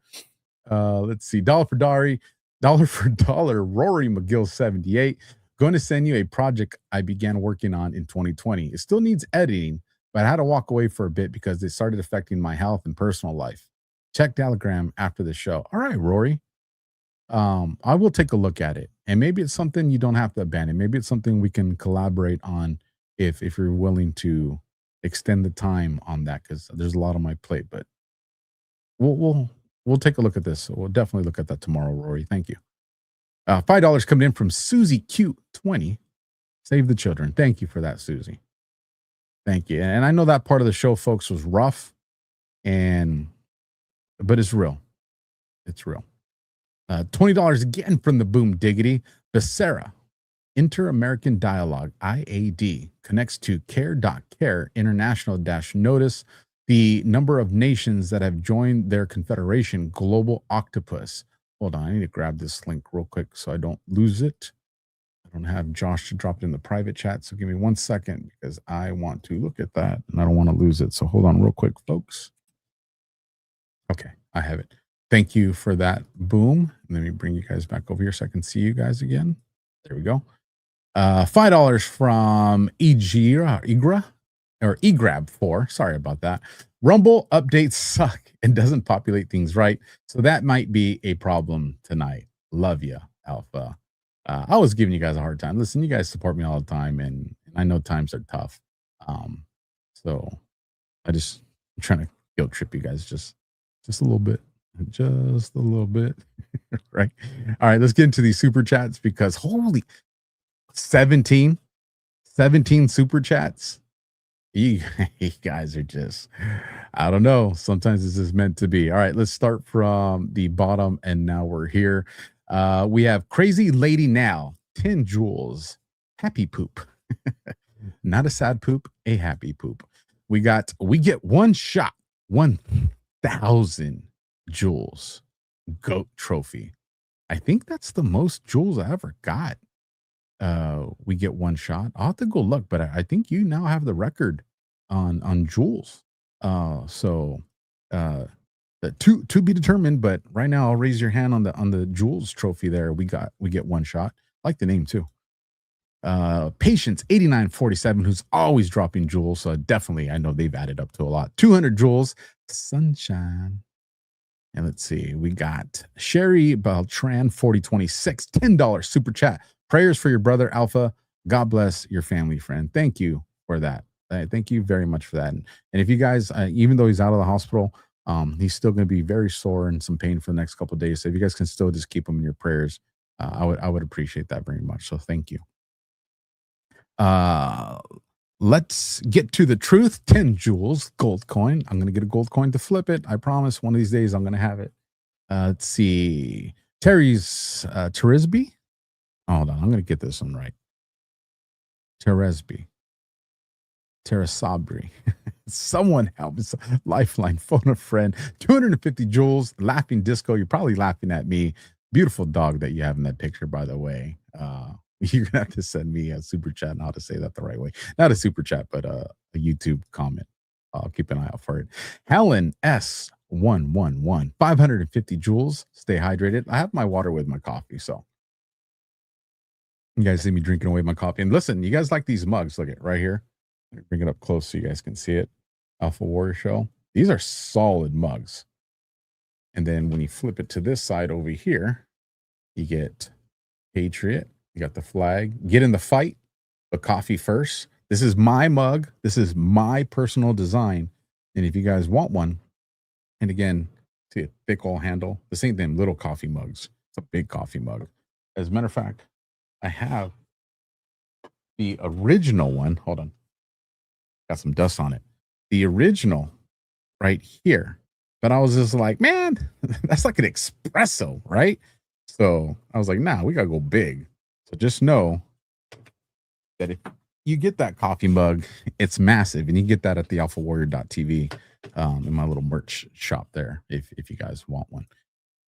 Let's see. Dollar for dollar, Rory McGill 78. Going to send you a project I began working on in 2020. It still needs editing, but I had to walk away for a bit because it started affecting my health and personal life. Check Telegram after the show. All right, Rory. I will take a look at it. And maybe it's something you don't have to abandon. Maybe it's something we can collaborate on if you're willing to extend the time on that, because there's a lot on my plate. But we'll take a look at this. We'll definitely look at that tomorrow, Rory. Thank you. $5 coming in from Susie Q20. Save the children. Thank you for that, Susie. Thank you. And I know that part of the show, folks, was rough, but it's real. It's real. $20 again from the Boom Diggity. Becerra, Inter-American Dialogue, IAD, connects to care.care international-notice the number of nations that have joined their confederation, Global Octopus. Hold on, I need to grab this link real quick so I don't lose it. I don't have Josh to drop it in the private chat, so give me 1 second because I want to look at that and I don't want to lose it. So hold on real quick, folks. Okay, I have it. Thank you for that, Boom. Let me bring you guys back over here so I can see you guys again. There we go. $5 from Egrab4. Sorry about that. Rumble updates suck and doesn't populate things right, so that might be a problem tonight. Love you, Alpha. I was giving you guys a hard time. Listen, you guys support me all the time, and I know times are tough. So I'm trying to guilt trip you guys just a little bit. Just a little bit. Right. All right, let's get into these super chats because holy 17 super chats. You guys are just, I don't know. Sometimes this is meant to be. All right, let's start from the bottom, and now we're here. We have Crazy Lady Now, 10 jewels, happy poop. Not a sad poop, a happy poop. We get one shot, 1,000 jewels, GOAT trophy. I think that's the most jewels I ever got. We get one shot. I'll have to go look, but I think you now have the record on jewels. So to be determined, but right now I'll raise your hand on the jewels trophy there. We get one shot. I like the name too. Patience 8947, who's always dropping jewels. So definitely I know they've added up to a lot. 200 jewels, sunshine. And let's see, we got Sherry Beltran 4026, $10 super chat. Prayers for your brother Alpha. God bless your family, friend. Thank you for that. Thank you very much for that. And if you guys, even though he's out of the hospital, he's still going to be very sore and some pain for the next couple of days. So if you guys can still just keep him in your prayers, I would appreciate that very much. So thank you. Let's get to the truth. 10 jewels, gold coin. I'm going to get a gold coin to flip it. I promise one of these days I'm going to have it. Let's see. Terry's Teresby. Hold on. I'm going to get this one right. Teresby. Terasabri. Someone help us. Lifeline, phone a friend. 250 joules, laughing disco. You're probably laughing at me. Beautiful dog that you have in that picture, by the way. You're gonna have to send me a super chat on how to say that the right way. Not a super chat, but a YouTube comment. I'll keep an eye out for it. Helen S111, 550 joules. Stay hydrated. I have my water with my coffee, so you guys see me drinking away my coffee. And listen, you guys like these mugs? Look at it right here. Bring it up close so you guys can see it. AlphaWarrior Show. These are solid mugs. And then when you flip it to this side over here, you get Patriot. You got the flag. Get in the fight, but coffee first. This is my mug. This is my personal design. And if you guys want one, and again, see a thick old handle. This ain't them little coffee mugs. It's a big coffee mug. As a matter of fact, I have the original one. Hold on. Got some dust on it. The original right here. But I was just like, man, that's like an espresso, right? So I was like, nah, we got to go big. So just know that if you get that coffee mug, it's massive. And you get that at the alphawarrior.tv in my little merch shop there if you guys want one.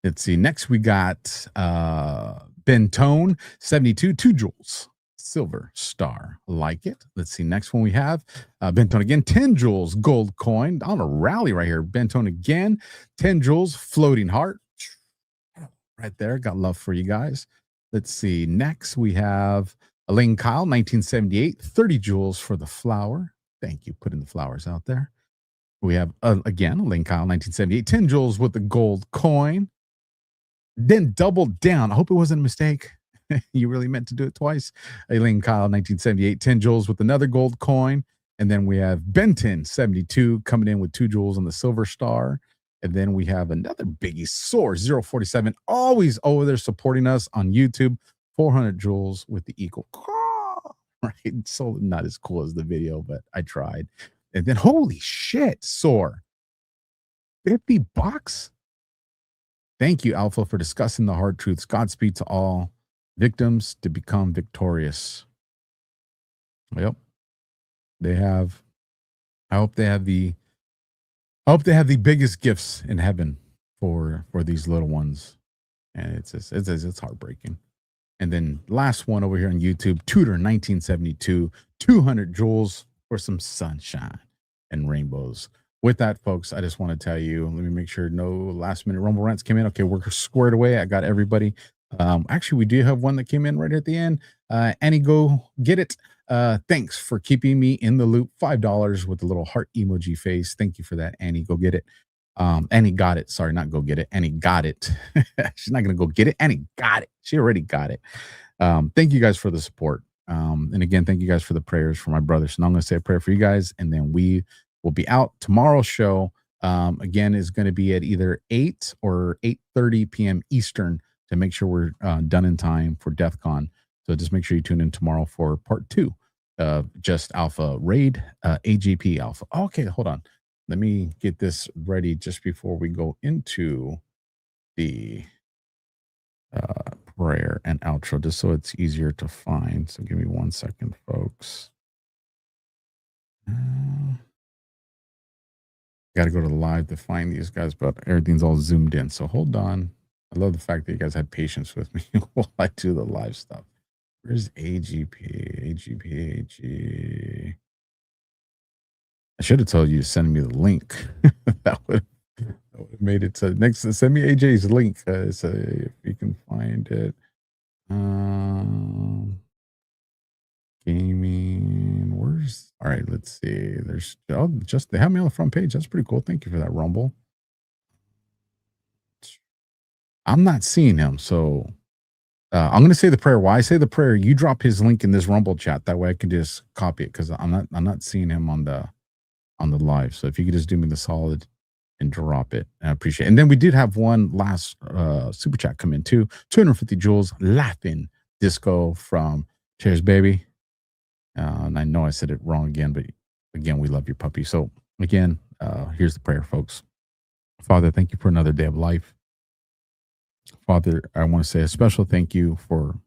Let's see. Next, we got Bentone 72, 2 joules. Silver star. Like it. Let's see. Next one we have Bentone again. 10 joules gold coin. On a rally right here. Bentone again. 10 joules floating heart. Right there. Got love for you guys. Let's see. Next we have Elaine Kyle 1978. 30 joules for the flower. Thank you. Putting the flowers out there. We have again Elaine Kyle 1978. 10 joules with the gold coin. Then doubled down. I hope it wasn't a mistake. You really meant to do it twice. Elaine Kyle, 1978, 10 joules with another gold coin. And then we have Benton, 72, coming in with 2 joules on the silver star. And then we have another biggie, Soar, 047, always over there supporting us on YouTube, 400 joules with the eagle. Right? So not as cool as the video, but I tried. And then, holy shit, Soar, $50. Thank you, Alpha, for discussing the hard truths. Godspeed to all victims to become victorious. Yep. They have, I hope they have the biggest gifts in heaven for these little ones. And it's heartbreaking. And then last one over here on YouTube, Tudor 1972, 200 joules for some sunshine and rainbows. With that, folks, I just want to tell you, let me make sure no last minute Rumble rants came in. Okay, we're squared away. I got everybody. Actually, we do have one that came in right at the end. Annie, go get it. Thanks for keeping me in the loop. $5 with a little heart emoji face. Thank you for that, Annie. Go get it. Annie got it. Sorry, not go get it. Annie got it. She's not going to go get it. Annie got it. She already got it. Thank you guys for the support. And again, thank you guys for the prayers for my brother. So now I'm going to say a prayer for you guys, and then we will be out. Tomorrow's show, again, is going to be at either 8 or 8:30 p.m. Eastern to make sure we're done in time for DEF CON. So just make sure you tune in tomorrow for part 2 of Just Alpha Raid, AGP Alpha. Okay, hold on. Let me get this ready just before we go into the prayer and outro, just so it's easier to find. So give me 1 second, folks. Got to go to live to find these guys, but everything's all zoomed in. So hold on. I love the fact that you guys had patience with me while I do the live stuff. Where's AGP? AG. I should have told you to send me the link. that would have made it to next. Send me AJ's link so if you can find it. Gaming. Where's? All right, let's see. There's just they have me on the front page. That's pretty cool. Thank you for that, Rumble. I'm not seeing him, so I'm going to say the prayer. While I say the prayer, you drop his link in this Rumble chat. That way, I can just copy it because I'm not seeing him on the live. So if you could just do me the solid and drop it, I appreciate it. And then we did have one last super chat come in too. 250 joules, laughing disco from Cheers Baby. And I know I said it wrong again, but again, we love your puppy. So again, here's the prayer, folks. Father, thank you for another day of life. Father, I want to say a special thank you for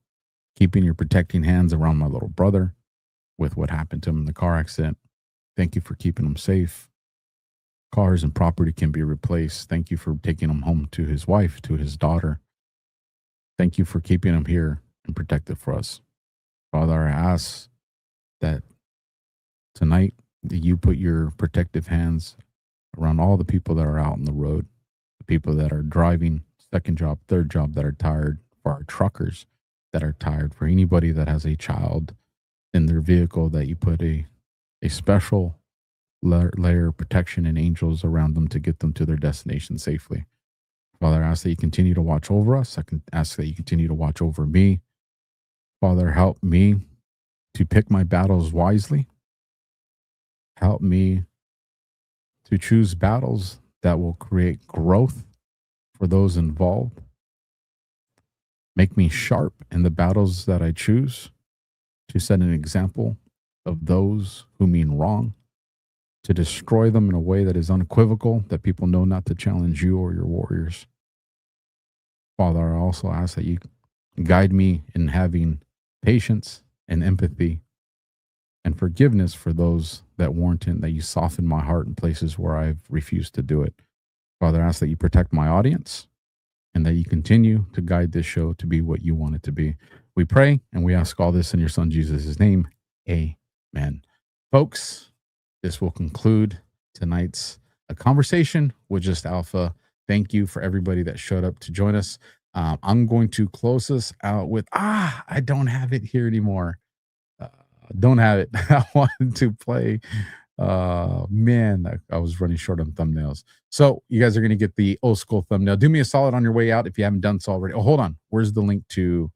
keeping your protecting hands around my little brother with what happened to him in the car accident. Thank you for keeping him safe. Cars and property can be replaced. Thank you for taking him home to his wife, to his daughter. Thank you for keeping him here and protected for us. Father, I ask that tonight that you put your protective hands around all the people that are out on the road, the people that are driving, second job, third job, that are tired, for our truckers that are tired, for anybody that has a child in their vehicle, that you put a special layer of protection and angels around them to get them to their destination safely. Father, I ask that you continue to watch over us. I can ask that you continue to watch over me. Father, help me to pick my battles wisely. Help me to choose battles that will create growth for those involved. Make me sharp in the battles that I choose, to set an example of those who mean wrong, to destroy them in a way that is unequivocal, that people know not to challenge you or your warriors. Father, I also ask that you guide me in having patience and empathy and forgiveness for those that warrant it, that you soften my heart in places where I've refused to do it. Father, I ask that you protect my audience and that you continue to guide this show to be what you want it to be. We pray and we ask all this in your son Jesus' name. Amen. Folks, this will conclude tonight's conversation with Just Alpha. Thank you for everybody that showed up to join us. I'm going to close this out with, I don't have it here anymore. Don't have it. I wanted to play. Man, I was running short on thumbnails. So you guys are going to get the old school thumbnail. Do me a solid on your way out if you haven't done so already. Oh, hold on. Where's the link to?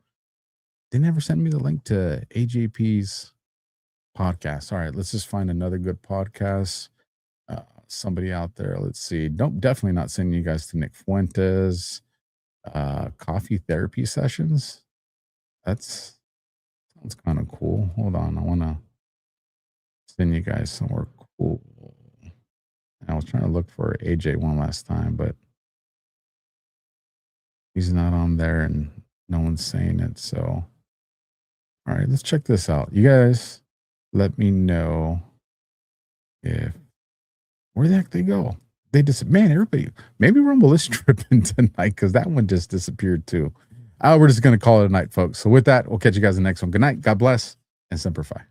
They never sent me the link to AJP's podcast. All right, let's just find another good podcast. Somebody out there. Let's see. Definitely not sending you guys to Nick Fuentes. Coffee therapy sessions. Sounds kind of cool. Hold on. I want to send you guys somewhere cool. I was trying to look for AJ one last time, but he's not on there and no one's saying it. So, all right, let's check this out. You guys, let me know if where the heck they go. They just, man, everybody, maybe Rumble is tripping tonight because that one just disappeared too. We're just going to call it a night, folks. So with that, we'll catch you guys in the next one. Good night. God bless and Semper Fi.